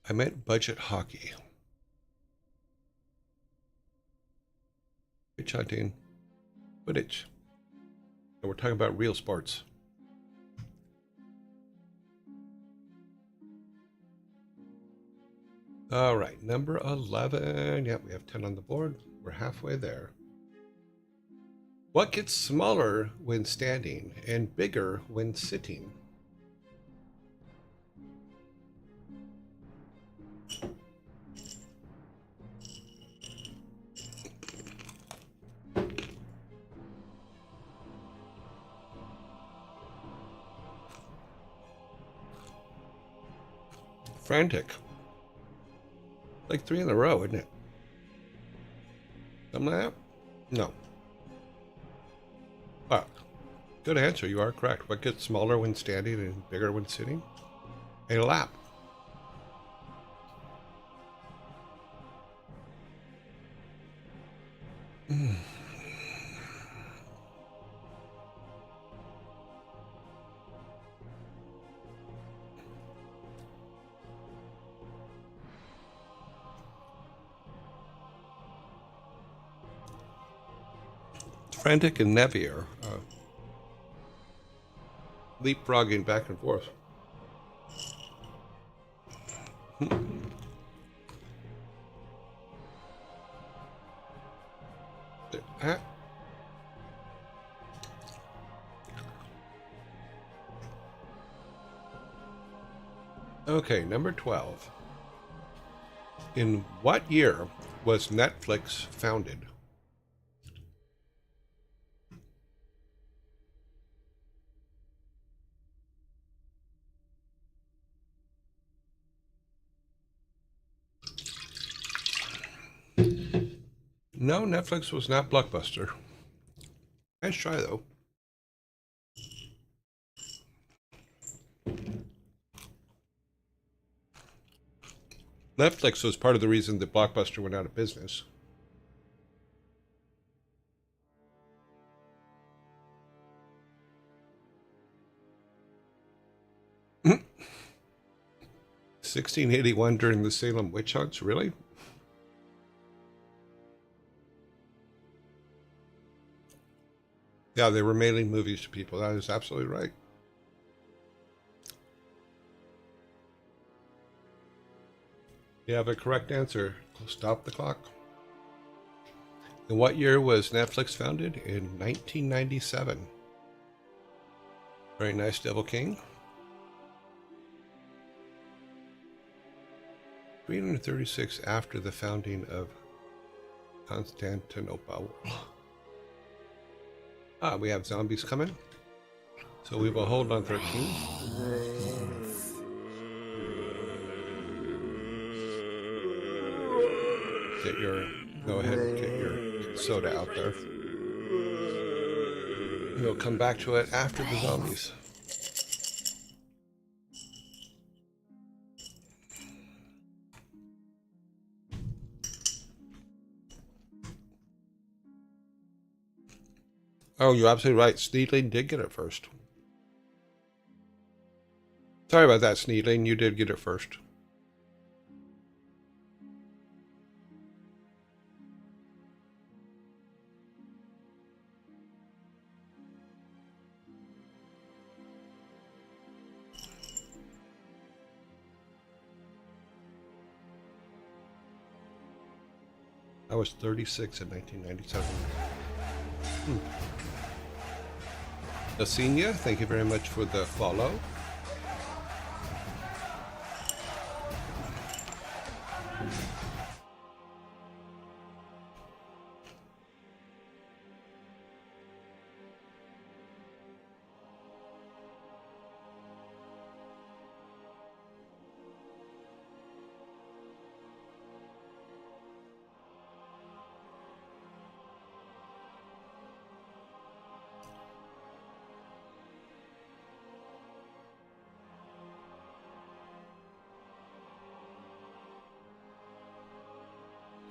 I meant budget hockey. Pitch hunting. Quidditch. And we're talking about real sports. All right, number 11. Yep, we have 10 on the board. We're halfway there. What gets smaller when standing and bigger when sitting? Frantic. Like 3 in a row, isn't it? Something like that? No. Ah, good answer. You are correct. What gets smaller when standing and bigger when sitting? A lap. Frantic and Nevi are leapfrogging back and forth. Okay, number 12. In what year was Netflix founded? No, Netflix was not Blockbuster. Nice try, though. Netflix was part of the reason that Blockbuster went out of business. Mm. 1681 during the Salem witch hunts, really? Yeah, they were mailing movies to people. That is absolutely right. You have a correct answer. Stop the clock. In what year was Netflix founded? In 1997. Very nice, Devil King. 336 after the founding of Constantinople. We have zombies coming. So we will hold on 13. Go ahead and get your soda out there. We'll come back to it after the zombies. Oh, you're absolutely right. Sneedling did get it first. Sorry about that, Sneedling. You did get it first. I was 36 in 1997. Asinia, thank you very much for the follow.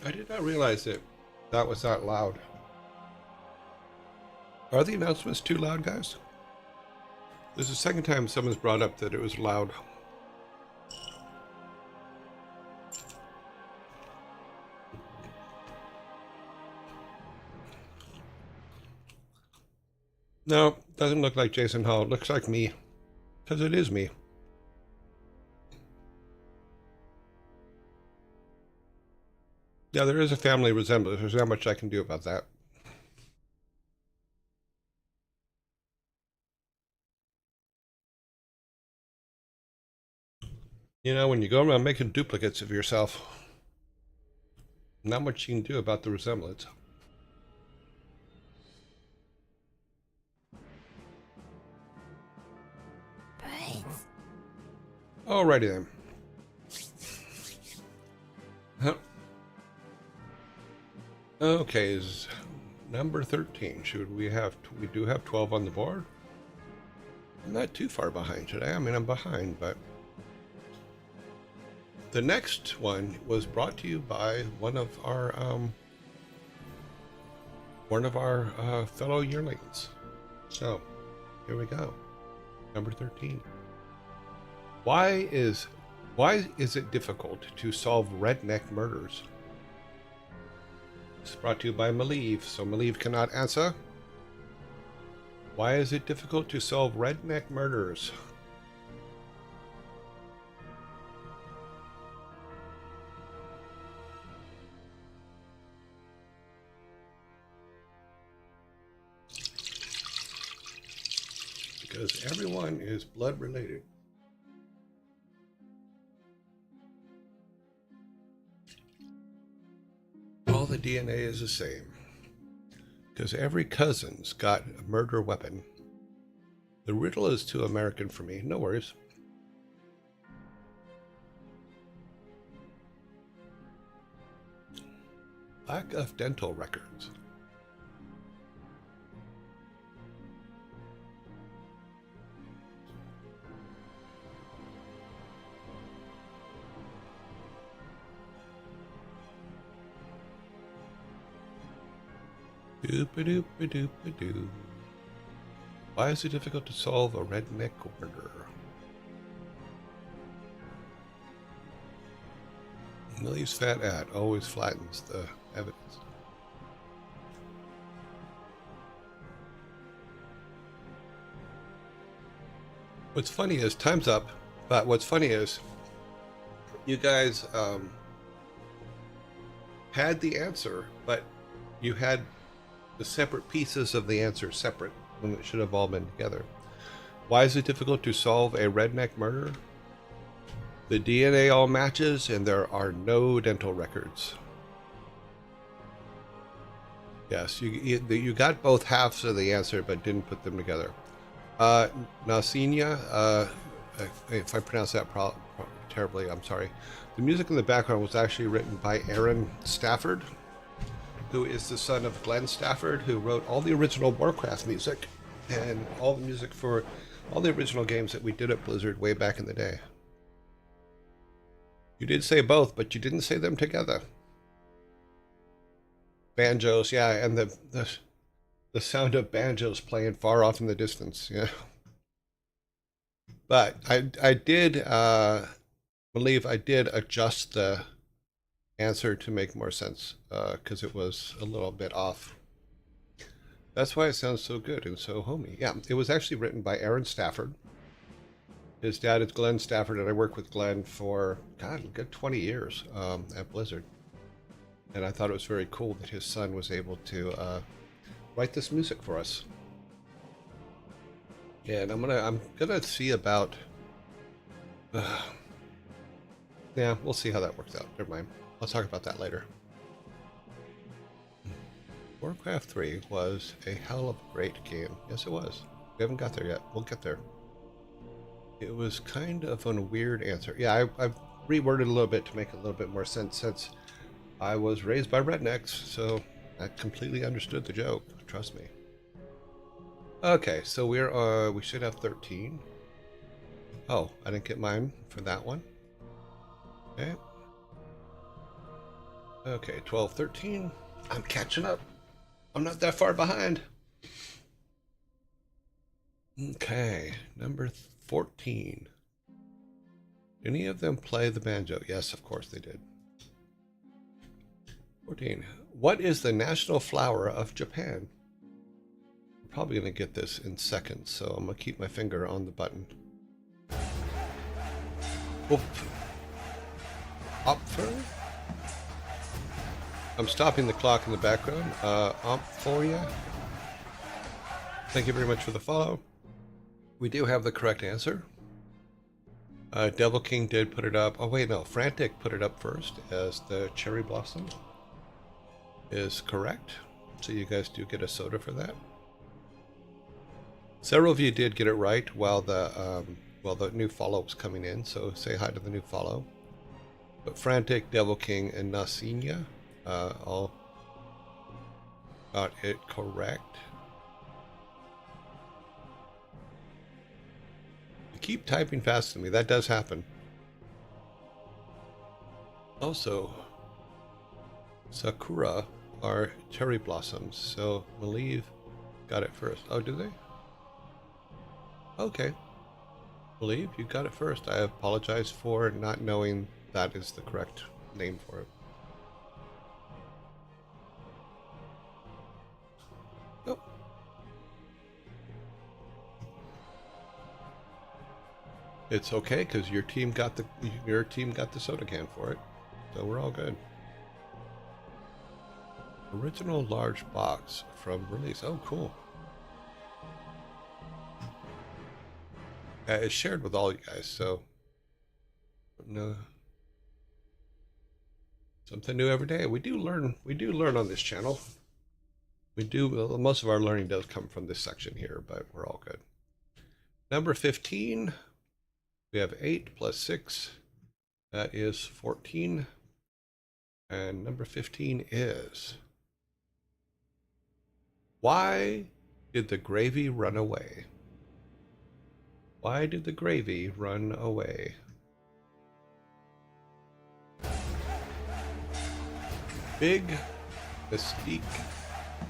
I did not realize that was that loud. Are the announcements too loud, guys? This is the second time someone's brought up that it was loud. No, doesn't look like Jason Hall. It looks like me. Because it is me. Yeah, there is a family resemblance. There's not much I can do about that. You know, when you go around making duplicates of yourself, not much you can do about the resemblance. Brains. Alrighty then. Huh. Okay, is number 13. We do have 12 on the board. I'm not too far behind today. I mean, I'm behind, but the next one was brought to you by one of our fellow yearlings. So here we go. Number 13. Why is it difficult to solve redneck murders? It's brought to you by Malieve, so Malieve cannot answer. Why is it difficult to solve redneck murders? Because everyone is blood related. All the DNA is the same. Because every cousin's got a murder weapon. The riddle is too American for me. No worries. Lack of dental records. Doop-a-doop-a-doop-a-doo. Why is it difficult to solve a redneck murder? Millie's fat ad always flattens the evidence. What's funny is, time's up, but what's funny is, you guys had the answer, but you had the separate pieces of the answer separate when it should have all been together. Why is it difficult to solve a redneck murder? The DNA all matches and there are no dental records. Yes, you got both halves of the answer but didn't put them together. Nasinya, if I pronounce that terribly, I'm sorry. The music in the background was actually written by Aaron Stafford, who is the son of Glenn Stafford, who wrote all the original WarCraft music and all the music for all the original games that we did at Blizzard way back in the day. You did say both, but you didn't say them together. Banjos, yeah, and the sound of banjos playing far off in the distance, yeah. But I did believe I did adjust the answer to make more sense, because it was a little bit off. That's why it sounds so good and so homey. Yeah, it was actually written by Aaron Stafford. His dad is Glenn Stafford, and I worked with Glenn for, God, a good 20 years at Blizzard. And I thought it was very cool that his son was able to write this music for us. Yeah, and I'm gonna see about. Yeah, we'll see how that works out. Never mind. I'll talk about that later. WarCraft 3 was a hell of a great game. Yes, it was. We haven't got there yet. We'll get there. It was kind of a weird answer. Yeah, I've reworded a little bit to make a little bit more sense, since I was raised by rednecks, so I completely understood the joke. Trust me. Okay, so we should have 13. Oh, I didn't get mine for that one. Okay. Okay, 12, 13. I'm catching up. I'm not that far behind. Okay, number 14. Did any of them play the banjo? Yes, of course they did. 14. What is the national flower of Japan? I'm probably going to get this in seconds, so I'm going to keep my finger on the button. Oop. Opfer? I'm stopping the clock in the background. Omphoria. Thank you very much for the follow. We do have the correct answer. Devil King did put it up. Oh wait, no. Frantic put it up first as the cherry blossom is correct. So you guys do get a soda for that. Several of you did get it right while the new follow was coming in. So say hi to the new follow. But Frantic, Devil King, and Nasinya all got it correct. You keep typing fast to me. That does happen. Also, Sakura are cherry blossoms, so Malieve got it first. Oh, did they? Okay. Malieve, you got it first. I apologize for not knowing that is the correct name for it. Oh. It's okay because your team got the soda can for it, so we're all good. Original large box from release. Oh, cool. It's shared with all you guys, so no, something new every day. We do learn. We do learn on this channel. We do. Well, most of our learning does come from this section here, but we're all good. Number 15. We have 8 plus 6. That is 14. And number 15 is, why did the gravy run away? Why did the gravy run away? Big Mystique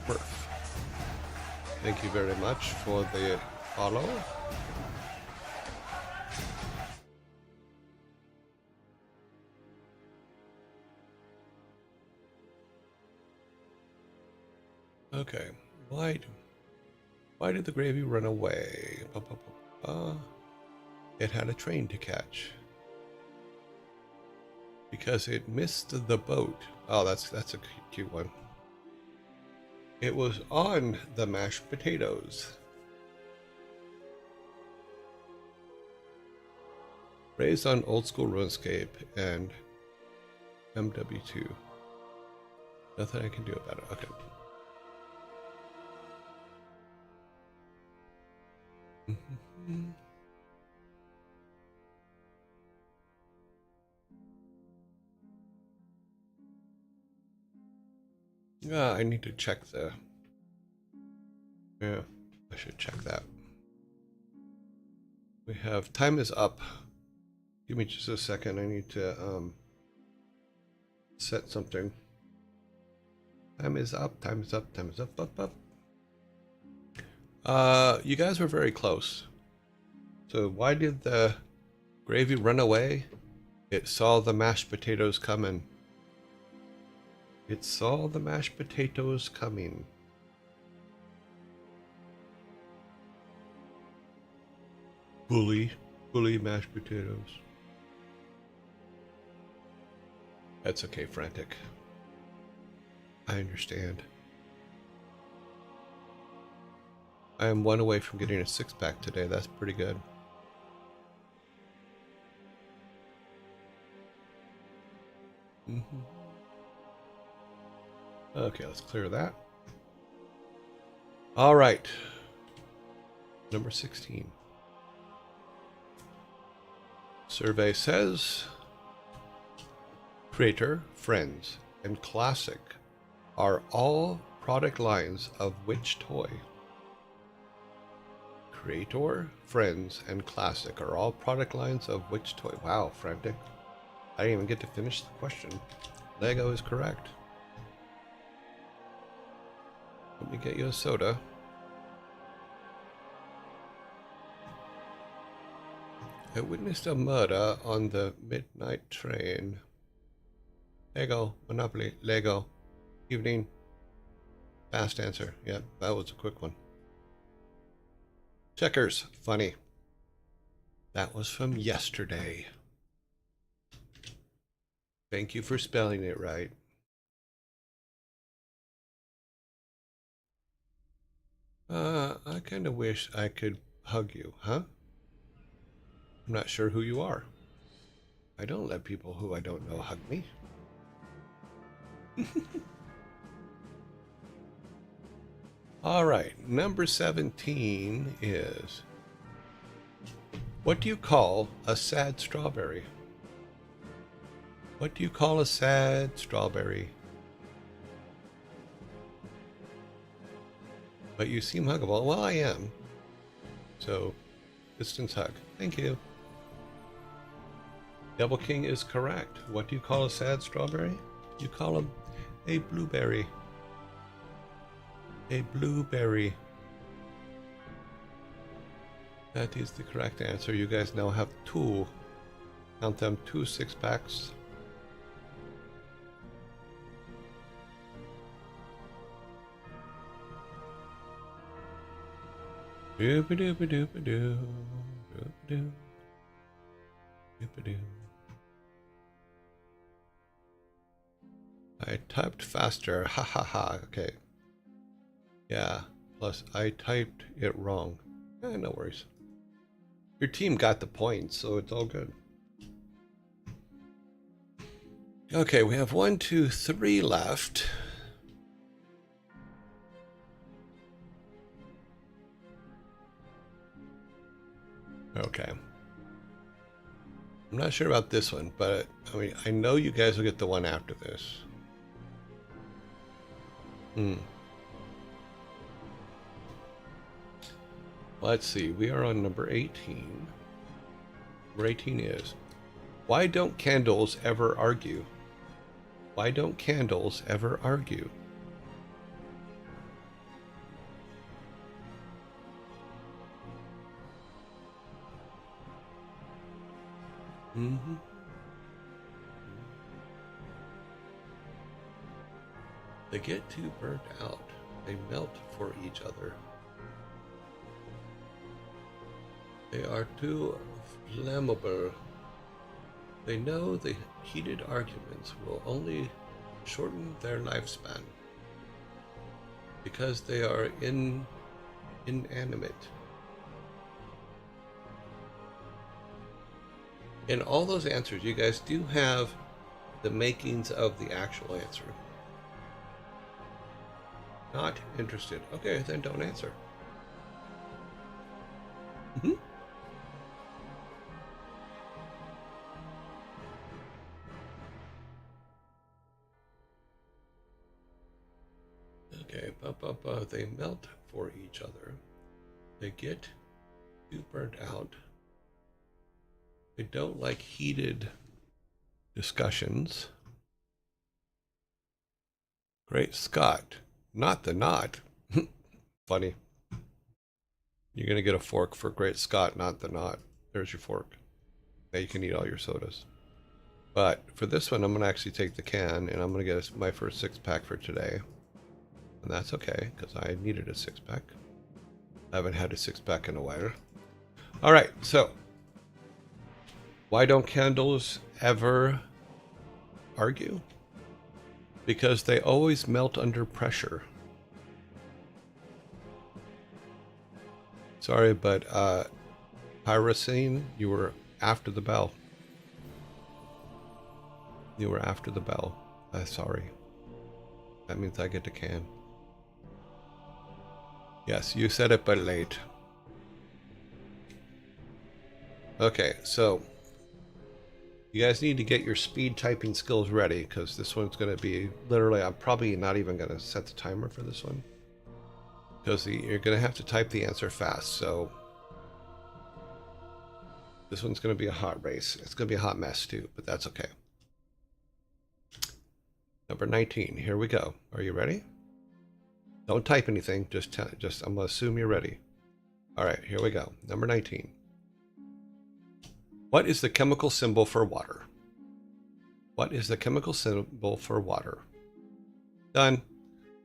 Murph. Thank you very much for the follow. Okay, why did the gravy run away? It had a train to catch. Because it missed the boat. Oh, that's a cute one. It was on the mashed potatoes. Raised on old school RuneScape and MW2. Nothing I can do about it. Okay. Yeah, I need to check the... Yeah, I should check that. We have... Time is up. Give me just a second. I need to set something. Time is up. Time is up. Time is up. Up. You guys were very close. So why did the gravy run away? It saw the mashed potatoes coming. It saw the mashed potatoes coming. Bully mashed potatoes. That's okay, Frantic. I understand. I am 1 away from getting a 6-pack today. That's pretty good. Okay, let's clear that. All right. Number 16. Survey says, Creator, Friends, and Classic are all product lines of which toy? Creator, Friends, and Classic are all product lines of which toy? Wow, Frantic. I didn't even get to finish the question. Lego is correct. Let me get you a soda. I witnessed a murder on the midnight train. Lego, Monopoly, Lego. Evening. Fast answer. Yep, that was a quick one. Checkers, funny. That was from yesterday. Thank you for spelling it right. I kind of wish I could hug you, huh? I'm not sure who you are. I don't let people who I don't know hug me. All right, number 17 is, what do you call a sad strawberry? What do you call a sad strawberry? But you seem huggable. Well, I am. So, distance hug. Thank you. Double King is correct. What do you call a sad strawberry? You call him a blueberry. A blueberry. That is the correct answer. You guys now have 2. Count them, 2 6-packs. Doop-a-doop-a-doop-a-doo. Doop-a-doo. Yippee-doo. I typed faster. Ha ha ha. Okay. Yeah. Plus, I typed it wrong. No worries. Your team got the points, so it's all good. Okay, we have 1, 2, 3 left. Okay. I'm not sure about this one, but I mean, I know you guys will get the one after this. Let's see. We are on number 18. Number 18 is, why don't candles ever argue? Why don't candles ever argue? Mm-hmm. They get too burnt out. They melt for each other. They are too flammable. They know the heated arguments will only shorten their lifespan because they are inanimate. In all those answers, you guys do have the makings of the actual answer. Not interested. Okay, then don't answer. Okay, they melt for each other. They get too burnt out. They don't like heated discussions. Great Scott. Not the knot. Funny. You're going to get a fork for Great Scott, not the knot. There's your fork. Now you can eat all your sodas. But for this one, I'm going to actually take the can, and I'm going to get my first 6-pack for today. And that's okay, because I needed a 6-pack. I haven't had a 6-pack in a while. All right, so why don't candles ever argue? Because they always melt under pressure. Sorry, but Pyrocene, you were after the bell. You were after the bell. Sorry. That means I get to can. Yes, you said it, but late. Okay, so you guys need to get your speed typing skills ready, because this one's going to be literally, I'm probably not even going to set the timer for this one, because you're going to have to type the answer fast. So this one's going to be a hot race. It's going to be a hot mess too, but that's okay. Number 19, here we go. Are you ready? Don't type anything, just I'm going to assume you're ready. All right, here we go. Number 19. What is the chemical symbol for water? What is the chemical symbol for water? Done.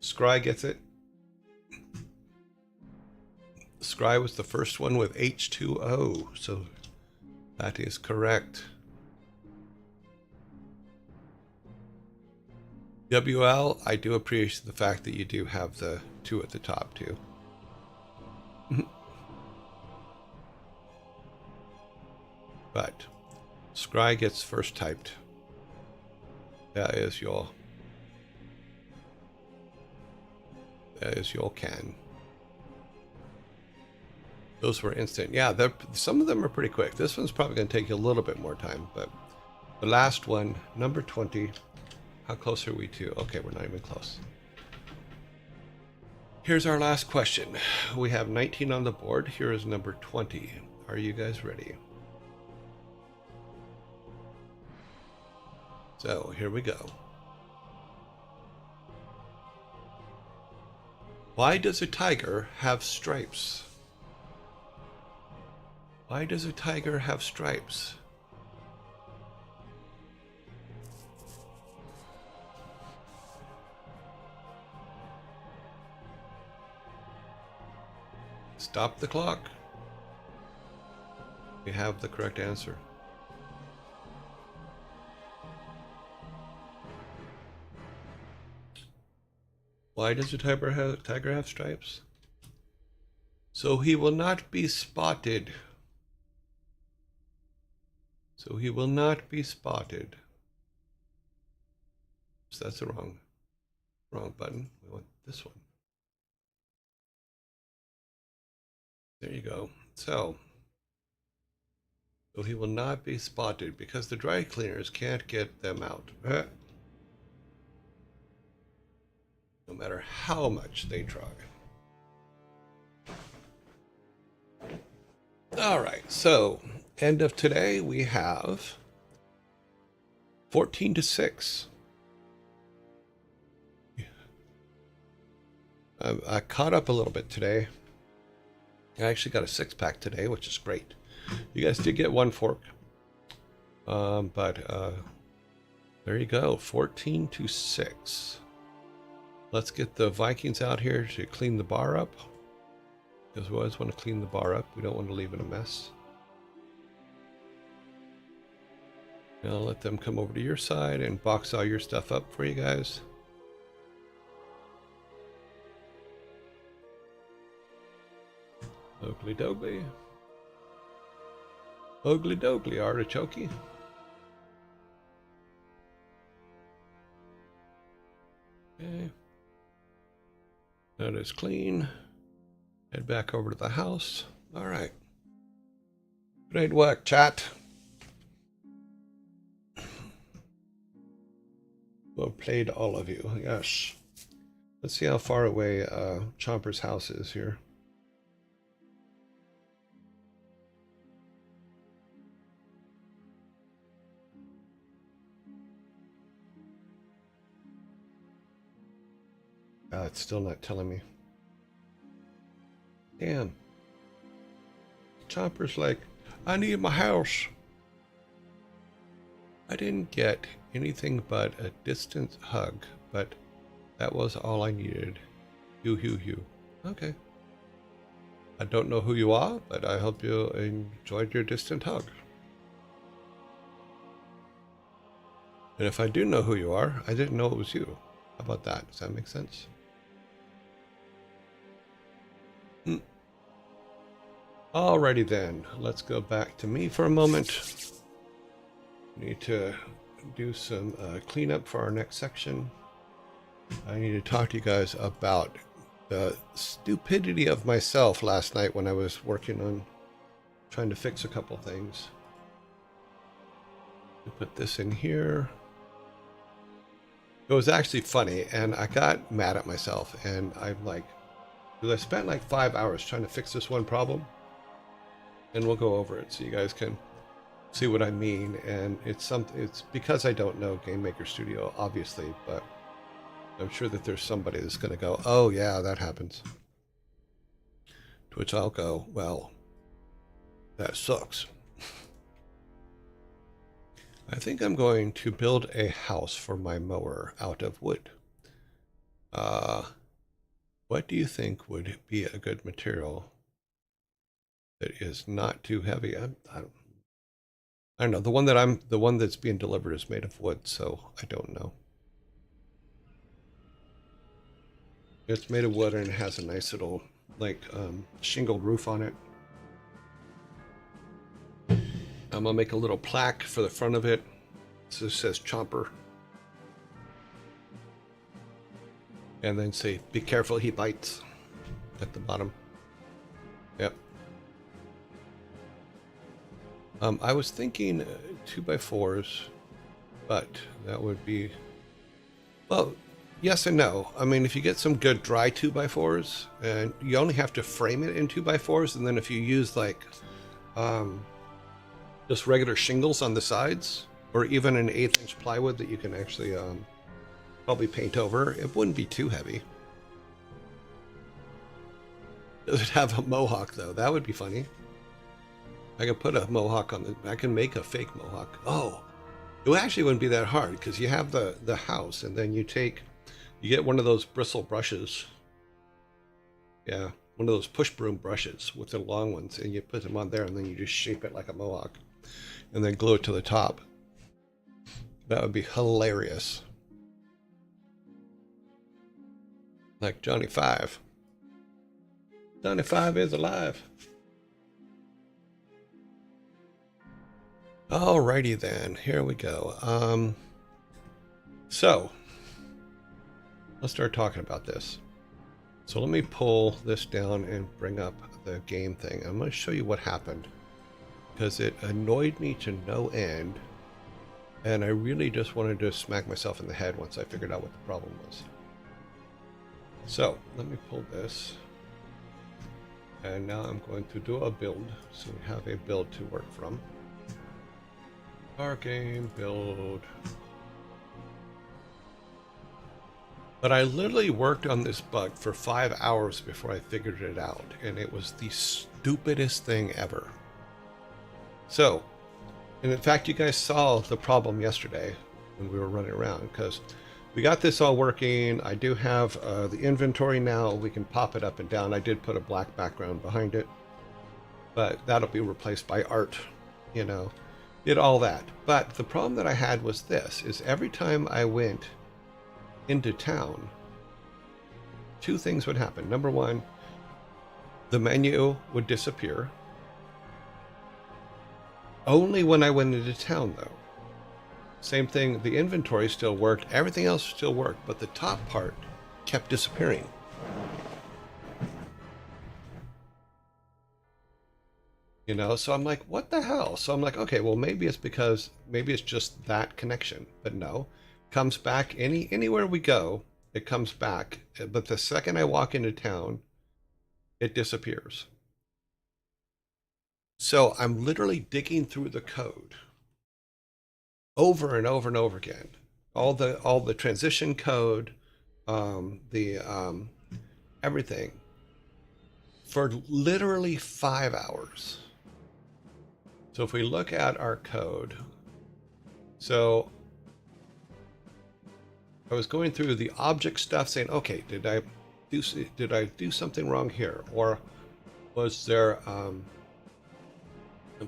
Scry gets it. Scry was the first one with H2O, so that is correct. WL, I do appreciate the fact that you do have the 2 at the top too. But Scry gets first typed. That is your can. Those were instant. Yeah, some of them are pretty quick. This one's probably going to take you a little bit more time, but the last one, number 20. How close are we to? Okay, we're not even close. Here's our last question. We have 19 on the board. Here is number 20. Are you guys ready? So here we go. Why does a tiger have stripes? Why does a tiger have stripes? Stop the clock. We have the correct answer. Why does the tiger have stripes? So he will not be spotted. So he will not be spotted. So that's the wrong button. We want this one. There you go. So he will not be spotted because the dry cleaners can't get them out. No matter how much they try. All right, so end of today, we have 14-6. I caught up a little bit today. I actually got a 6-pack today, which is great. You guys did get one fork. But there you go, 14-6. Let's get the Vikings out here to clean the bar up. Because we always want to clean the bar up. We don't want to leave it a mess. And I'll let them come over to your side and box all your stuff up for you guys. Oogly doogly. Oogly doogly, artichoke. Okay. That is clean. Head back over to the house. All right. Great work, chat. Well played, all of you. Yes. Let's see how far away Chomper's house is here. It's still not telling me. Damn. Chomper's like, I need my house. I didn't get anything but a distant hug, but that was all I needed. Hugh. Okay. I don't know who you are, but I hope you enjoyed your distant hug. And if I do know who you are, I didn't know it was you. How about that? Does that make sense? Alrighty then, let's go back to me for a moment. Need to do some cleanup for our next section. I need to talk to you guys about the stupidity of myself last night when I was working on trying to fix a couple things. Put this in here. It was actually funny, and I got mad at myself, and I'm like, because I spent like 5 hours trying to fix this one problem. And we'll go over it so you guys can see what I mean. And it's because I don't know Game Maker Studio, obviously, but I'm sure that there's somebody that's going to go, oh yeah, that happens. To which I'll go, well, that sucks. I think I'm going to build a house for my mower out of wood. What do you think would be a good material that is not too heavy? I don't know. The one that's being delivered is made of wood, so I don't know. It's made of wood and it has a nice little like shingled roof on it. I'm gonna make a little plaque for the front of it. So it says Chomper. And then say, be careful, he bites at the bottom. Yep. I was thinking 2x4s, but that would be, well, yes and no. I mean, if you get some good dry 2x4s, and you only have to frame it in 2x4s, and then if you use like just regular shingles on the sides, or even an 1/8" plywood that you can actually probably paint over, it wouldn't be too heavy. Does it have a mohawk though? That would be funny. I could put a mohawk on the, I can make a fake mohawk. Oh, it actually wouldn't be that hard because you have the house, and then you get one of those bristle brushes. Yeah, one of those push broom brushes with the long ones, and you put them on there, and then you just shape it like a mohawk and then glue it to the top. That would be hilarious. Like Johnny Five. Johnny Five is alive. Alrighty then, here we go. So let's start talking about this. So let me pull this down and bring up the game thing. I'm going to show you what happened because it annoyed me to no end, and I really just wanted to smack myself in the head once I figured out what the problem was. So let me pull this, and now I'm going to do a build, so we have a build to work from. Our game build. But I literally worked on this bug for 5 hours before I figured it out, and it was the stupidest thing ever. So, and in fact, you guys saw the problem yesterday when we were running around, because we got this all working. I do have the inventory now. We can pop it up and down. I did put a black background behind it, but that'll be replaced by art, you know, did all that. But the problem that I had was this, is every time I went into town, two things would happen. Number one, the menu would disappear. Only when I went into town, though. Same thing, the inventory still worked, everything else still worked, but the top part kept disappearing. You know, so I'm like, what the hell? So I'm like, okay, well, maybe it's just that connection, but no. Comes back anywhere we go, it comes back, but the second I walk into town, it disappears. So I'm literally digging through the code over and over and over again, all the transition code, everything, for literally 5 hours. So if we look at our code, so I was going through the object stuff saying, okay, did I do something wrong here? Or was there, I'm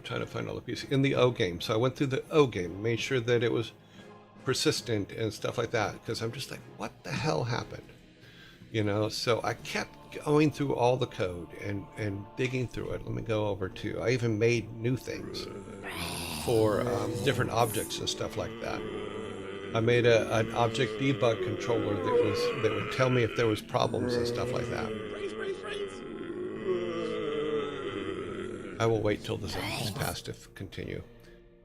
trying to find all the pieces in the O game. So I went through the O game, made sure that it was persistent and stuff like that, because I'm just like, what the hell happened? You know, so I kept going through all the code and digging through it. Let me go over to, I even made new things for different objects and stuff like that. I made an object debug controller that would tell me if there was problems and stuff like that. I will wait till the zombies pass to continue.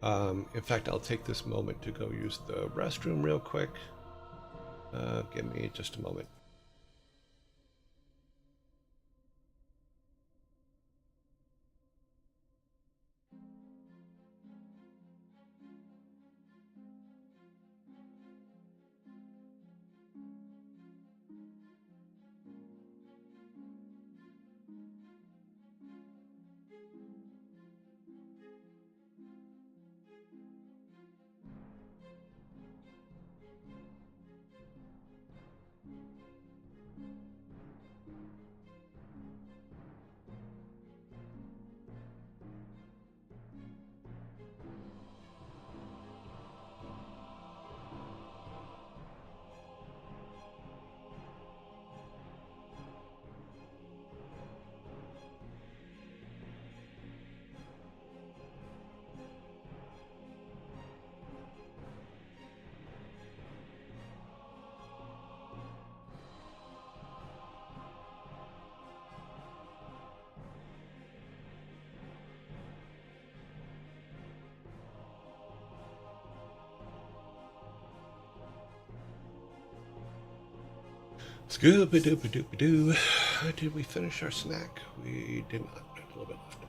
In fact, I'll take this moment to go use the restroom real quick. Give me just a moment. Scooby-dooby-dooby-doo. Did we finish our snack? We did not. There's a little bit left.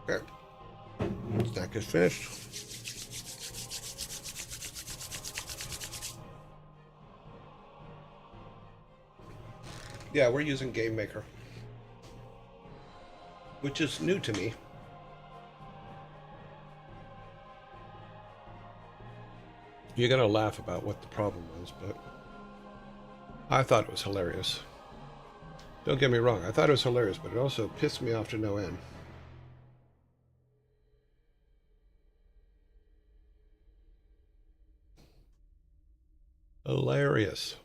Okay. Snack is finished. Yeah, we're using Game Maker, which is new to me. You're going to laugh about what the problem was, but I thought it was hilarious. Don't get me wrong, I thought it was hilarious, but it also pissed me off to no end. Hilarious.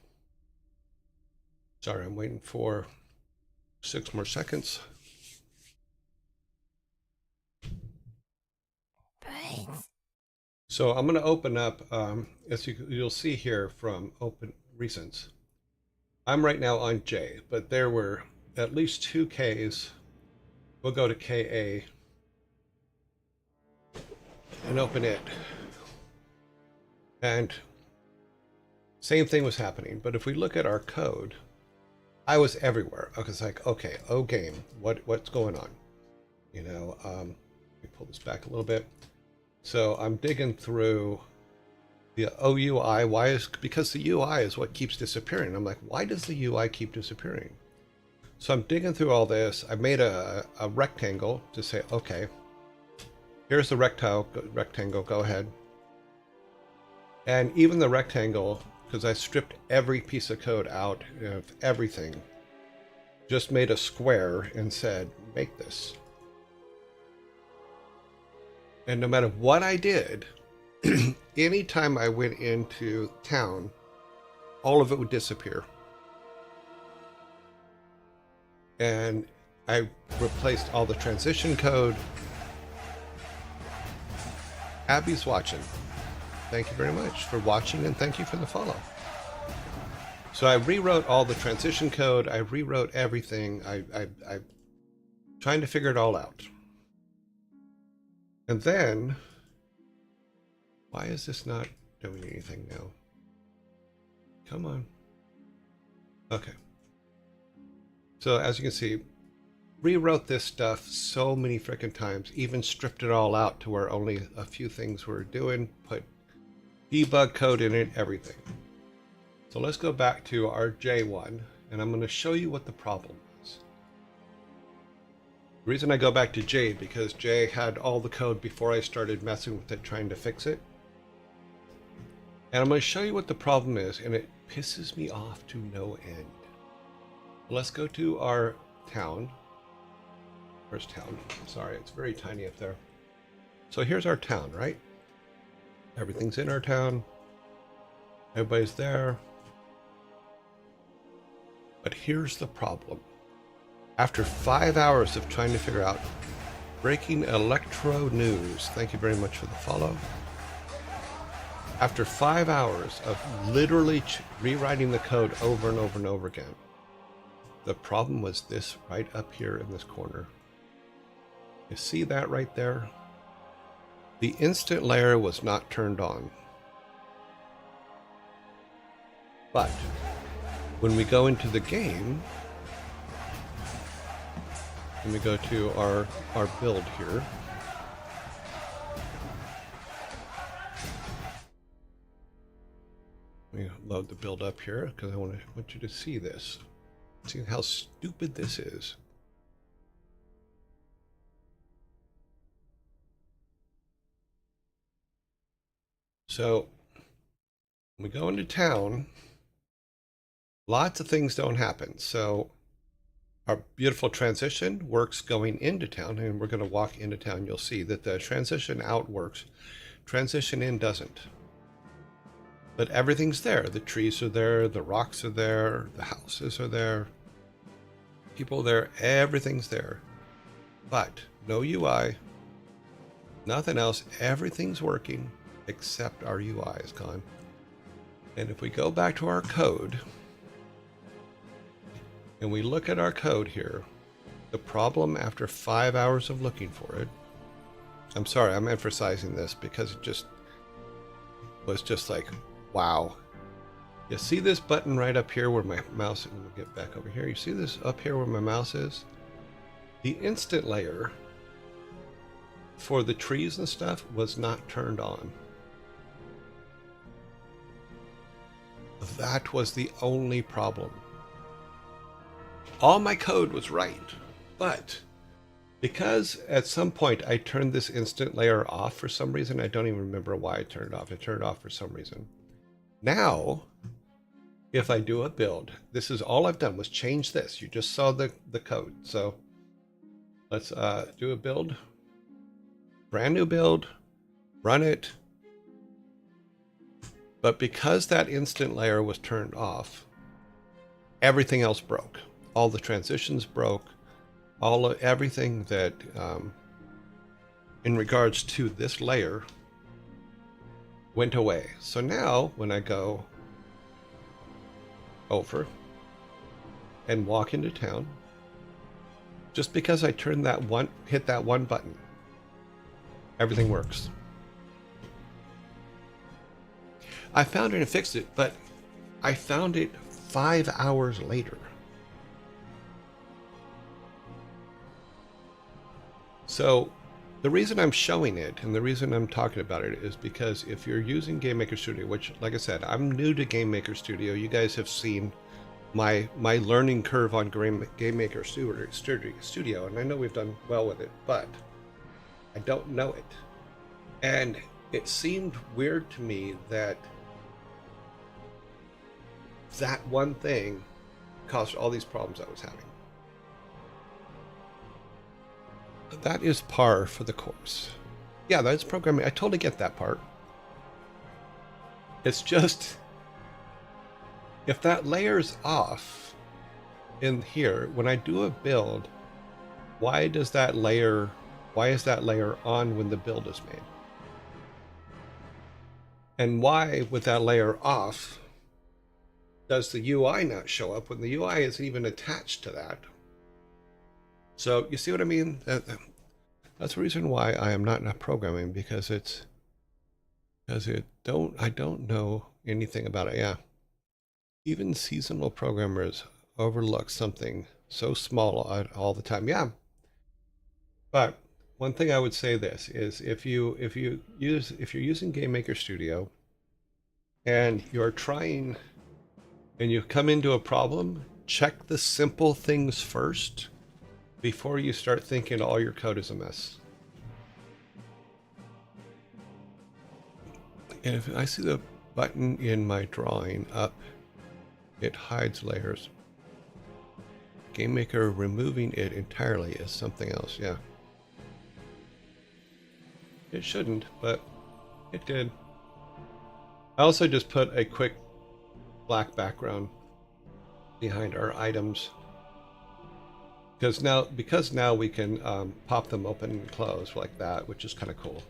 Sorry, I'm waiting for 6 more seconds. Brains. So I'm going to open up, as you'll see here from open recents. I'm right now on J, but there were at least 2 Ks. We'll go to KA and open it. And same thing was happening. But if we look at our code, I was everywhere. I was like, okay, oh game, what's going on? You know, let me pull this back a little bit. So I'm digging through the OUI. Because the UI is what keeps disappearing. I'm like, why does the UI keep disappearing? So I'm digging through all this. I made a rectangle to say, okay, here's the rectangle, go ahead. And even the rectangle, because I stripped every piece of code out of everything, just made a square and said, make this. And no matter what I did, anytime I went into town, all of it would disappear. And I replaced all the transition code. Abby's watching. Thank you very much for watching, and thank you for the follow. So I rewrote all the transition code. I rewrote everything. I trying to figure it all out. And then, why is this not doing anything now? Come on. Okay. So as you can see, rewrote this stuff so many freaking times, even stripped it all out to where only a few things were doing, put debug code in it, everything. So let's go back to our J1, and I'm going to show you what the problem was. The reason I go back to J, because J had all the code before I started messing with it, trying to fix it. And I'm going to show you what the problem is, and it pisses me off to no end. Let's go to our town. Where's town? Sorry, it's very tiny up there. So here's our town, right? Everything's in our town. Everybody's there. But here's the problem. After 5 hours of trying to figure out breaking electro news, thank you very much for the follow. After 5 hours of literally rewriting the code over and over and over again, the problem was this right up here in this corner. You see that right there? The instant layer was not turned on. But when we go into the game, and we go to our build here, we load the build up here because I want you to see this. See how stupid this is. So when we go into town, lots of things don't happen. So our beautiful transition works going into town, and we're going to walk into town. You'll see that the transition out works. Transition in doesn't. But everything's there. The trees are there, the rocks are there, the houses are there, people there, everything's there. But no UI, nothing else, everything's working except our UI is gone. And if we go back to our code, and we look at our code here, the problem after 5 hours of looking for it, I'm sorry, I'm emphasizing this because it just was just like, wow. You see this button right up here where my mouse, and we'll get back over here. You see this up here where my mouse is? The instant layer for the trees and stuff was not turned on. That was the only problem. All my code was right, but because at some point I turned this instant layer off for some reason, I don't even remember why I turned it off. I turned it off for some reason. Now, if I do a build, this is all I've done was change this. You just saw the code. So let's do a build, brand new build, run it. But because that instant layer was turned off, everything else broke. All the transitions broke. Everything that in regards to this layer went away. So now when I go over and walk into town, just because I hit that one button, everything works. I found it and fixed it, but I found it 5 hours later. So the reason I'm showing it and the reason I'm talking about it is because if you're using Game Maker Studio, which, like I said, I'm new to Game Maker Studio. You guys have seen my learning curve on Game Maker Studio, and I know we've done well with it, but I don't know it. And it seemed weird to me that that one thing caused all these problems I was having. That is par for the course. Yeah, that's programming. I totally get that part. It's just, if that layer's off in here, when I do a build, why is that layer on when the build is made? And why, with that layer off, does the UI not show up when the UI isn't even attached to that? So you see what I mean? That's the reason why I am not programming, because I don't know anything about it. Yeah. Even seasonal programmers overlook something so small all the time. Yeah. But one thing I would say this is if you're using Game Maker Studio and you're trying and you come into a problem, check the simple things first before you start thinking all your code is a mess. And if I see the button in my drawing up, it hides layers. Game Maker removing it entirely is something else, yeah. It shouldn't, but it did. I also just put a quick black background behind our items, because now we can pop them open and close like that, which is kind of cool.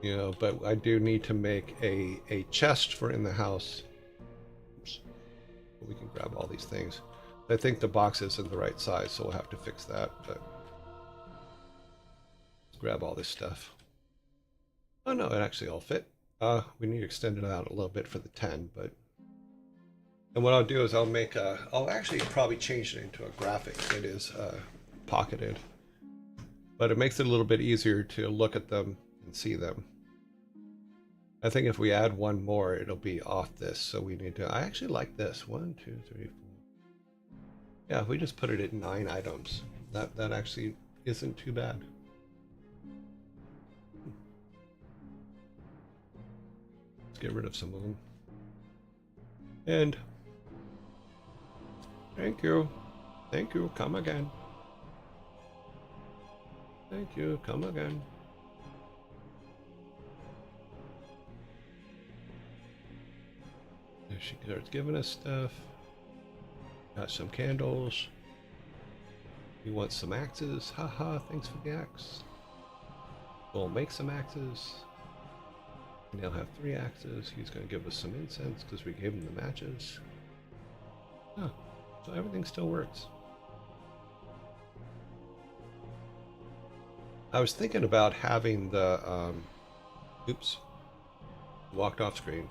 You know, but I do need to make a chest for in the house. Oops. We can grab all these things. I think the box isn't the right size, so we'll have to fix that. But let's grab all this stuff. Oh no, it actually all fit. We need to extend it out a little bit for the 10, but. And what I'll do is I'll actually probably change it into a graphic that is pocketed. But it makes it a little bit easier to look at them and see them. I think if we add one more, it'll be off this. So we need to, I actually like this. 1, 2, 3, 4. Yeah, if we just put it at 9 items, that actually isn't too bad. Let's get rid of some of them. And thank you. Thank you. Come again. Thank you. Come again. There she starts giving us stuff. Got some candles. You want some axes? Haha, thanks for the axe. We'll make some axes. We now have 3 axes. He's going to give us some incense because we gave him the matches. Oh, so everything still works. I was thinking about having the, oops, walked off screen.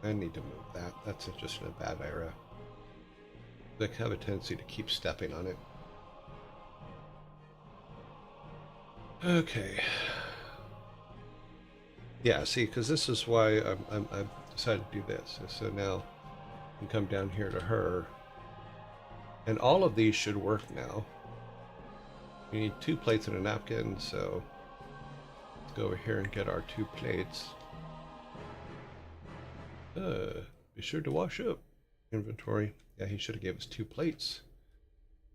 I need to move that. That's just in a bad area. I have a tendency to keep stepping on it. Okay. Yeah, see, because this is why I've decided to do this. So now I can come down here to her. And all of these should work now. We need 2 plates and a napkin, so let's go over here and get our 2 plates. Be sure to wash up. Inventory. Yeah, he should have gave us 2 plates.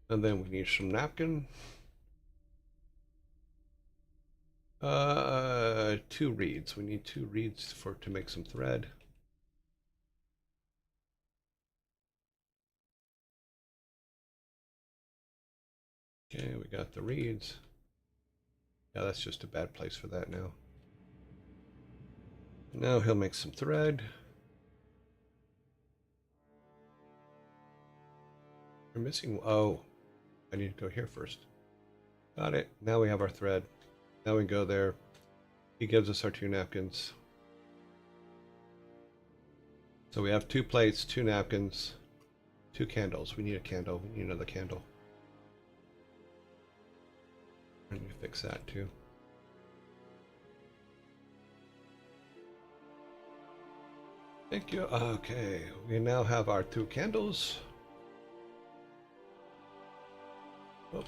And then we need some napkin. 2 reeds. We need 2 reeds to make some thread. Okay, we got the reeds. Yeah, that's just a bad place for that now. Now he'll make some thread. We're missing, oh, I need to go here first. Got it. Now we have our thread. Now we go there. He gives us our 2 napkins. So we have 2 plates, 2 napkins, 2 candles. We need a candle. We need another candle. Let me fix that too. Thank you. Okay, we now have our 2 candles. Oh.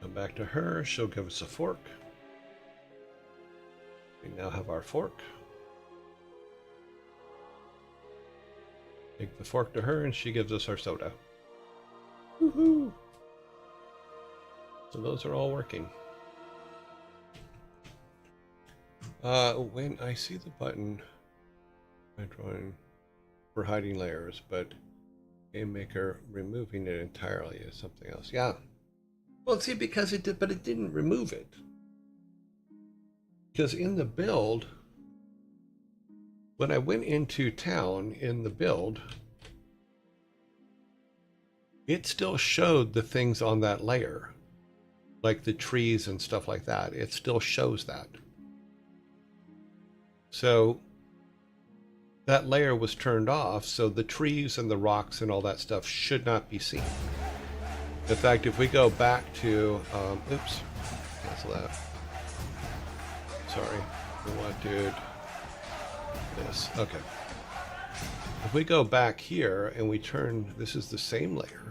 Come back to her. She'll give us a fork. We now have our fork. Take the fork to her and she gives us our soda. Woohoo! So those are all working. When I see the button, I'm drawing for hiding layers, but Game Maker removing it entirely is something else. Yeah. Well, see, because it did, but it didn't remove it. Because in the build, when I went into town in the build, it still showed the things on that layer, like the trees and stuff like that. It still shows that. So that layer was turned off, so the trees and the rocks and all that stuff should not be seen. In fact, if we go back to, oops, cancel that. Sorry, we wanted this. Okay. If we go back here and we turn, this is the same layer.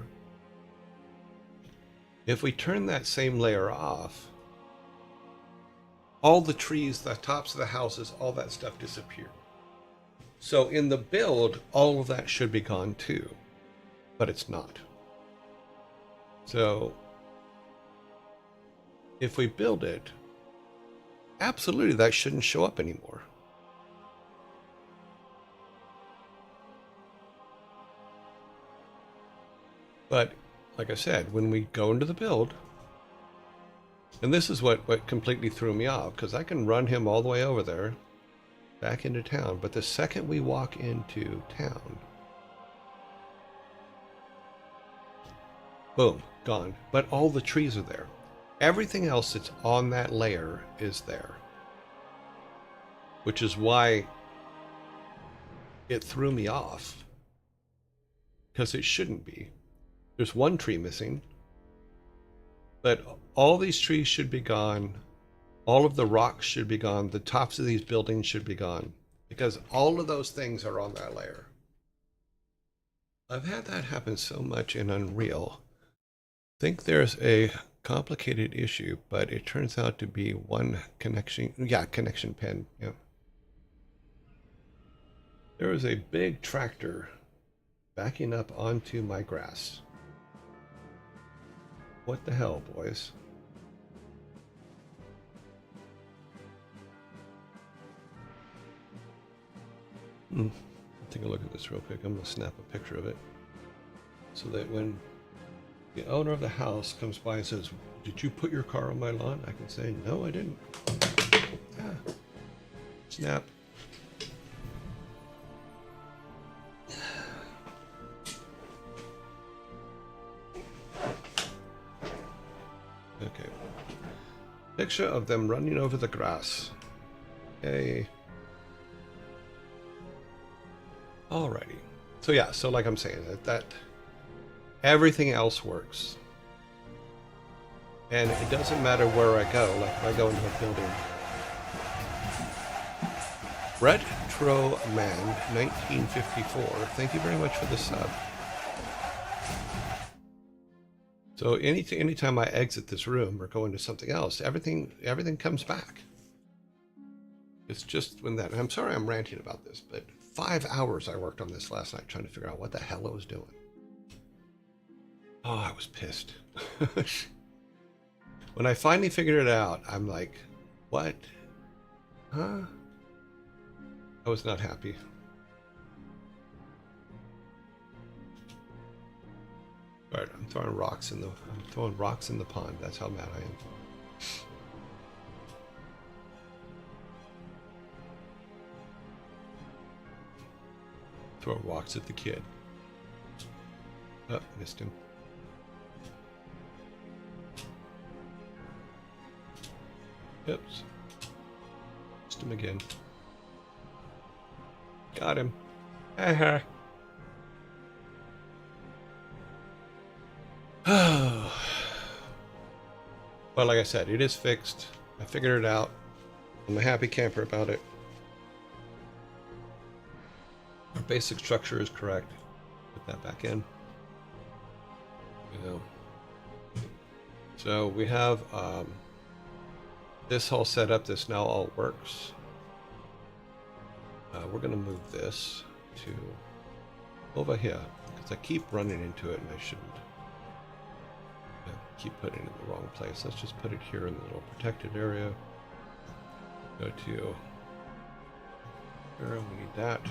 If we turn that same layer off, all the trees, the tops of the houses, all that stuff disappeared. So in the build, all of that should be gone too, but it's not. So if we build it, absolutely that shouldn't show up anymore. But like I said, when we go into the build, and this is what completely threw me off, because I can run him all the way over there, back into town, but the second we walk into town, boom, gone. But all the trees are there. Everything else that's on that layer is there. Which is why it threw me off. Because it shouldn't be. There's one tree missing. But all these trees should be gone. All of the rocks should be gone. The tops of these buildings should be gone. Because all of those things are on that layer. I've had that happen so much in Unreal. I think there's a complicated issue, but it turns out to be one connection. Yeah, connection pin. Yeah. There was a big tractor backing up onto my grass. What the hell, boys? Take a look at this real quick. I'm going to snap a picture of it so that when the owner of the house comes by and says, "Did you put your car on my lawn?" I can say, "No, I didn't." Ah. Snap. Okay. Picture of them running over the grass. Okay. Alrighty. So yeah, so like I'm saying, that everything else works. And it doesn't matter where I go, like if I go into a building. Retro Man 1954, thank you very much for the sub. So anytime I exit this room or go into something else, everything comes back. It's just when that, and I'm sorry I'm ranting about this, but 5 hours I worked on this last night trying to figure out what the hell I was doing. Oh, I was pissed. When I finally figured it out, I'm like, what? Huh? I was not happy. Alright, I'm throwing rocks in the pond. That's how mad I am. Throw rocks at the kid. Oh, missed him. Oops. Missed him again. Got him. Haha. Well, like I said, it is fixed. I figured it out. I'm a happy camper about it. Our basic structure is correct. Put that back in. You know. So we have this whole setup. This now all works. We're going to move this to over here because I keep running into it and I shouldn't. I keep putting it in the wrong place. Let's just put it here in the little protected area. Go to here. We need that.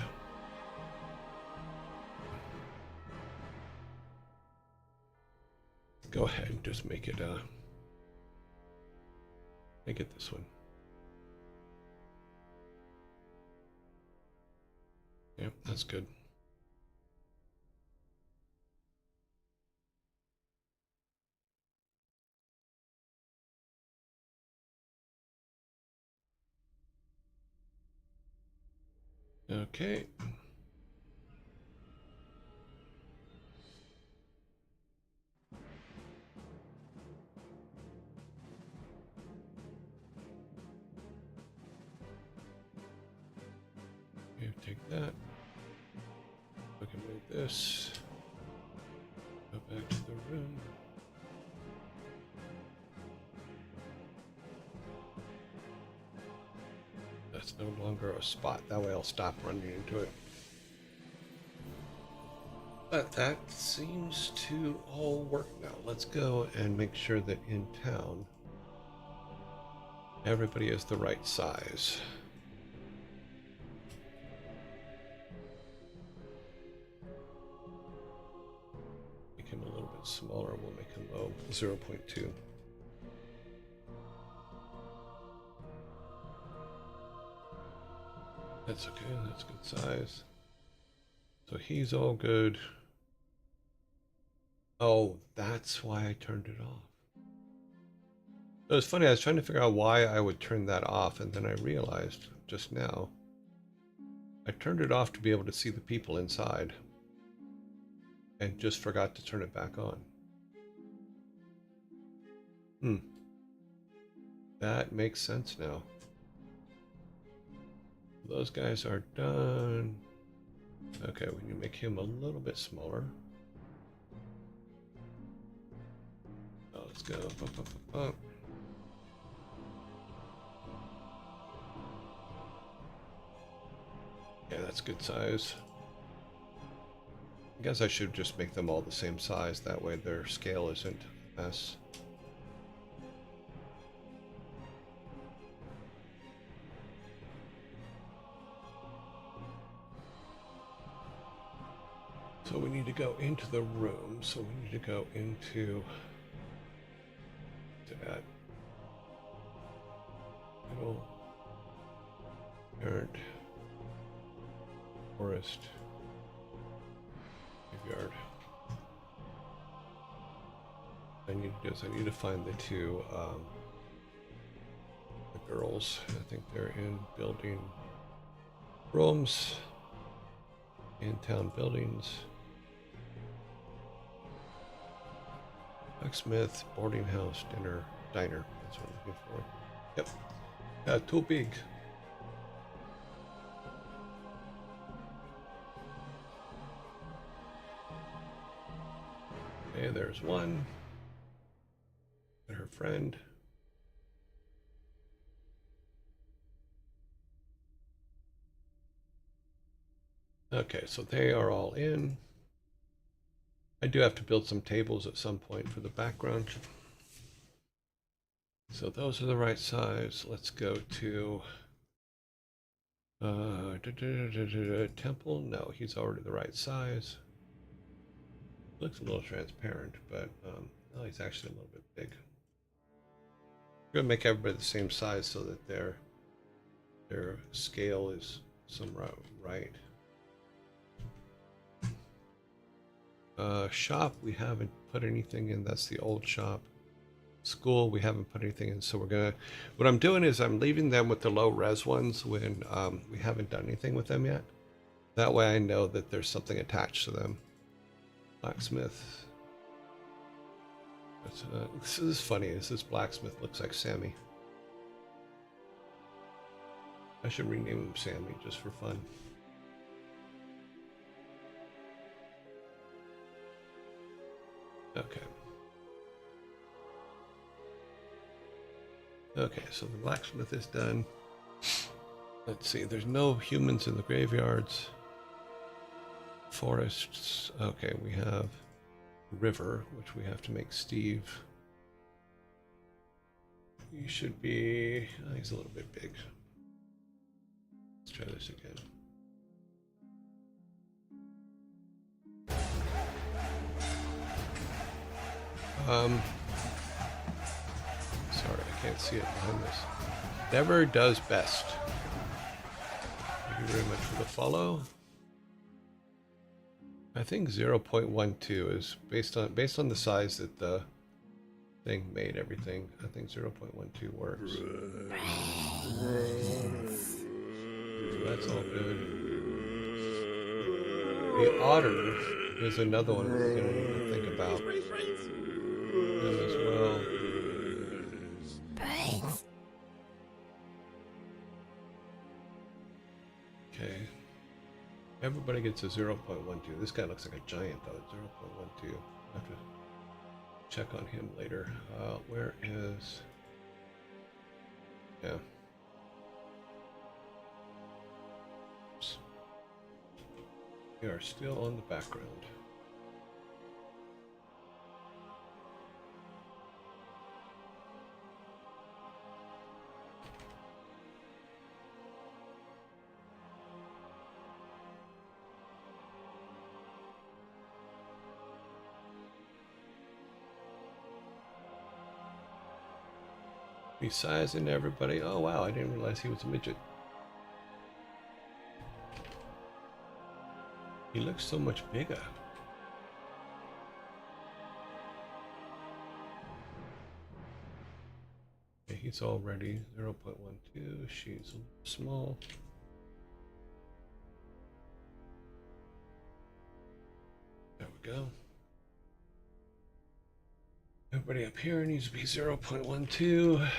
Go ahead and just make it this one. Yep, that's good. Okay. Okay, take that. We can move this. Go back to the room. That's no longer a spot. That way I'll stop running into it. But that seems to all work now. Let's go and make sure that in town everybody is the right size. Make him a little bit smaller. We'll make him 0.2. That's okay. That's good size. So he's all good. Oh, that's why I turned it off. It was funny, I was trying to figure out why I would turn that off, and then I realized just now I turned it off to be able to see the people inside and just forgot to turn it back on. That makes sense now. Those guys are done. Okay, we need to make him a little bit smaller. Oh, let's go up. Yeah, that's good size. I guess I should just make them all the same size. That way their scale isn't a mess. So we need to go into the room. So we need to go into that middle yard, forest, graveyard. What I need to do is I need to find the two the girls. I think they're in building rooms, in town buildings. Blacksmith, boarding house, diner. That's what I'm looking for. Yep. Too big. Okay, there's one. And her friend. Okay, so they are all in. I do have to build some tables at some point for the background. So those are the right size. Let's go to temple. No, he's already the right size. Looks a little transparent, but oh, he's actually a little bit big. We're gonna make everybody the same size so that their scale is somewhat right. Shop, we haven't put anything in. That's the old shop. School, we haven't put anything in. So we're gonna. What I'm doing is I'm leaving them with the low res ones when we haven't done anything with them yet. That way I know that there's something attached to them. Blacksmith. This is funny. This blacksmith looks like Sammy. I should rename him Sammy just for fun. Okay. Okay, so the blacksmith is done. Let's see, there's no humans in the graveyards. Forests. Okay, we have river, which we have to make Steve. He should be... Oh, he's a little bit big. Let's try this again. Sorry, I can't see it behind this. Never does best. Thank you very much for the follow. I think 0.12 is based on the size that the thing made everything. I think 0.12 works. So that's all good. The otter is another one we're going to need to think about. Them as well. Brains. Okay. Everybody gets a 0.12. This guy looks like a giant though. 0.12. I have to check on him later. Where is... Yeah. Oops. We are still on the background. He's sizing everybody. Oh wow, I didn't realize he was a midget. He looks so much bigger. Okay, he's already 0.12. She's small. There we go. Everybody up here needs to be 0.12.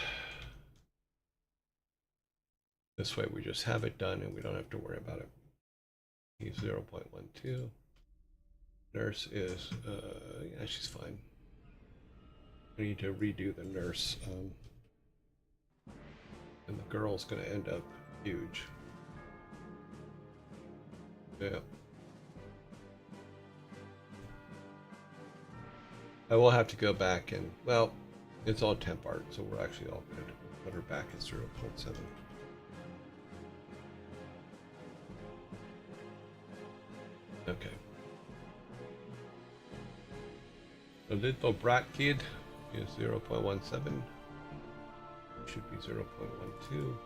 This way we just have it done and we don't have to worry about it. He's 0.12. Nurse is, yeah, she's fine. I need to redo the nurse. And the girl's gonna end up huge. Yeah. I will have to go back and, well, it's all temp art, so we're actually all good. Put her back at 0.7. Okay. The little brat kid is 0.17. Should be 0.12.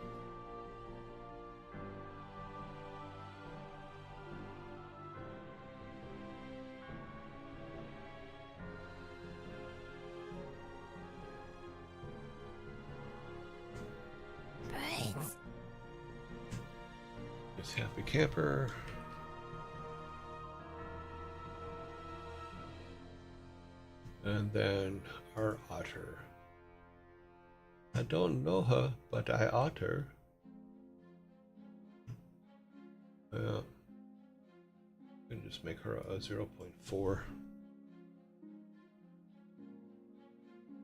Brains. This happy camper. And then our otter. I don't know her, but I otter. Yeah. I'm gonna just make her a 0.4.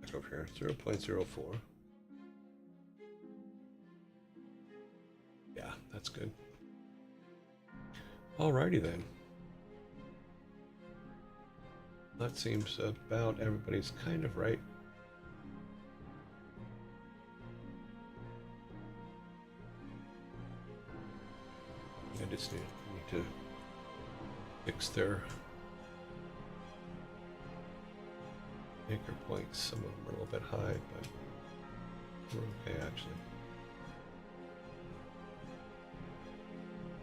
Back over here, 0.04. Yeah, that's good. Alrighty then. That seems about everybody's kind of right. I just need to fix their Acre points, some of them are a little bit high, but we're okay actually.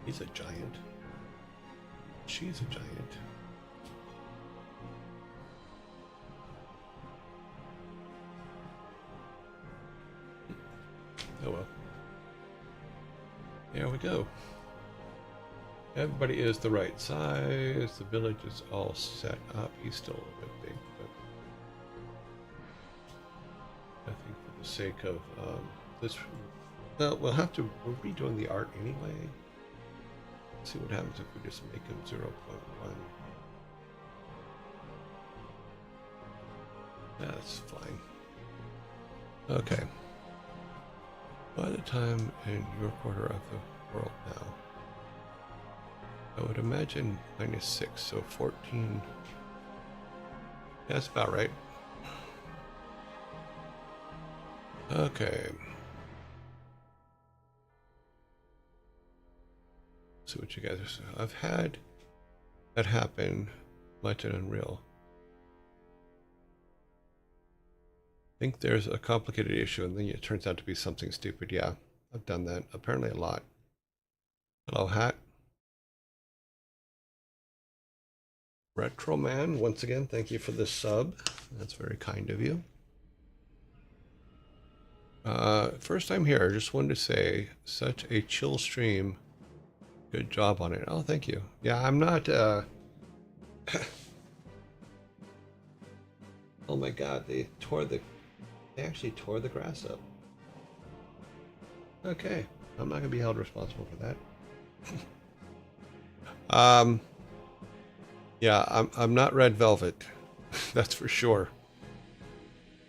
He's a giant. She's a giant. Oh well. There we go. Everybody is the right size. The village is all set up. He's still a little bit big, but I think for the sake of this, we'll have to. We're redoing the art anyway. Let's see what happens if we just make him 0.1. That's fine. Okay. By the time in your quarter of the world now, I would imagine -6, so 14. That's about right. Okay. See what you guys are saying. I've had that happen much in Unreal. I think there's a complicated issue and then it turns out to be something stupid. Yeah, I've done that apparently a lot. Hello, Hat. Retro Man, once again, thank you for the sub. That's very kind of you. First time here, just wanted to say, such a chill stream. Good job on it. Oh, thank you. Yeah, I'm not, oh my god, they actually tore the grass up. Okay, I'm not gonna be held responsible for that. Yeah, I'm not red velvet. That's for sure.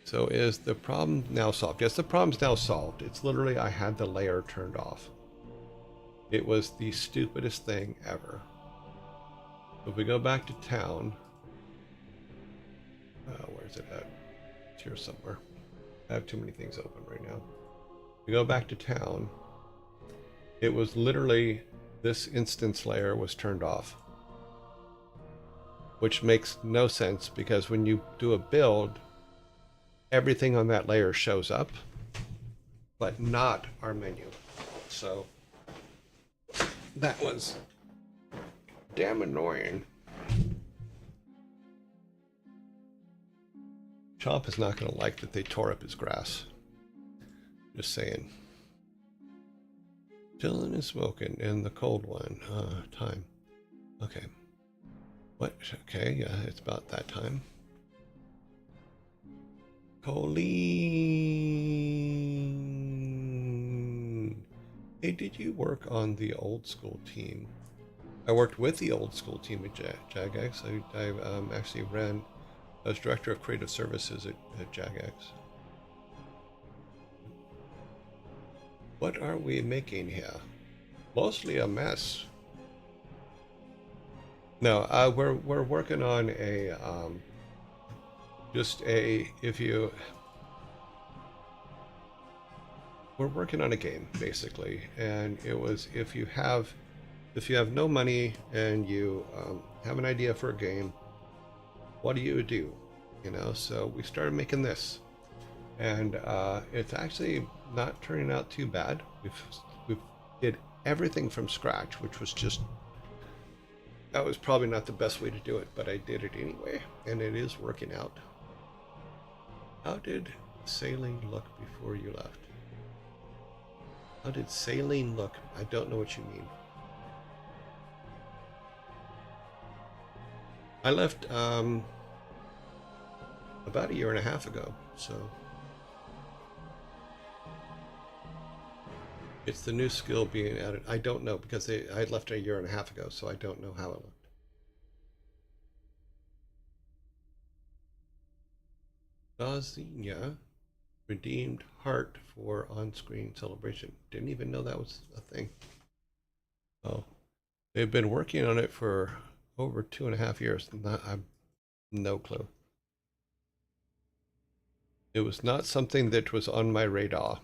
So is the problem now solved? Yes, the problem's now solved. It's literally I had the layer turned off. It was the stupidest thing ever. If we go back to town, where's it at? It's here somewhere. I have too many things open right now. We go back to town. It was literally this instance layer was turned off, which makes no sense because when you do a build, everything on that layer shows up, but not our menu. So that was damn annoying. Chomp is not going to like that they tore up his grass. Just saying. Dylan is smoking in the cold one. Time. Okay. What? Okay, yeah, it's about that time. Colleen. Hey, did you work on the old school team? I worked with the old school team at Jagex. I actually I was director of creative services at Jagex. What are we making here? Mostly a mess. No, we're working on a we're working on a game basically, and it was if you have no money and you have an idea for a game, what do you do? You know, so we started making this, and it's actually not turning out too bad. We've did everything from scratch, which was just, that was probably not the best way to do it, but I did it anyway, and it is working out. How did sailing look before you left? How did sailing look? I don't know what you mean. I left about a year and a half ago, so it's the new skill being added. I don't know because I left a year and a half ago, so I don't know how it looked. Dazinia redeemed heart for on-screen celebration. Didn't even know that was a thing. Oh, they've been working on it for over 2.5 years. I'm no clue. It was not something that was on my radar.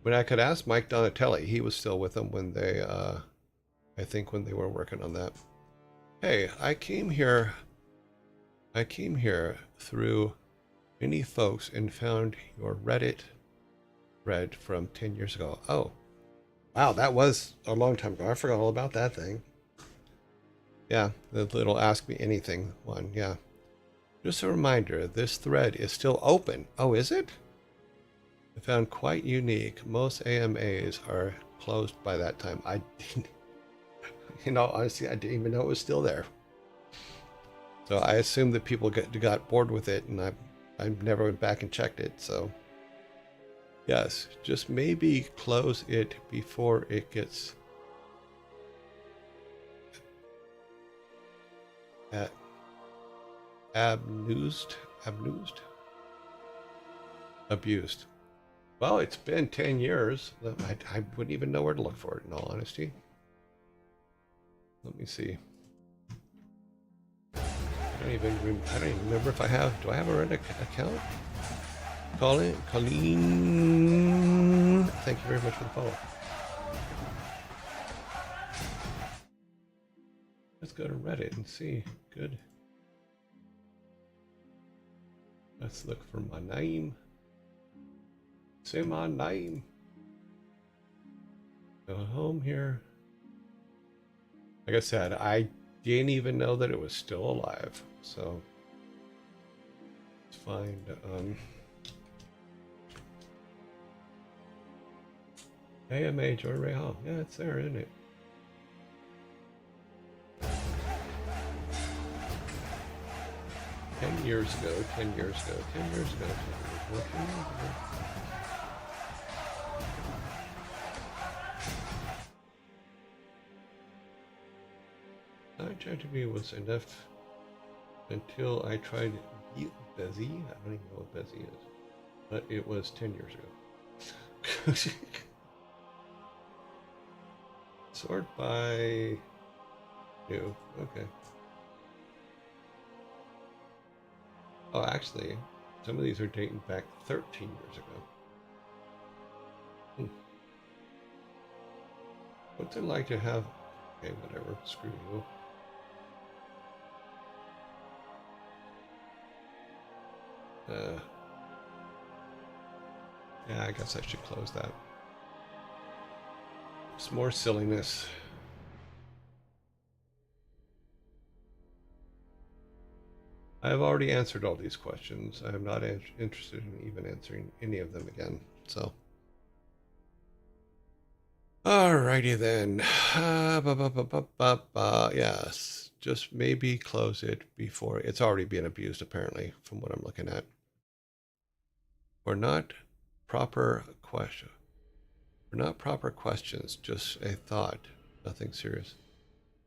When I could ask Mike Donatelli, he was still with them when they, I think when they were working on that. Hey, I came here I came here through many folks and found your Reddit thread from 10 years ago. Oh, wow, that was a long time ago. I forgot all about that thing. Yeah, the little Ask Me Anything one. Yeah. Just a reminder, this thread is still open. Oh, is it? I found quite unique. Most AMAs are closed by that time. I didn't, honestly, I didn't even know it was still there. So I assumed that people got bored with it, and I never went back and checked it. So yes, just maybe close it before it gets abused. Well, it's been 10 years. I wouldn't even know where to look for it, in all honesty. Let me see. I don't even remember if I have. Do I have a Reddit account? Colleen, thank you very much for the follow. Let's go to Reddit and see. Good. Let's look for my name. Say my name. Go home here. Like I said, I didn't even know that it was still alive. So let's find AMA Joy Ray Hall. Yeah, it's there, isn't it? Ten years ago. ChatGPT was enough until I tried Bezzy. I don't even know what Bezzy is, but it was 10 years ago. Sort by new. Okay. Oh, actually, some of these are dating back 13 years ago. What's it like to have... Okay, whatever. Screw you. Yeah, I guess I should close that. It's more silliness. I have already answered all these questions. I am not interested in even answering any of them again. So, alrighty then. Yes, just maybe close it before it's already being abused. Apparently, from what I'm looking at. Or not proper question. Or not proper questions. Just a thought. Nothing serious.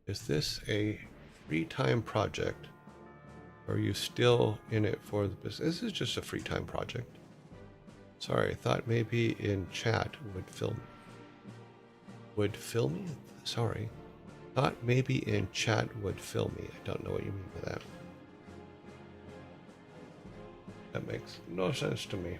Is this a free time project? Or are you still in it for the business? This is just a free time project. Sorry, I thought maybe in chat would film me? Sorry. Thought maybe in chat would fill me. I don't know what you mean by that. That makes no sense to me.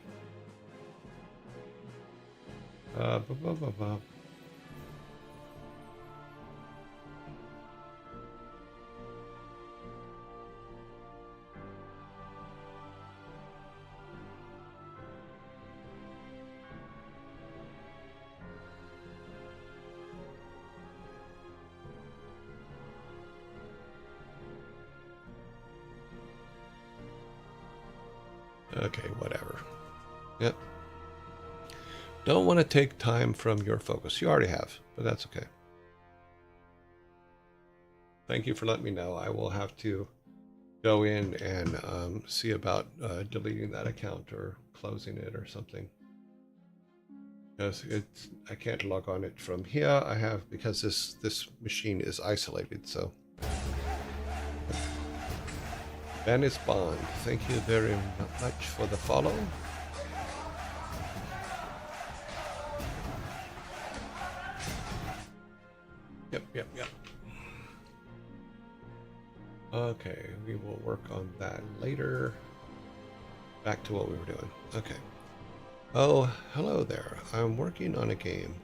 Okay, whatever. Yep. Don't want to take time from your focus. You already have, but that's okay. Thank you for letting me know. I will have to go in and see about deleting that account or closing it or something. Because I can't log on it from here. I have, because this machine is isolated, so. Venice Bond, thank you very much for the follow. Yep. Okay, we will work on that later. Back to what we were doing. Okay. Oh, hello there. I'm working on a game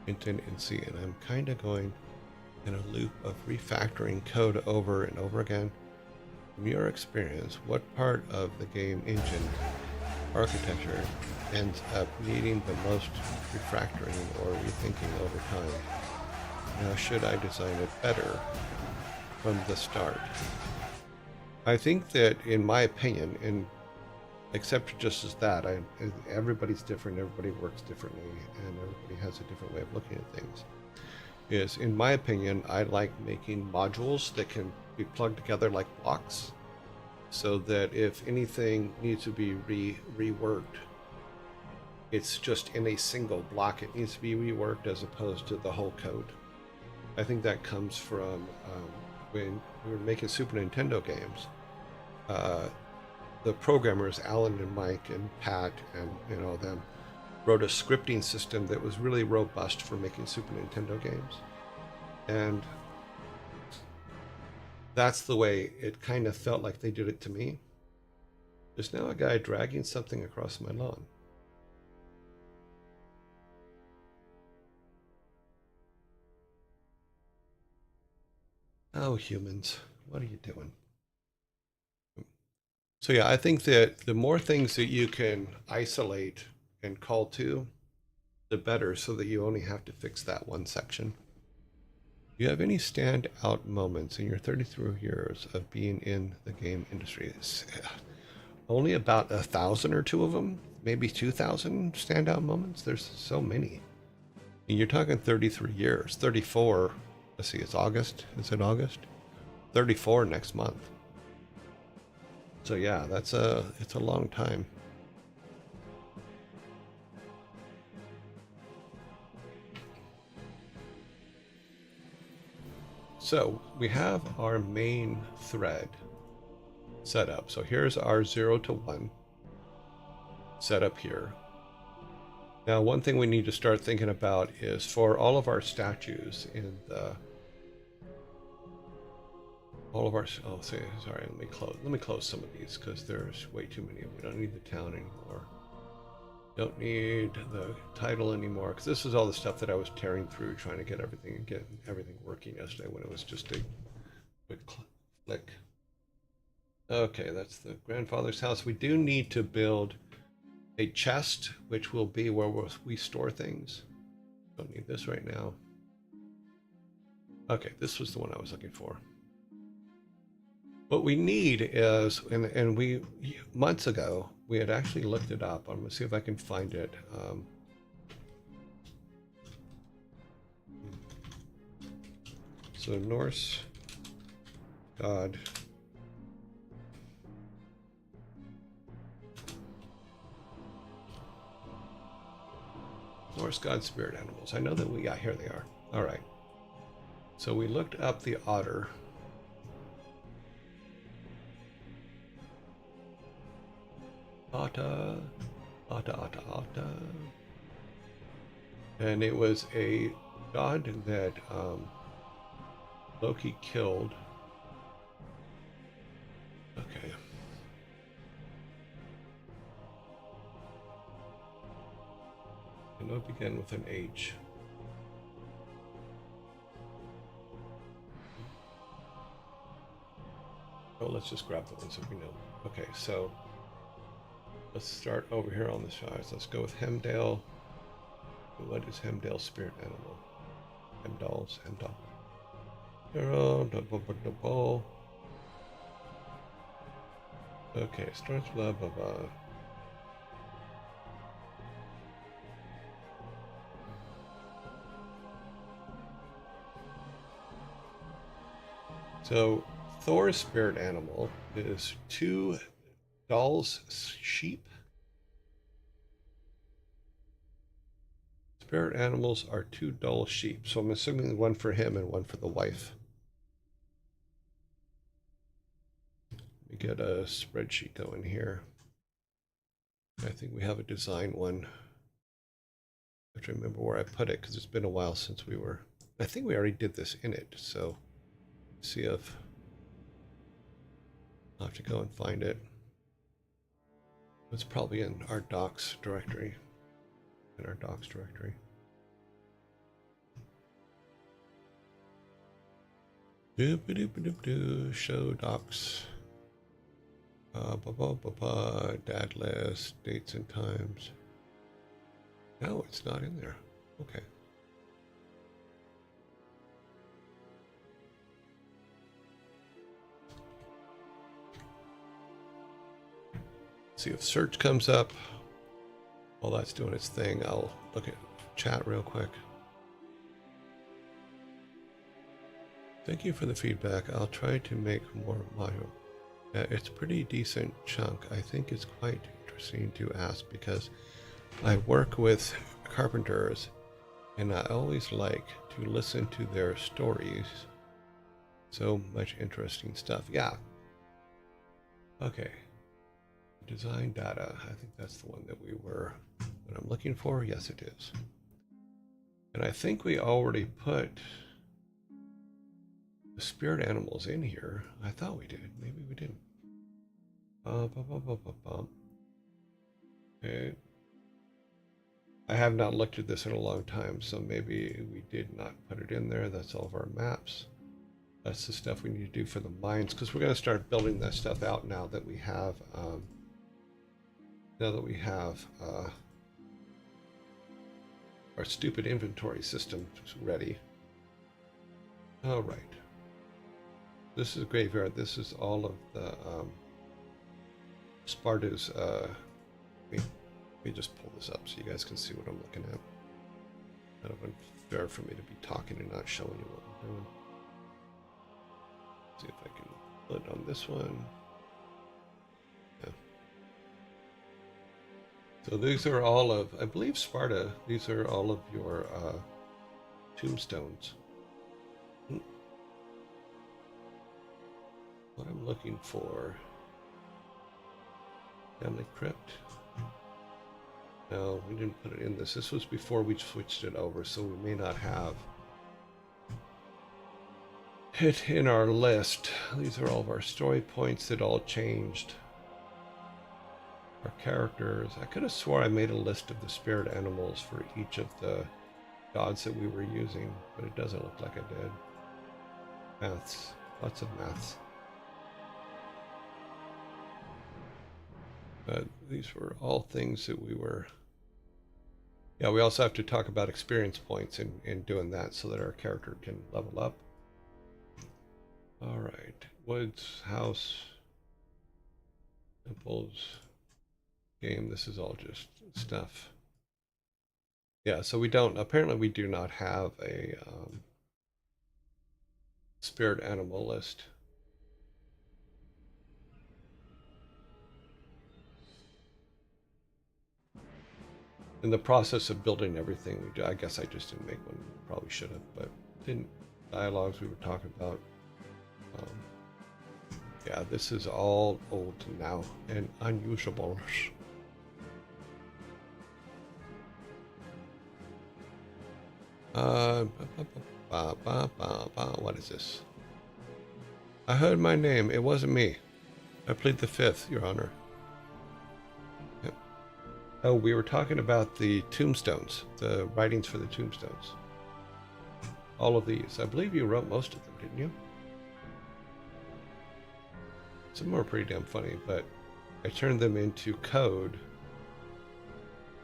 in NC, and I'm kind of going in a loop of refactoring code over and over again. from your experience, what part of the game engine architecture ends up needing the most refactoring or rethinking over time? Now, should I design it better from the start? I think that, in my opinion, and except just as that, everybody's different, everybody works differently, and everybody has a different way of looking at things. Is, in my opinion, I like making modules that can be plugged together like blocks, so that if anything needs to be reworked, it's just in a single block. It needs to be reworked as opposed to the whole code. I think that comes from when we were making Super Nintendo games. The programmers, Alan and Mike and Pat and them, wrote a scripting system that was really robust for making Super Nintendo games. And that's the way it kind of felt like they did it to me. There's now a guy dragging something across my lawn. Oh, humans, what are you doing? So yeah, I think that the more things that you can isolate and call to, the better, so that you only have to fix that one section. Do you have any standout moments in your 33 years of being in the game industry? Only about 1,000 or two of them, maybe 2,000 standout moments. There's so many. And you're talking 33 years, 34. Let's see, it's August. Is it August? 34 next month. So yeah, it's a long time. So we have our main thread set up. So here's our 0 to 1 set up here. Now, one thing we need to start thinking about is for all of our statues in the sorry, let me close some of these because there's way too many. We don't need the town anymore. Don't need the title anymore, because this is all the stuff that I was tearing through trying to get everything working yesterday when it was just a quick click. Okay, that's the grandfather's house. We do need to build a chest, which will be where we store things. Don't need this right now. Okay, this was the one I was looking for. What we need is, and we, months ago, we had actually looked it up. I'm going to see if I can find it. So Norse god. Norse god spirit animals. I know that yeah, here they are. All right. So we looked up the otter. Otta. And it was a god that Loki killed. Okay. And it'll begin with an H. Oh, let's just grab the ones that we know. Okay, so let's start over here on the side. Let's go with Hemdale. What is Hemdale's spirit animal? Hemdal. Okay, starts blah blah blah. So Thor's spirit animal is 2 Doll's sheep. Spirit animals are 2 Doll sheep. So I'm assuming one for him and one for the wife. Let me get a spreadsheet going here. I think we have a design one. I have to remember where I put it because it's been a while since we were. I think we already did this in it. So see if I'll have to go and find it. It's probably in our docs directory. Show docs. Dad list, dates and times. No, it's not in there. Okay. See if search comes up. While that's doing its thing, I'll look at chat real quick. Thank you for the feedback. I'll try to make more Mayo. It's a pretty decent chunk. I think it's quite interesting to ask because I work with carpenters and I always like to listen to their stories. So much interesting stuff. Yeah. Okay. Design data. I think that's the one that I'm looking for. Yes, it is. And I think we already put the spirit animals in here. I thought we did. Maybe we didn't. Okay. I have not looked at this in a long time, so maybe we did not put it in there. That's all of our maps. That's the stuff we need to do for the mines, because we're going to start building that stuff out now that we have our stupid inventory system ready. All right. This is a graveyard. This is all of the Sparta's. Let me just pull this up so you guys can see what I'm looking at. Kind of unfair for me to be talking and not showing you what I'm doing. See if I can put it on this one. Yeah. So these are all of, I believe Sparta, these are all of your tombstones. What I'm looking for, family crypt. No, we didn't put it in this. This was before we switched it over, so we may not have it in our list. These are all of our story points that all changed. Our characters. I could have swore I made a list of the spirit animals for each of the gods that we were using, but it doesn't look like I did. Maths. Lots of maths. But these were all things that we were... Yeah, we also have to talk about experience points in doing that so that our character can level up. All right. Woods, house, temples, game. This is all just stuff. Yeah, so we don't... Apparently we do not have a spirit animal list. In the process of building everything, we do, I guess I just didn't make one. Probably should have, but didn't. Dialogues we were talking about. Yeah, this is all old now and unusable. What is this? I heard my name. It wasn't me. I plead the fifth, Your Honor. Oh, we were talking about the tombstones, the writings for the tombstones. All of these. I believe you wrote most of them, didn't you? Some of them are pretty damn funny, but I turned them into code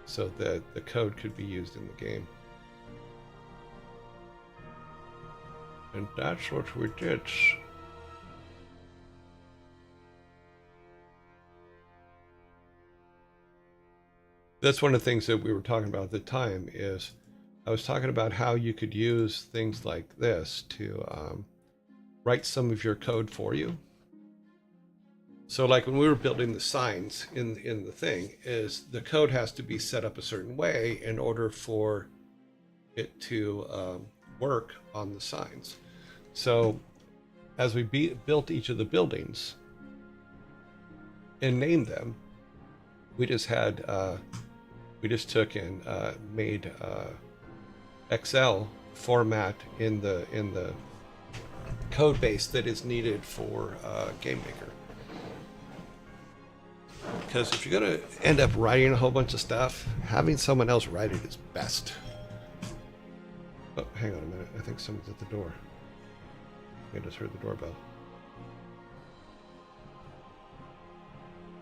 so that the code could be used in the game. And that's what we did. That's one of the things that we were talking about at the time is I was talking about how you could use things like this to write some of your code for you. So like when we were building the signs in the thing is the code has to be set up a certain way in order for it to work on the signs. So as we built each of the buildings and named them, we just took and made Excel format in the code base that is needed for Game Maker. Because if you're going to end up writing a whole bunch of stuff, having someone else write it is best. Oh, hang on a minute. I think someone's at the door. I just heard the doorbell.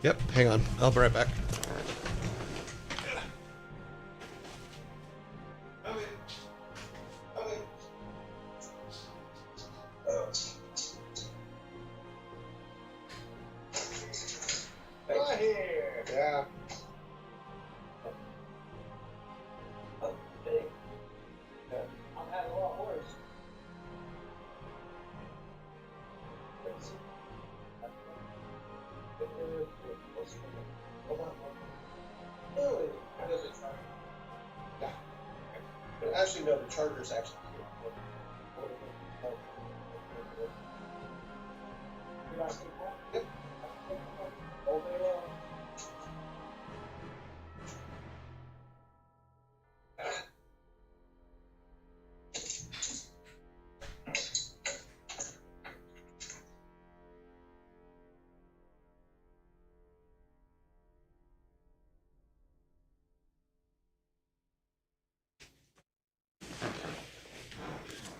Yep, hang on. I'll be right back. Yeah. I've had a lot worse. Really? How does it charge? Yeah. Actually, no, the charger's actually here. You guys take one? Yep. All day long.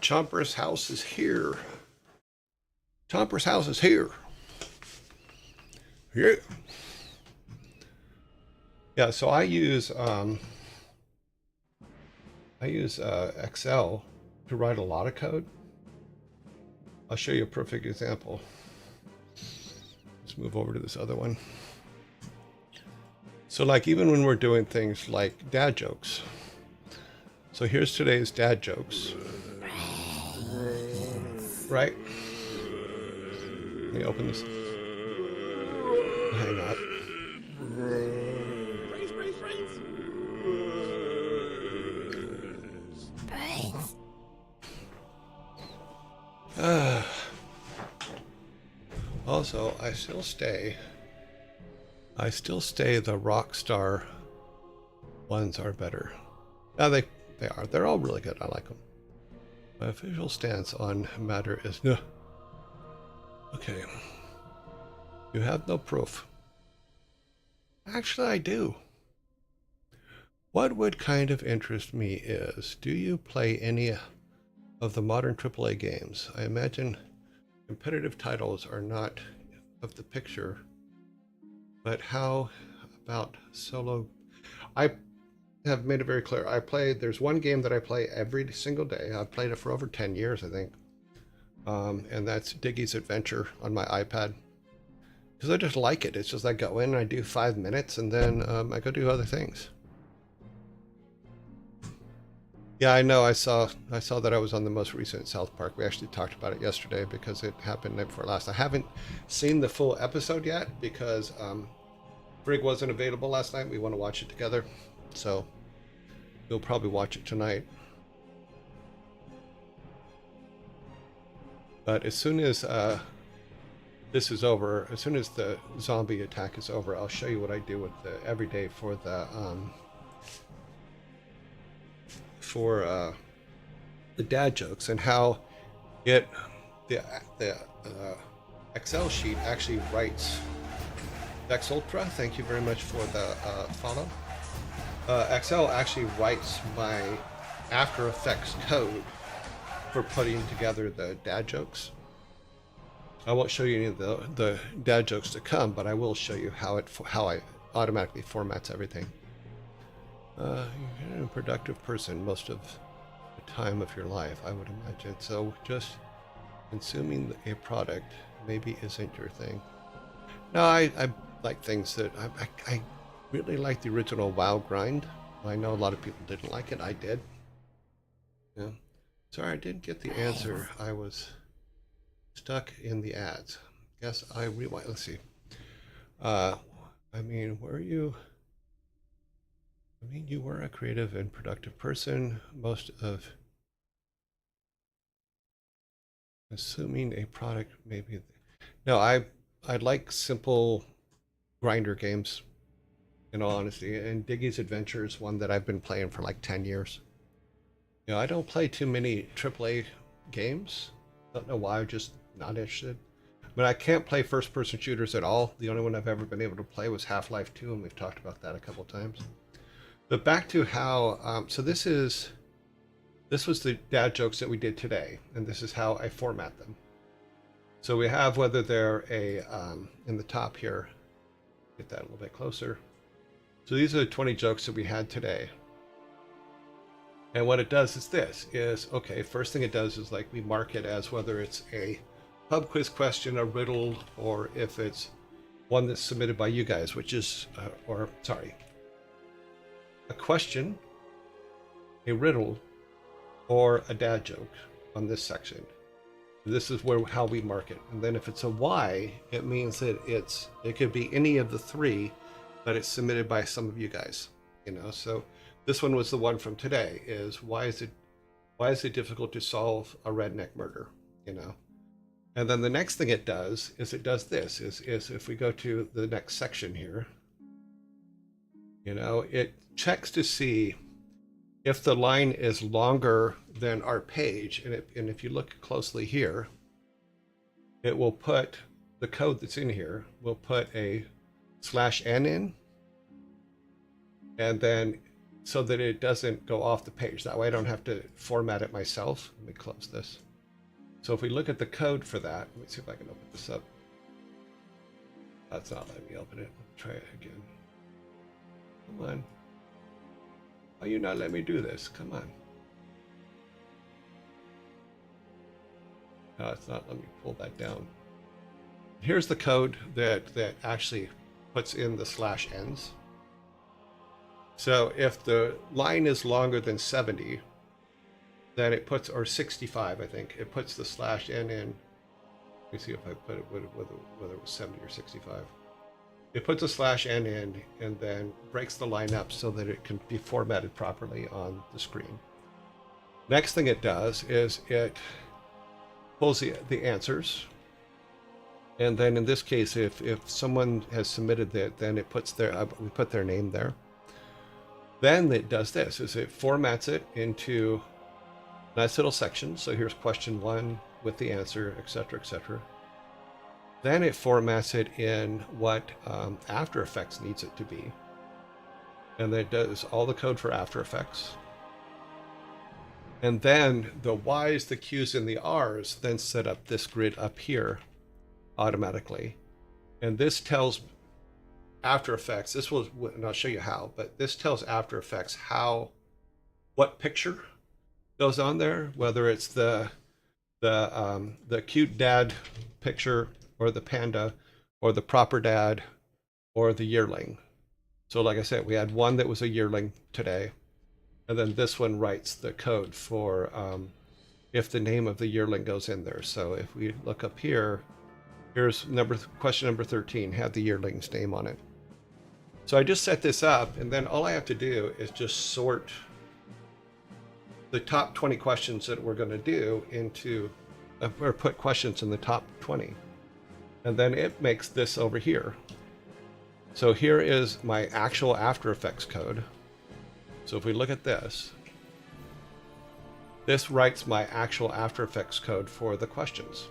Chomper's house is here. Chomper's house is here. Yeah. Yeah, so I use Excel to write a lot of code. I'll show you a perfect example. Let's move over to this other one. So like even when we're doing things like dad jokes. So here's today's dad jokes. Right? Let me open this. Hang on. Brains. Also, I still stay the rock star ones are better. Now they are. They're all really good. I like them. My official stance on matter is no. Okay. You have no proof. Actually, I do. What would kind of interest me is, do you play any of the modern AAA games? I imagine competitive titles are not of the picture, but how about solo? I have made it very clear. There's one game that I play every single day. I've played it for over 10 years, I think. And that's Diggy's Adventure on my iPad. Because I just like it. It's just I go in and I do 5 minutes and then I go do other things. Yeah, I know. I saw that I was on the most recent South Park. We actually talked about it yesterday because it happened night before last. I haven't seen the full episode yet because Brig wasn't available last night. We want to watch it together. So we'll probably watch it tonight. But as soon as this is over, as soon as the zombie attack is over, I'll show you what I do with the every day for the dad jokes and how the Excel sheet actually writes. Vex Ultra, thank you very much for the follow. Excel actually writes my After Effects code for putting together the dad jokes. I won't show you any of the dad jokes to come, but I will show you how I automatically formats everything. You're a productive person most of the time of your life, I would imagine. So just consuming a product maybe isn't your thing. No, I like things that I really like the original WoW grind. I know a lot of people didn't like it. I did. Yeah. Sorry, I didn't get the answer. I was stuck in the ads. Guess I rewind. Let's see. I mean, you were a creative and productive person. Most of consuming a product, maybe. No, I like simple grinder games, in all honesty. And Diggy's Adventure is one that I've been playing for like 10 years. You know, I don't play too many AAA games. Don't know why, I'm just not interested. But I can't play first-person shooters at all. The only one I've ever been able to play was Half-Life 2, and we've talked about that a couple times. But back to how, so this was the dad jokes that we did today, and this is how I format them. So we have whether they're in the top here, Get that a little bit closer. So these are the 20 jokes that we had today. And what it does is this, is, okay, first thing it does is like we mark it as whether it's a pub quiz question, a riddle, or if it's one that's submitted by you guys, which is, a question, a riddle, or a dad joke on this section. This is how we mark it. And then if it's a Y, it means that it could be any of the three, but it's submitted by some of you guys. So this one was the one from today, is why is it difficult to solve a redneck murder? And then the next thing it does is this, is if we go to the next section here, it checks to see if the line is longer than our page, and if you look closely here, it will put the code that's in here, will put a /n in, and then so that it doesn't go off the page. That way I don't have to format it myself. Let me close this. So if we look at the code for that, let me see if I can open this up. That's not letting me open it. Let's try it again. Come on. Why are you not letting me do this? Come on. No, it's not letting me pull that down. Here's the code that actually puts in the /n's. So if the line is longer than 70, then it puts, or 65, I think, it puts the /n in. Let me see if I put it, whether it was 70 or 65. It puts a /n in and then breaks the line up so that it can be formatted properly on the screen. Next thing it does is it pulls the answers. And then in this case, if someone has submitted that, then it puts we put their name there. Then it does this, is it formats it into nice little sections. So here's question 1 with the answer, etc., etc. Then it formats it in what After Effects needs it to be. And then it does all the code for After Effects. And then the Y's, the Q's, and the R's then set up this grid up here automatically. And this tells After Effects, and I'll show you how, but this tells After Effects what picture goes on there, whether it's the cute dad picture, or the panda, or the proper dad, or the yearling. So like I said, we had one that was a yearling today, and then this one writes the code for if the name of the yearling goes in there. So if we look up here, here's question number 13, had the yearling's name on it. So I just set this up, and then all I have to do is just sort the top 20 questions that we're going to do into, or put questions in the top 20. And then it makes this over here. So here is my actual After Effects code. So if we look at this writes my actual After Effects code for the questions.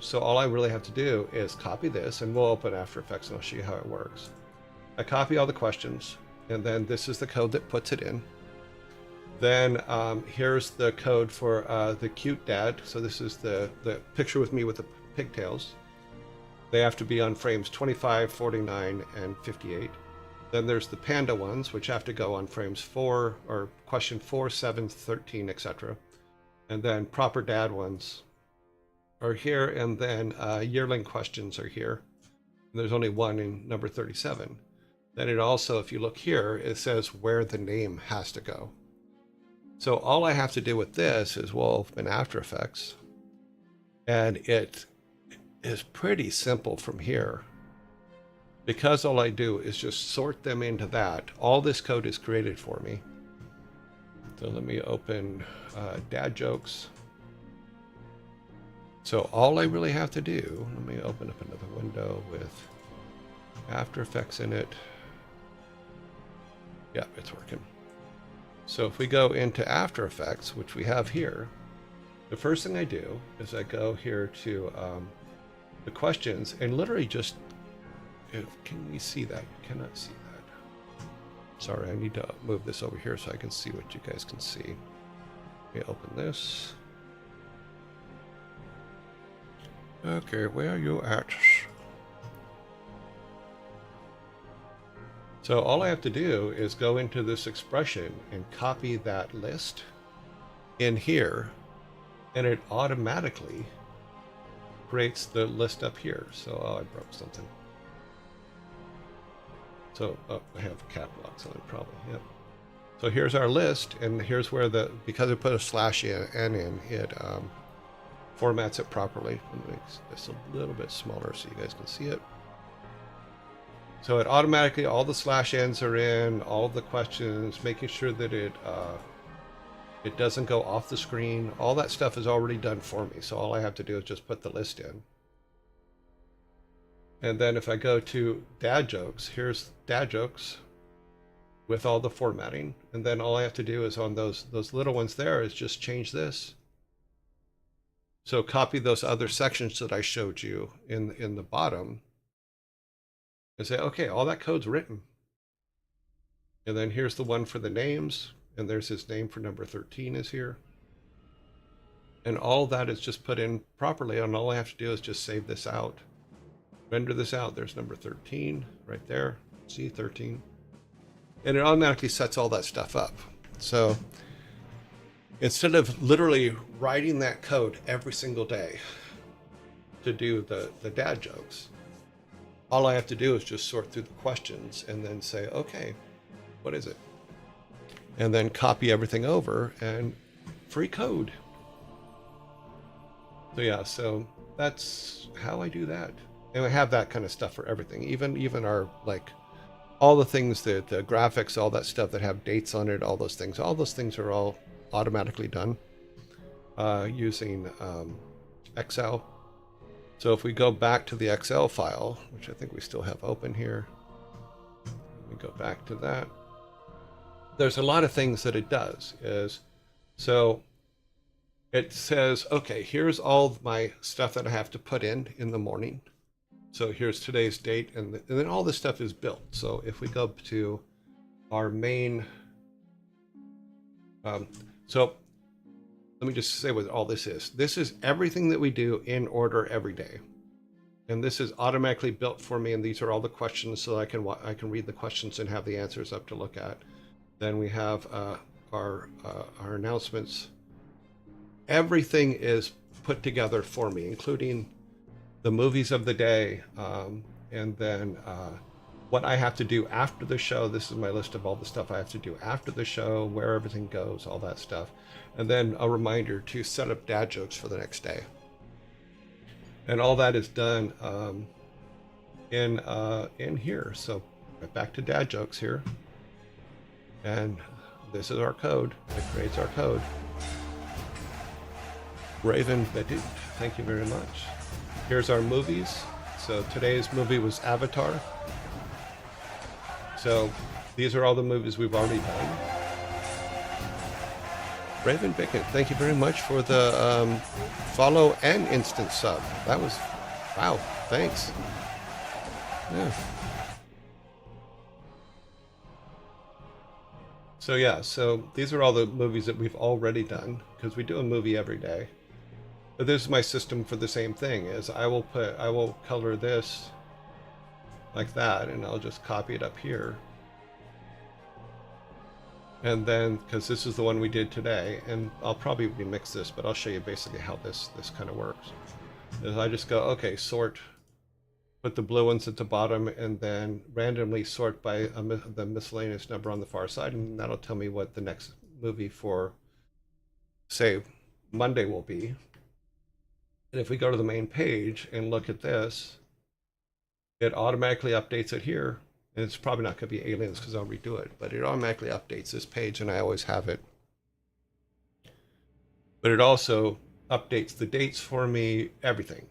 So all I really have to do is copy this, and we'll open After Effects and I'll show you how it works. I copy all the questions, and then this is the code that puts it in. Then here's the code for the cute dad. So this is the picture with me with the pigtails. They have to be on frames 25, 49, and 58. Then there's the panda ones, which have to go on frames 4, or question 4, 7, 13, etc. And then proper dad ones are here, and then yearling questions are here. And there's only one in number 37. Then it also, if you look here, it says where the name has to go. So all I have to do with this is, we'll open After Effects, and it is pretty simple from here. Because all I do is just sort them into that. All this code is created for me. So let me open dad jokes. So all I really have to do, let me open up another window with After Effects in it. Yeah, it's working. So if we go into After Effects, which we have here, the first thing I do is I go here to the questions, and literally just, can we see that? You cannot see that. Sorry, I need to move this over here so I can see what you guys can see. Let me open this. Okay, where are you at? So all I have to do is go into this expression and copy that list in here, and it automatically creates the list up here. So, oh, I broke something. So, oh, I have cap locks on it probably, yep. So here's our list, and here's where because I put a /n in, it formats it properly. Let me make this a little bit smaller so you guys can see it. So it automatically, all the /n's are in, all the questions, making sure that it doesn't go off the screen. All that stuff is already done for me. So all I have to do is just put the list in. And then if I go to dad jokes, here's dad jokes with all the formatting. And then all I have to do is on those little ones there is just change this. So copy those other sections that I showed you in the bottom and say, okay, all that code's written. And then here's the one for the names, and there's his name for number 13 is here. And all that is just put in properly, and all I have to do is just save this out. Render this out. There's number 13 right there. See, 13. And it automatically sets all that stuff up. So instead of literally writing that code every single day to do the dad jokes, all I have to do is just sort through the questions and then say, okay, what is it? And then copy everything over and free code. So yeah, so that's how I do that. And I have that kind of stuff for everything. Even our, like, all the things that the graphics, all that stuff that have dates on it, all those things are all automatically done using Excel. So if we go back to the Excel file, which I think we still have open here, let me go back to that. There's a lot of things that it does. So it says, okay, here's all my stuff that I have to put in the morning. So here's today's date, and then all this stuff is built. So if we go to our main, so let me just say what all this is. This is everything that we do in order every day. And this is automatically built for me, and these are all the questions, so I can read the questions and have the answers up to look at. Then we have our announcements. Everything is put together for me, including the movies of the day, and then what I have to do after the show. This is my list of all the stuff I have to do after the show, where everything goes, all that stuff. And then a reminder to set up dad jokes for the next day. And all that is done in here. So right back to dad jokes here. And this is our code. It creates our code. Raven Bedut, thank you very much. Here's our movies. So today's movie was Avatar. So these are all the movies we've already done. Raven Bickett, thank you very much for the follow and instant sub. That was, wow, thanks. Yeah. So yeah, so these are all the movies that we've already done, because we do a movie every day. But this is my system for the same thing, is I will color this like that, and I'll just copy it up here. And then, because this is the one we did today, and I'll probably remix this, but I'll show you basically how this kind of works. Is I just go, okay, sort, put the blue ones at the bottom, and then randomly sort by the miscellaneous number on the far side, and that'll tell me what the next movie for, say, Monday will be. And if we go to the main page and look at this, it automatically updates it here. And it's probably not going to be Aliens because I'll redo it, but it automatically updates this page, and I always have it. But it also updates the dates for me, everything.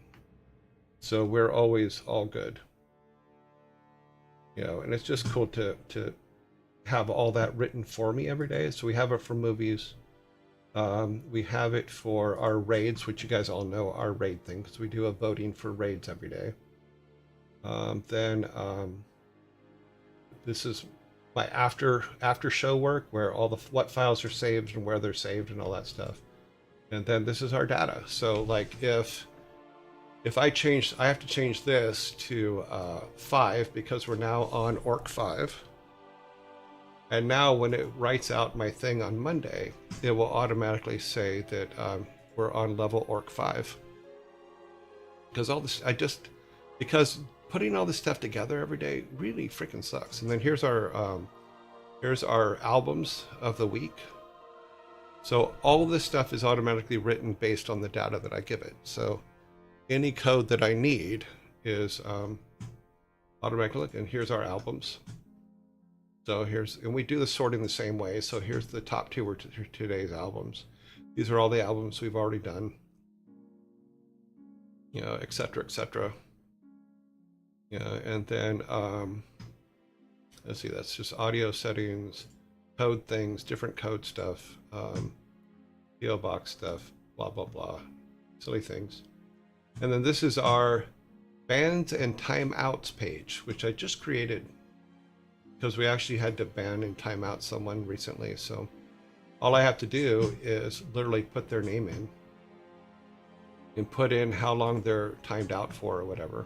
So we're always all good. You know, and it's just cool to have all that written for me every day. So we have it for movies. We have it for our raids, which you guys all know our raid thing, because we do a voting for raids every day. This is my after show work, where all the what files are saved and where they're saved and all that stuff. And then this is our data. So like if I have to change this to 5 because we're now on Orc 5. And now when it writes out my thing on Monday, it will automatically say that we're on level Orc 5. Because all this, because putting all this stuff together every day really freaking sucks. And then here's our albums of the week. So all of this stuff is automatically written based on the data that I give it. So any code that I need is automatically, and here's our albums. So and we do the sorting the same way. So here's the top two were today's albums. These are all the albums we've already done, you know, et cetera, et cetera. Yeah, and then let's see, that's just audio settings, code things, different code stuff, PO box stuff, blah blah blah, silly things. And then this is our bans and timeouts page, which I just created because we actually had to ban and time out someone recently. So all I have to do is literally put their name in and put in how long they're timed out for or whatever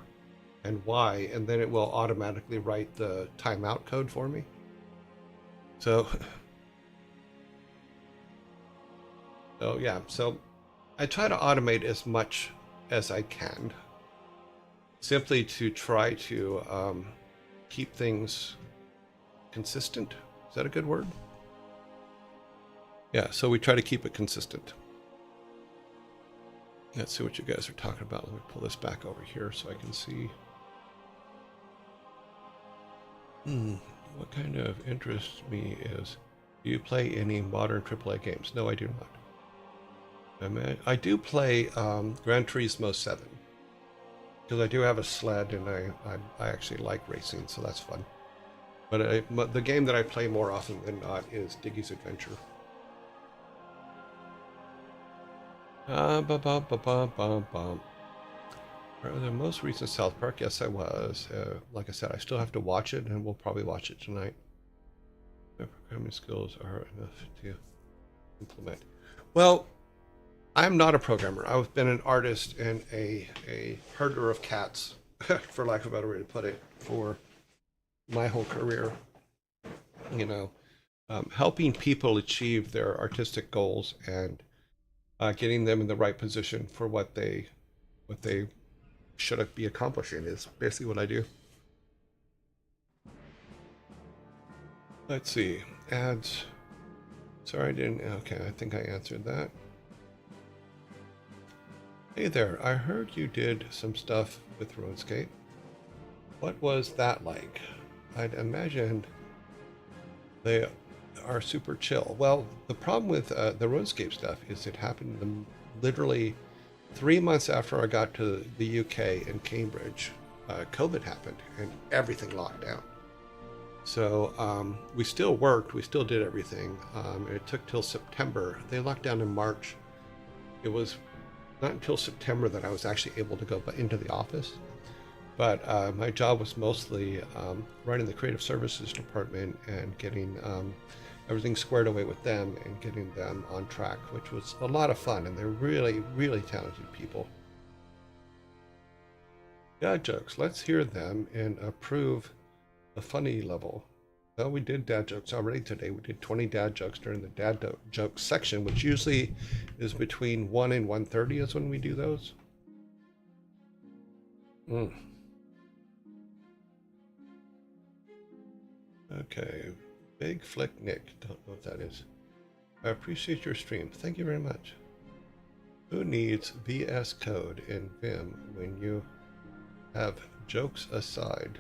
and why, and then it will automatically write the timeout code for me. So yeah, so I try to automate as much as I can, simply to try to keep things consistent. Is that a good word? Yeah, so we try to keep it consistent. Let's see what you guys are talking about. Let me pull this back over here so I can see. What kind of interests me is, do you play any modern AAA games? No, I do not. I do play Gran Turismo 7 because I do have a sled and I actually like racing, so that's fun. But the game that I play more often than not is Diggy's Adventure. The most recent South Park, yes, I was. Like I said, I still have to watch it, and we'll probably watch it tonight. My programming skills are enough to implement. Well, I'm not a programmer. I've been an artist and a herder of cats, for lack of a better way to put it, for my whole career. You know, helping people achieve their artistic goals and getting them in the right position for what they should be accomplishing is basically what I do. Let's see, ads. Sorry, I didn't. Okay, I think I answered that. Hey there, I heard you did some stuff with RuneScape. What was that like? I'd imagine they are super chill. Well, the problem with the RuneScape stuff is it happened literally 3 months after I got to the UK in Cambridge. COVID happened and everything locked down. So we still worked, we still did everything. It took till September. They locked down in March. It was not until September that I was actually able to go into the office. But my job was mostly running the creative services department and getting everything squared away with them and getting them on track, which was a lot of fun. And they're really, really talented people. Dad jokes. Let's hear them and approve the funny level. Well, we did dad jokes already today. We did 20 dad jokes during the dad joke section, which usually is between 1 and 1:30 is when we do those. Okay, Big Flick Nick, don't know what that is. I appreciate your stream. Thank you very much. Who needs VS Code in Vim when you have jokes aside?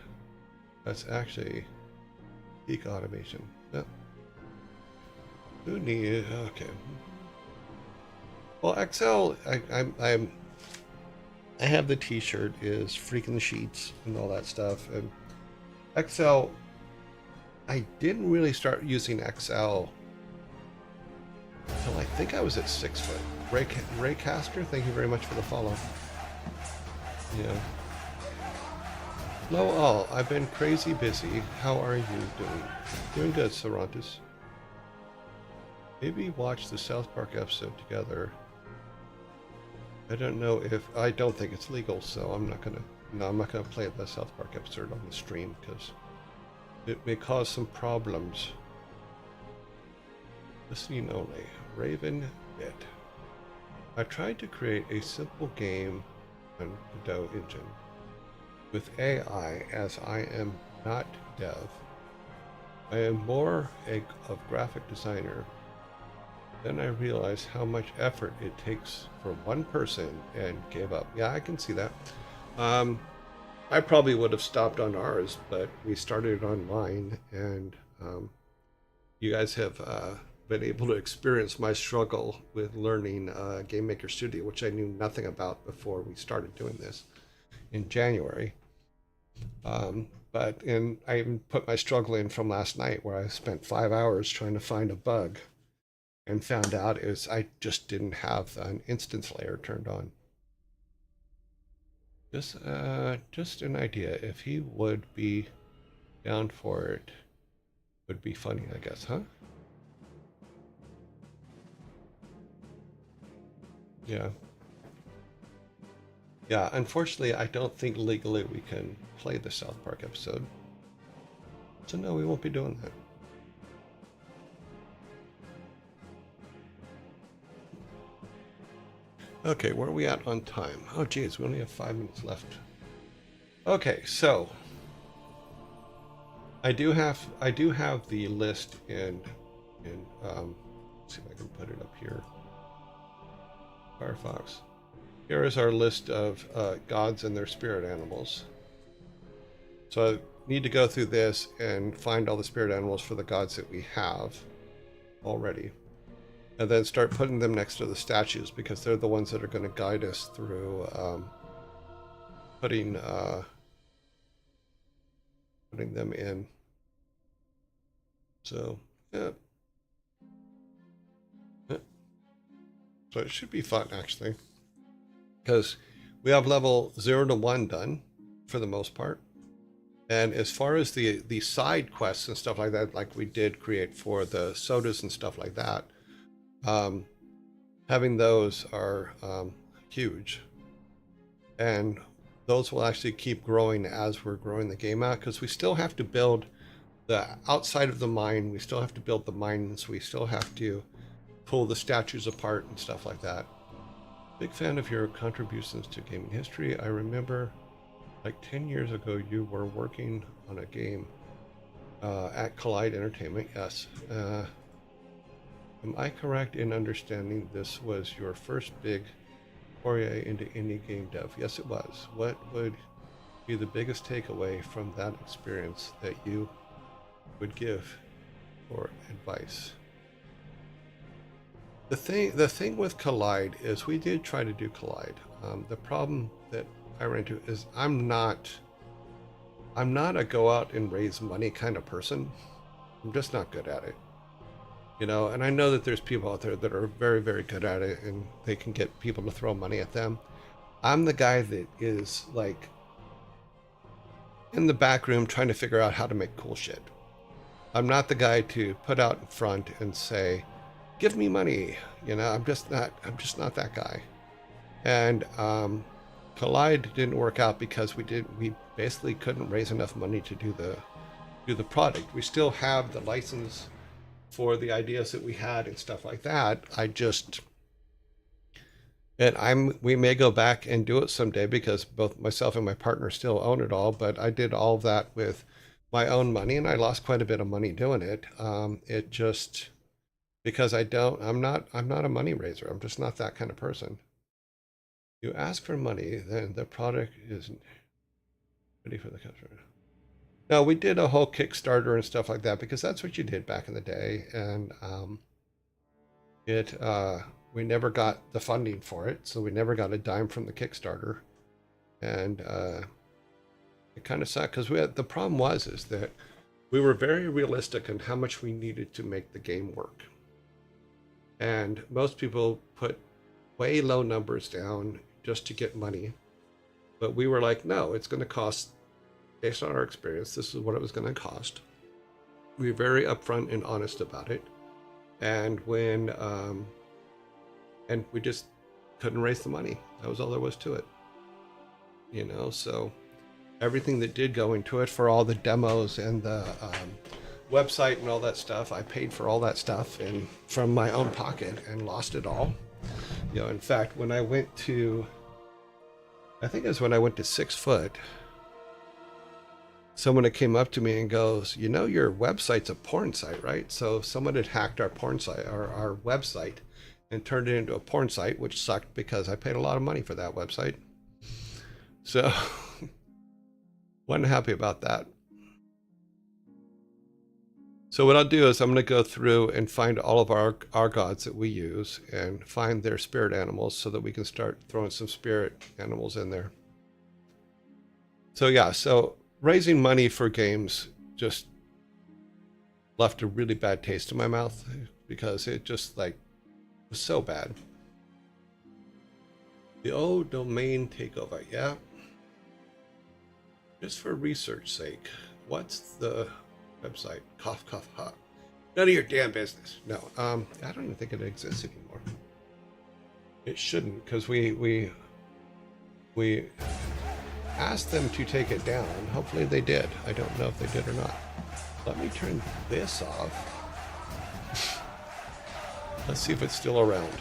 That's actually peak automation. No. Who needs? Okay. Well, Excel. I have the T-shirt is freaking the sheets and all that stuff, and Excel. I didn't really start using Excel until I think I was at 6 foot. Raycaster, thank you very much for the follow. Yeah. Hello all, I've been crazy busy. How are you doing? Doing good, Sarantis. Maybe watch the South Park episode together. I don't think it's legal, so I'm not gonna play the South Park episode on the stream because it may cause some problems. Listening only. Raven Bit. I tried to create a simple game on Godot engine with AI, as I am not dev. I am more of graphic designer. Then I realized how much effort it takes for one person and gave up. Yeah, I can see that. I probably would have stopped on ours, but we started on mine, and you guys have been able to experience my struggle with learning Game Maker Studio, which I knew nothing about before we started doing this in January. I even put my struggle in from last night, where I spent 5 hours trying to find a bug and found out is I just didn't have an instance layer turned on. Just an idea. If he would be down for it, would be funny, I guess, huh? Yeah. Yeah, unfortunately, I don't think legally we can play the South Park episode. So no, we won't be doing that. Okay, where are we at on time? Oh geez, we only have 5 minutes left. Okay, so I do have the list in let's see if I can put it up here. Firefox. Here is our list of gods and their spirit animals. So I need to go through this and find all the spirit animals for the gods that we have already. And then start putting them next to the statues, because they're the ones that are going to guide us through putting them in. So, yeah. So it should be fun, actually. Because we have level 0 to 1 done, for the most part. And as far as the side quests and stuff like that, like we did create for the sodas and stuff like that, having those are huge, and those will actually keep growing as we're growing the game out, because we still have to build the outside of the mine, we still have to build the mines, we still have to pull the statues apart and stuff like that. Big fan of your contributions to gaming history. I remember like 10 years ago you were working on a game at Collide Entertainment. Yes. Am I correct in understanding this was your first big foray into indie game dev? Yes, it was. What would be the biggest takeaway from that experience that you would give for advice? The thing with Collide is we did try to do Collide. The problem that I ran into is I'm not a go out and raise money kind of person. I'm just not good at it. You know, and I know that there's people out there that are very, very good at it, and they can get people to throw money at them. I'm the guy that is like in the back room trying to figure out how to make cool shit. I'm not the guy to put out in front and say, give me money. You know, I'm just not that guy. And Collide didn't work out because we basically couldn't raise enough money to do the product. We still have the license for the ideas that we had and stuff like that. We may go back and do it someday, because both myself and my partner still own it all, but I did all of that with my own money, and I lost quite a bit of money doing it. It just, because I'm not a money raiser. I'm just not that kind of person. You ask for money, then the product isn't ready for the customer. No, we did a whole Kickstarter and stuff like that, because that's what you did back in the day, and we never got the funding for it, so we never got a dime from the Kickstarter, and it kind of sucked, because the problem is that we were very realistic in how much we needed to make the game work, and most people put way low numbers down just to get money, but we were like, no, it's going to cost. Based on our experience, this is what it was going to cost. We were very upfront and honest about it, and and we just couldn't raise the money. That was all there was to it. You know, so everything that did go into it, for all the demos and the website and all that stuff. I paid for all that stuff and from my own pocket and lost it all. You know, in fact, when I went to, I think it was when I went to 6 Foot, someone that came up to me and goes, you know, your website's a porn site, right? So someone had hacked our porn site, our website, and turned it into a porn site, which sucked because I paid a lot of money for that website. So wasn't happy about that. So what I'll do is I'm going to go through and find all of our gods that we use and find their spirit animals so that we can start throwing some spirit animals in there. So yeah, so raising money for games just left a really bad taste in my mouth because it just like was so bad. The old domain takeover, yeah. Just for research sake, what's the website? Cough, cough, ha. None of your damn business. No, I don't even think it exists anymore. It shouldn't, because we asked them to take it down. Hopefully they did. I don't know if they did or not. Let me turn this off. Let's see if it's still around.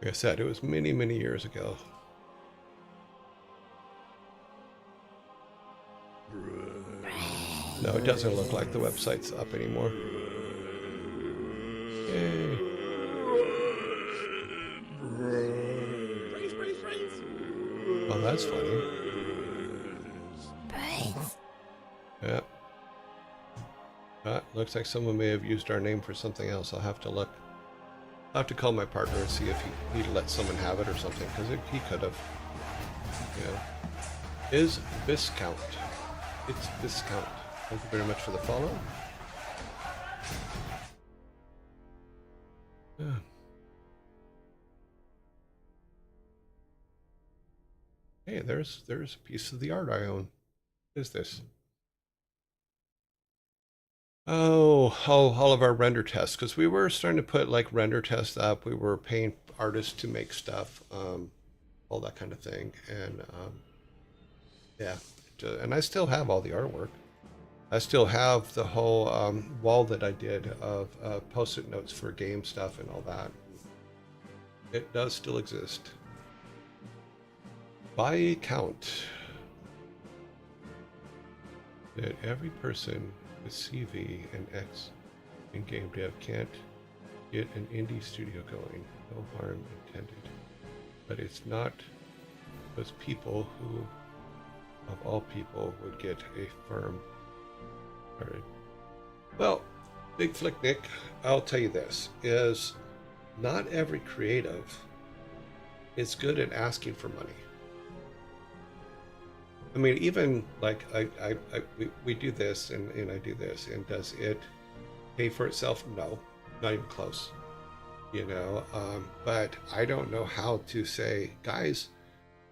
Like I said, it was many, many years ago. No, it doesn't look like the website's up anymore. Yay. Oh, that's funny. Yeah. Looks like someone may have used our name for something else. I'll have to look. I'll have to call my partner and see if he'd let someone have it or something, because he could have. Yeah. Is Viscount. It's Viscount. Thank you very much for the follow. Yeah. Hey, there's a piece of the art I own. What is this? Oh, all of our render tests, because we were starting to put like render tests up. We were paying artists to make stuff, all that kind of thing, and yeah, and I still have all the artwork. I still have the whole wall that I did of post-it notes for game stuff and all that. It does still exist. By count, that every person with CV and X in game dev can't get an indie studio going. No harm intended. But it's not those people who, of all people, would get a firm started. Well, Big Flick Nick, I'll tell you this, is not every creative is good at asking for money. I mean, even like we do this and I do this, and does it pay for itself? No, not even close. You know, but I don't know how to say, guys,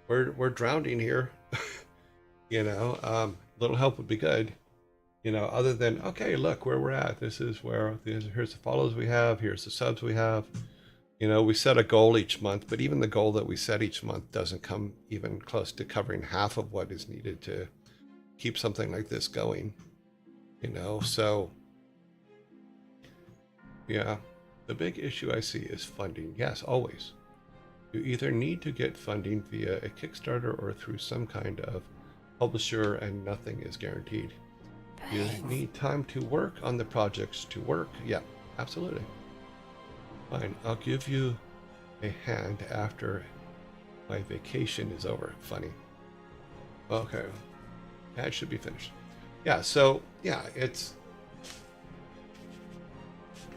we're drowning here. You know, little help would be good. You know, other than, okay, look where we're at. This is where, here's the follows we have. Here's the subs we have. You know, we set a goal each month, but even the goal that we set each month doesn't come even close to covering half of what is needed to keep something like this going. You know, so yeah, the big issue I see is funding. Yes, always. You either need to get funding via a Kickstarter or through some kind of publisher, and nothing is guaranteed. You need time to work on the projects to work. Yeah, absolutely. Fine, I'll give you a hand after my vacation is over. Funny. Okay, that should be finished. Yeah, so yeah, it's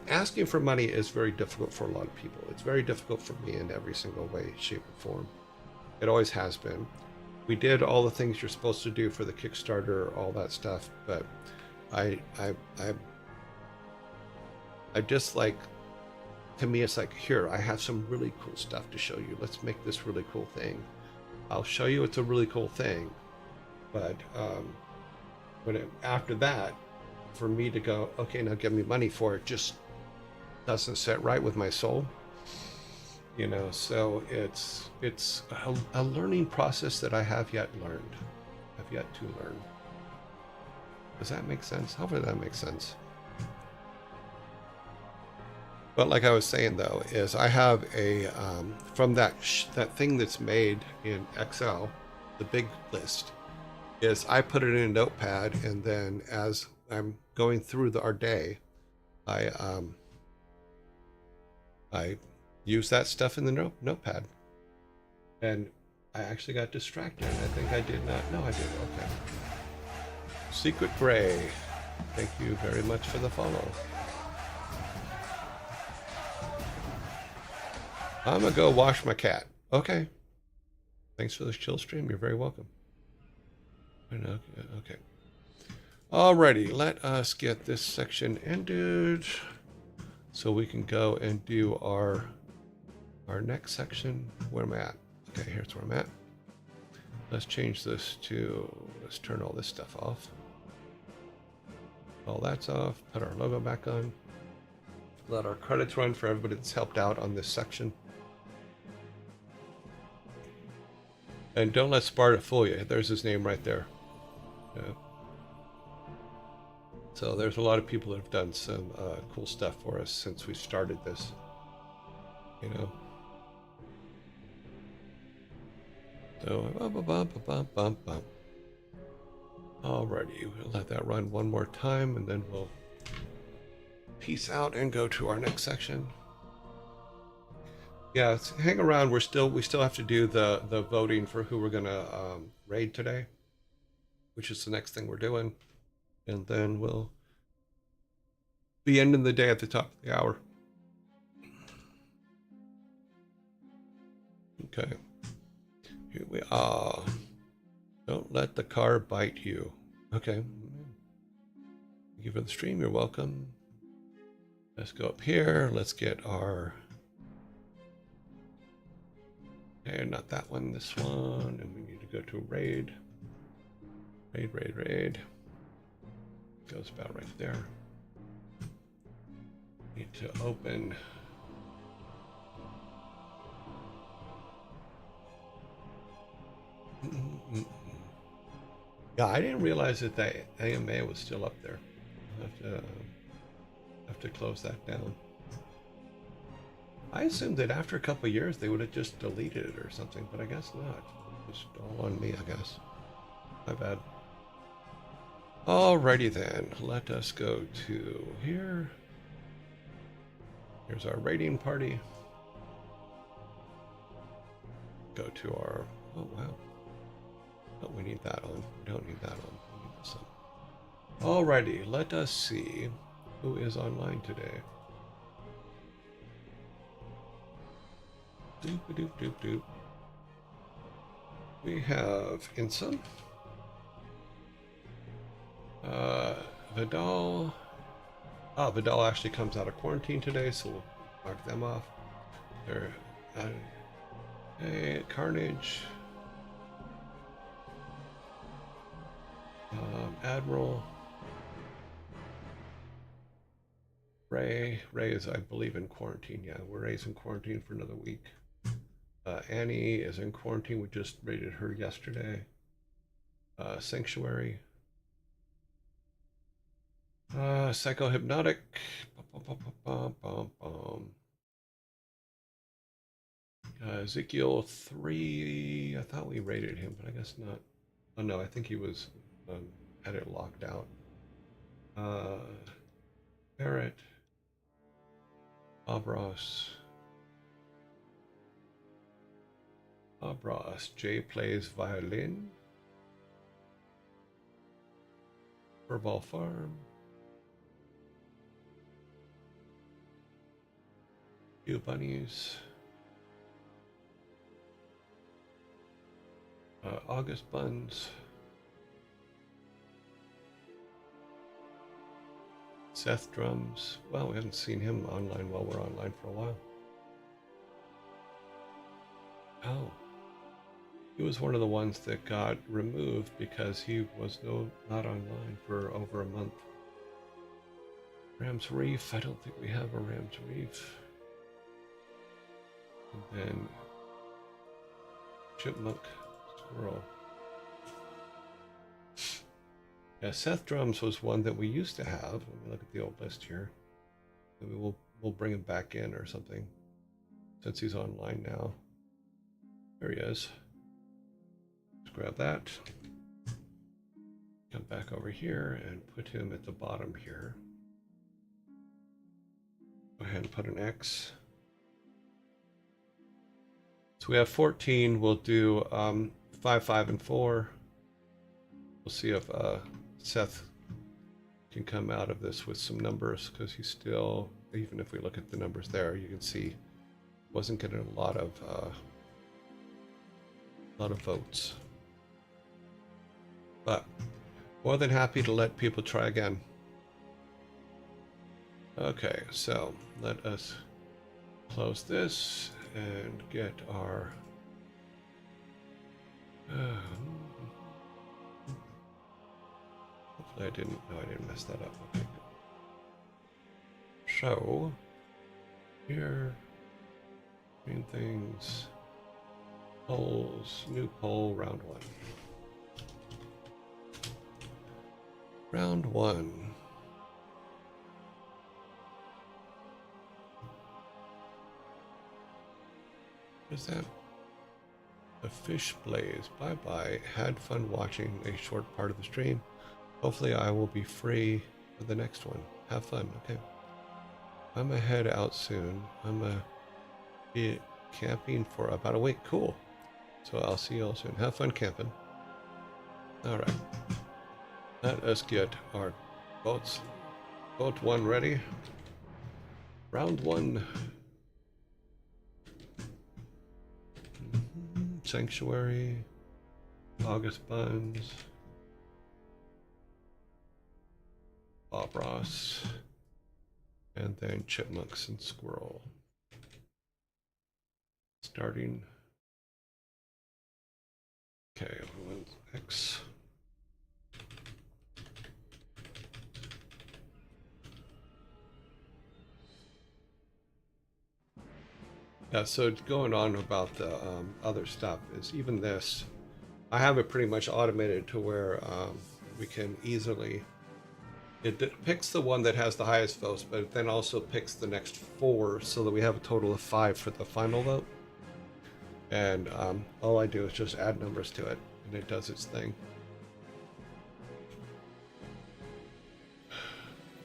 asking for money is very difficult for a lot of people. It's very difficult for me in every single way, shape, or form. It always has been. We did all the things you're supposed to do for the Kickstarter, all that stuff, but I just like, to me, it's like, here, I have some really cool stuff to show you. Let's make this really cool thing. I'll show you it's a really cool thing, but after that, for me to go, okay, now give me money for it, just doesn't sit right with my soul. You know, so it's a learning process that I have yet learned. Have yet to learn. Does that make sense? Hopefully that makes sense. But like I was saying though, is I have a from that thing that's made in Excel, the big list, is I put it in a notepad, and then as I'm going through our day, I use that stuff in the notepad, and I actually got distracted. I think I did not. No, I did. Okay. Secret Gray, thank you very much for the follow. I'm gonna go wash my cat. Okay. Thanks for the chill stream. You're very welcome. Okay. Alrighty, let us get this section ended so we can go and do our next section. Where am I at? Okay, here's where I'm at. Let's change this to, let's turn all this stuff off. All that's off. Put our logo back on. Let our credits run for everybody that's helped out on this section. And don't let Sparta fool you. There's his name right there. Yeah. So there's a lot of people that have done some cool stuff for us since we started this. You know. So, alrighty, we'll let that run one more time, and then we'll peace out and go to our next section. Yeah, hang around. We still have to do the voting for who we're gonna raid today, which is the next thing we're doing, and then we'll be ending the day at the top of the hour. Okay, here we are. Don't let the car bite you. Okay. Thank you for the stream. You're welcome. Let's go up here. Let's get our. Okay, not that one, this one. And we need to go to raid. Raid. Goes about right there. Need to open. Yeah, I didn't realize that the AMA was still up there. I'll have to close that down. I assumed that after a couple of years they would have just deleted it or something, but I guess not. Just all on me, I guess. My bad. Alrighty then, let us go to here. Here's our raiding party. Go to our, oh wow. Oh, we need that on. We don't need that on. We need this on. Alrighty, let us see who is online today. Doop. We have Inson. Vidal. Vidal actually comes out of quarantine today, so we'll mark them off. They're Carnage. Admiral. Ray is, I believe, in quarantine. Yeah, Ray's in quarantine for another week. Annie is in quarantine. We just raided her yesterday. Sanctuary. Psychohypnotic. Ezekiel 3. I thought we raided him, but I guess not. Oh no, I think he was had it locked out. Barrett. Abras. Jay plays violin. Furball Farm. Few bunnies. August Buns. Seth Drums. Well, we haven't seen him online while we're online for a while. Oh. He was one of the ones that got removed because he was not online for over a month. Rams Reef. I don't think we have a Rams Reef. And then chipmunk, squirrel. Yeah, Seth Drums was one that we used to have. Let me look at the old list here. Maybe we'll bring him back in or something, since he's online now. There he is. Let's grab that. Come back over here and put him at the bottom here. Go ahead and put an X. So we have 14. We'll do 5, 5, and 4. We'll see if Seth can come out of this with some numbers, because he's still, even if we look at the numbers there, you can see wasn't getting a lot of votes. But more than happy to let people try again. Okay, so let us close this and get our hopefully I didn't mess that up. Okay, good. So here, main things, polls, new poll, round 1. Round 1. What is that? The fish blaze. Bye bye. Had fun watching a short part of the stream. Hopefully I will be free for the next one. Have fun. Okay. I'm gonna head out soon. I'm gonna be camping for about a week. Cool. So I'll see you all soon. Have fun camping. All right. Let us get our boat 1 ready. Round 1. Sanctuary, August Buns, Bob Ross, and then Chipmunks and Squirrel. Starting. Okay, X. Yeah, so going on about the other stuff is even this, I have it pretty much automated to where we can easily, it picks the one that has the highest votes, but it then also picks the next 4 so that we have a total of 5 for the final vote. And all I do is just add numbers to it and it does its thing.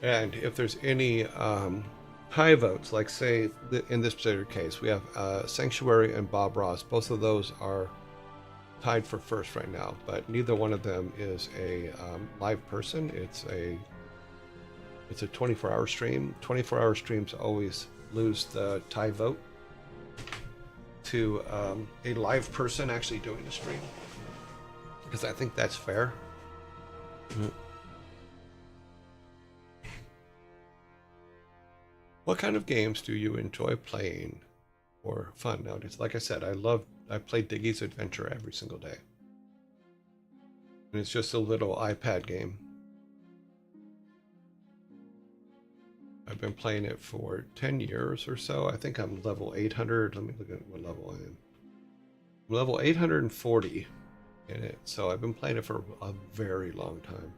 And if there's any high votes, like say in this particular case, we have Sanctuary and Bob Ross. Both of those are tied for first right now, but neither one of them is a live person. It's a 24-hour stream. 24-hour streams always lose the tie vote to a live person actually doing the stream, because I think that's fair. Mm-hmm. What kind of games do you enjoy playing for fun nowadays? Like I said, I play Diggy's Adventure every single day. And it's just a little iPad game. I've been playing it for 10 years or so. I think I'm level 800. Let me look at what level I am. I'm level 840 in it. So I've been playing it for a very long time.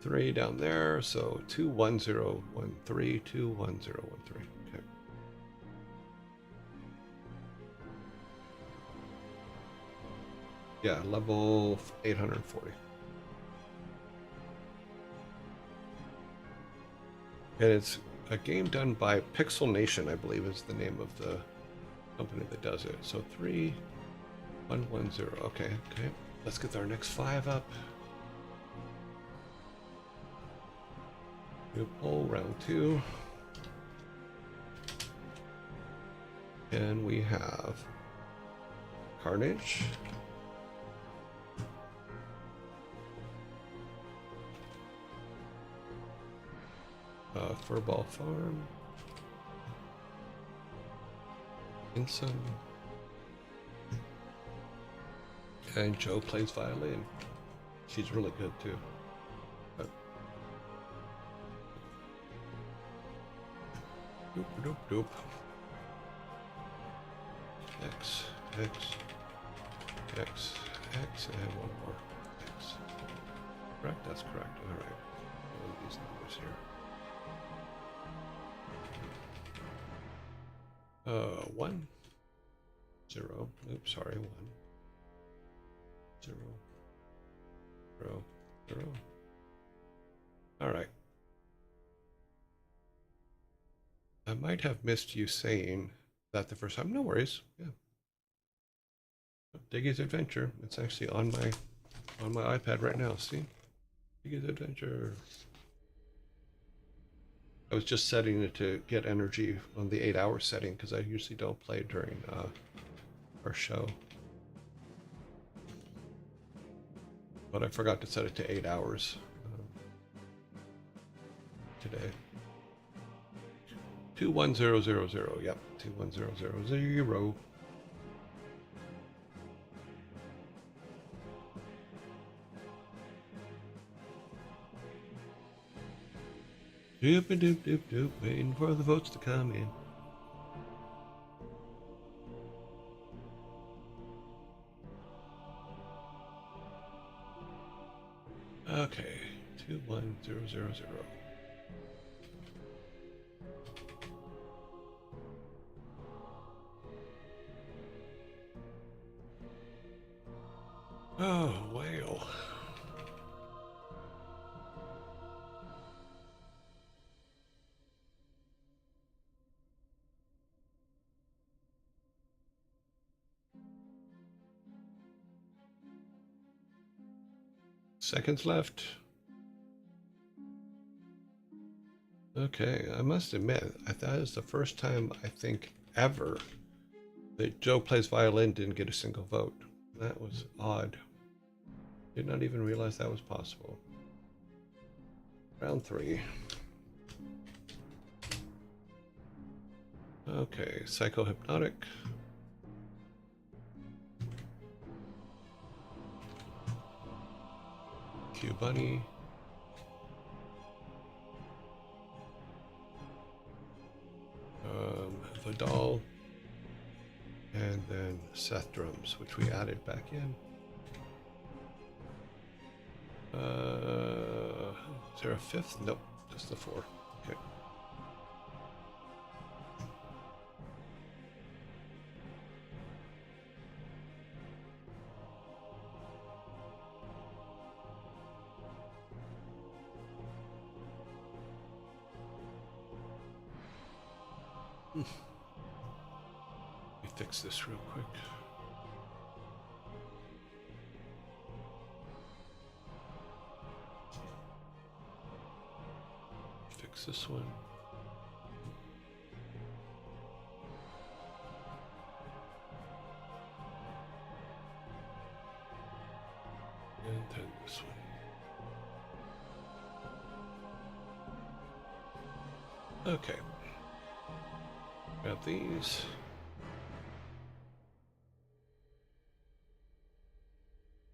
3 down there, so 21013, 21013. Okay. Yeah, level 840. And it's a game done by Pixel Nation, I believe is the name of the company that does it. So 3110. Okay. Let's get our next 5 up. New poll, round 2. And we have Carnage. Furball Farm. Insom. And Joe plays violin. She's really good too. Doop. X, X, X, X, and one more. X. Correct? That's correct. All right. All these numbers here. 1, 0. Oops, sorry. 1, 0, 0, 0. All right. I might have missed you saying that the first time. No worries. Yeah. Diggy's Adventure. It's actually on my iPad right now. See? Diggy's Adventure. I was just setting it to get energy on the 8-hour setting because I usually don't play during our show. But I forgot to set it to 8 hours today. 21000. Yep, 21000. Doop a doop doop doop, waiting for the votes to come in. Okay, 21000. Oh, whale. Seconds left. Okay, I must admit, that is the first time I think ever that Joe Plays Violin didn't get a single vote. That was odd. Did not even realize that was possible. Round 3. Okay, Psychohypnotic. Q Bunny. Vidal. And then Seth Drums, which we added back in. Is there a 5th? Nope, just the 4. Okay. Let me fix this real quick. Fix this one. And then this one. Okay. Grab these.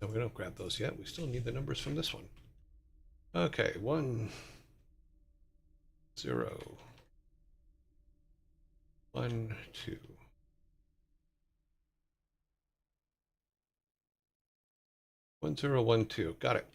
No, we don't grab those yet. We still need the numbers from this one. Okay, 1, 0, 1, 2. 1012. Got it.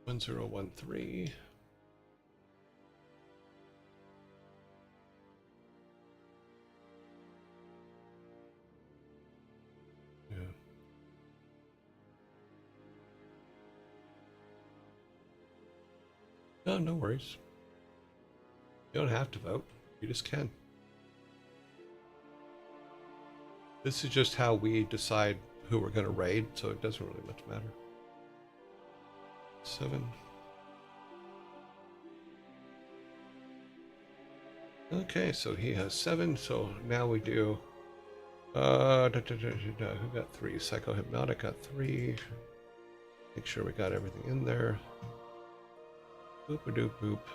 One zero one three. Yeah. No, no worries. You don't have to vote. You just can. This is just how we decide who we're going to raid, so it doesn't really much matter. 7. Okay, so he has 7, so now we do who got 3? Psychohypnotic got 3. Make sure we got everything in there. Boop a doop boop.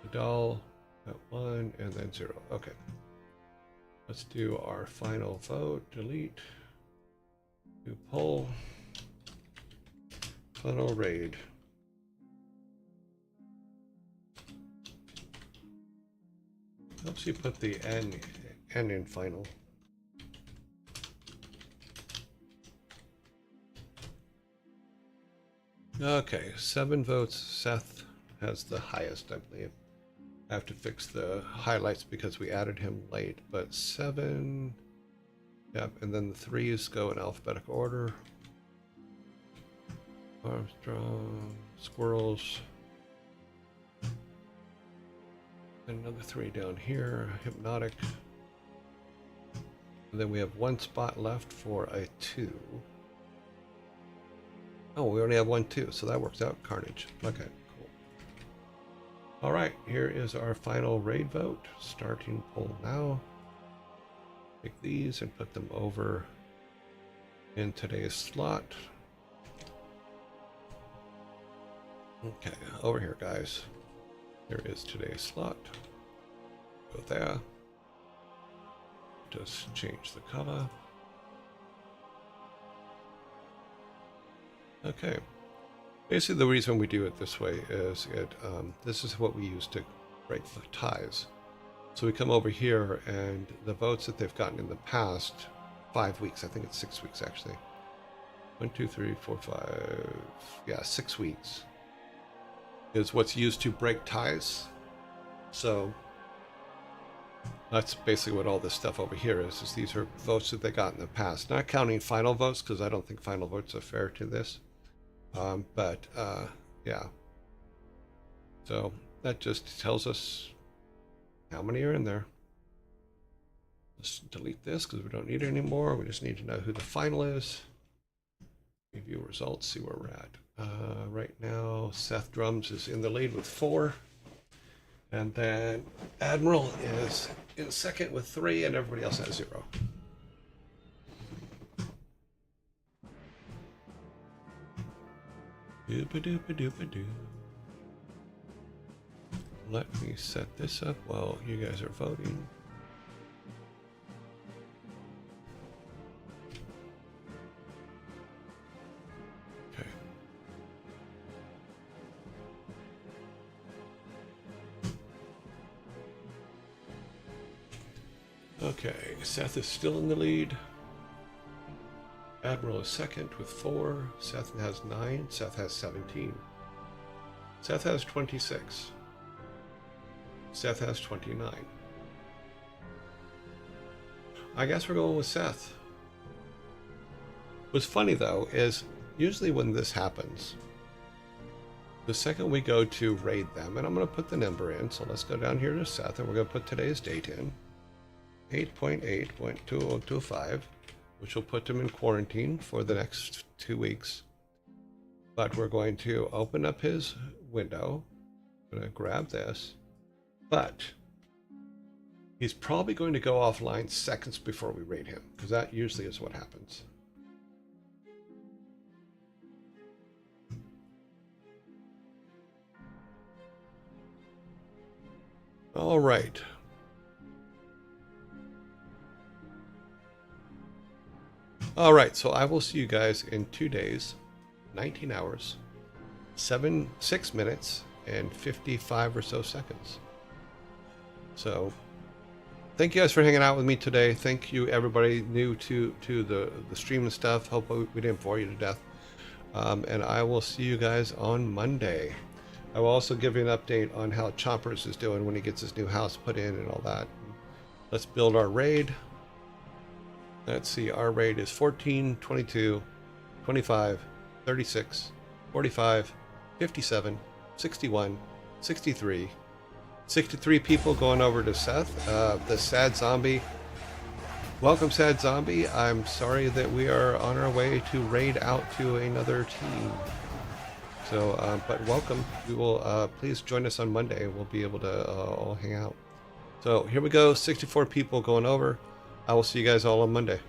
The doll got 1 and then 0. Okay. Let's do our final vote. Delete. Do poll. Final raid. Helps you put the N in final. Okay, 7 votes. Seth has the highest, I believe. I have to fix the highlights because we added him late, but 7. Yep, and then the 3s go in alphabetical order. Armstrong, Squirrels. And another 3 down here, Hypnotic. And then we have 1 spot left for a 2. Oh, we only have 1 2, so that works out. Carnage. Okay, cool. All right, here is our final raid vote. Starting poll now. Take these and put them over in today's slot. Okay, over here, guys. Here is today's slot. Go there. Just change the color. Okay. Basically, the reason we do it this way is this is what we use to break the ties. So we come over here, and the votes that they've gotten in the past 5 weeks, I think it's 6 weeks actually. 1, 2, 3, 4, 5, yeah, 6 weeks is what's used to break ties. So that's basically what all this stuff over here is these are votes that they got in the past. Not counting final votes, because I don't think final votes are fair to this. Yeah. So that just tells us how many are in there. Let's delete this because we don't need it anymore. We just need to know who the final is. Review results, see where we're at. Right now, Seth Drums is in the lead with 4. And then Admiral is in second with 3, and everybody else has 0. Doopa-doopa-doopa-doo. Let me set this up while you guys are voting. Okay. Okay, Seth is still in the lead. Admiral is second with 4. Seth has 9. Seth has 17. Seth has 26. Seth has 29. I guess we're going with Seth. What's funny though is usually when this happens, the second we go to raid them, and I'm going to put the number in, so let's go down here to Seth, and we're going to put today's date in, 8.8.2025, which will put him in quarantine for the next 2 weeks. But we're going to open up his window. I'm going to grab this. But he's probably going to go offline seconds before we raid him, because that usually is what happens. All right. All right, so I will see you guys in 2 days, 19 hours, 6 minutes, and 55 or so seconds. So thank you guys for hanging out with me today. Thank you everybody new to the stream and stuff. Hope we didn't bore you to death. And I will see you guys on Monday. I will also give you an update on how Chompers is doing when he gets his new house put in and all that. Let's build our raid. Let's see, our raid is 14, 22, 25, 36, 45, 57, 61, 63. 63 people going over to Seth, the Sad Zombie. Welcome, Sad Zombie. I'm sorry that we are on our way to raid out to another team. So, but welcome. We will, please join us on Monday. We'll be able to all hang out. So here we go, 64 people going over. I will see you guys all on Monday.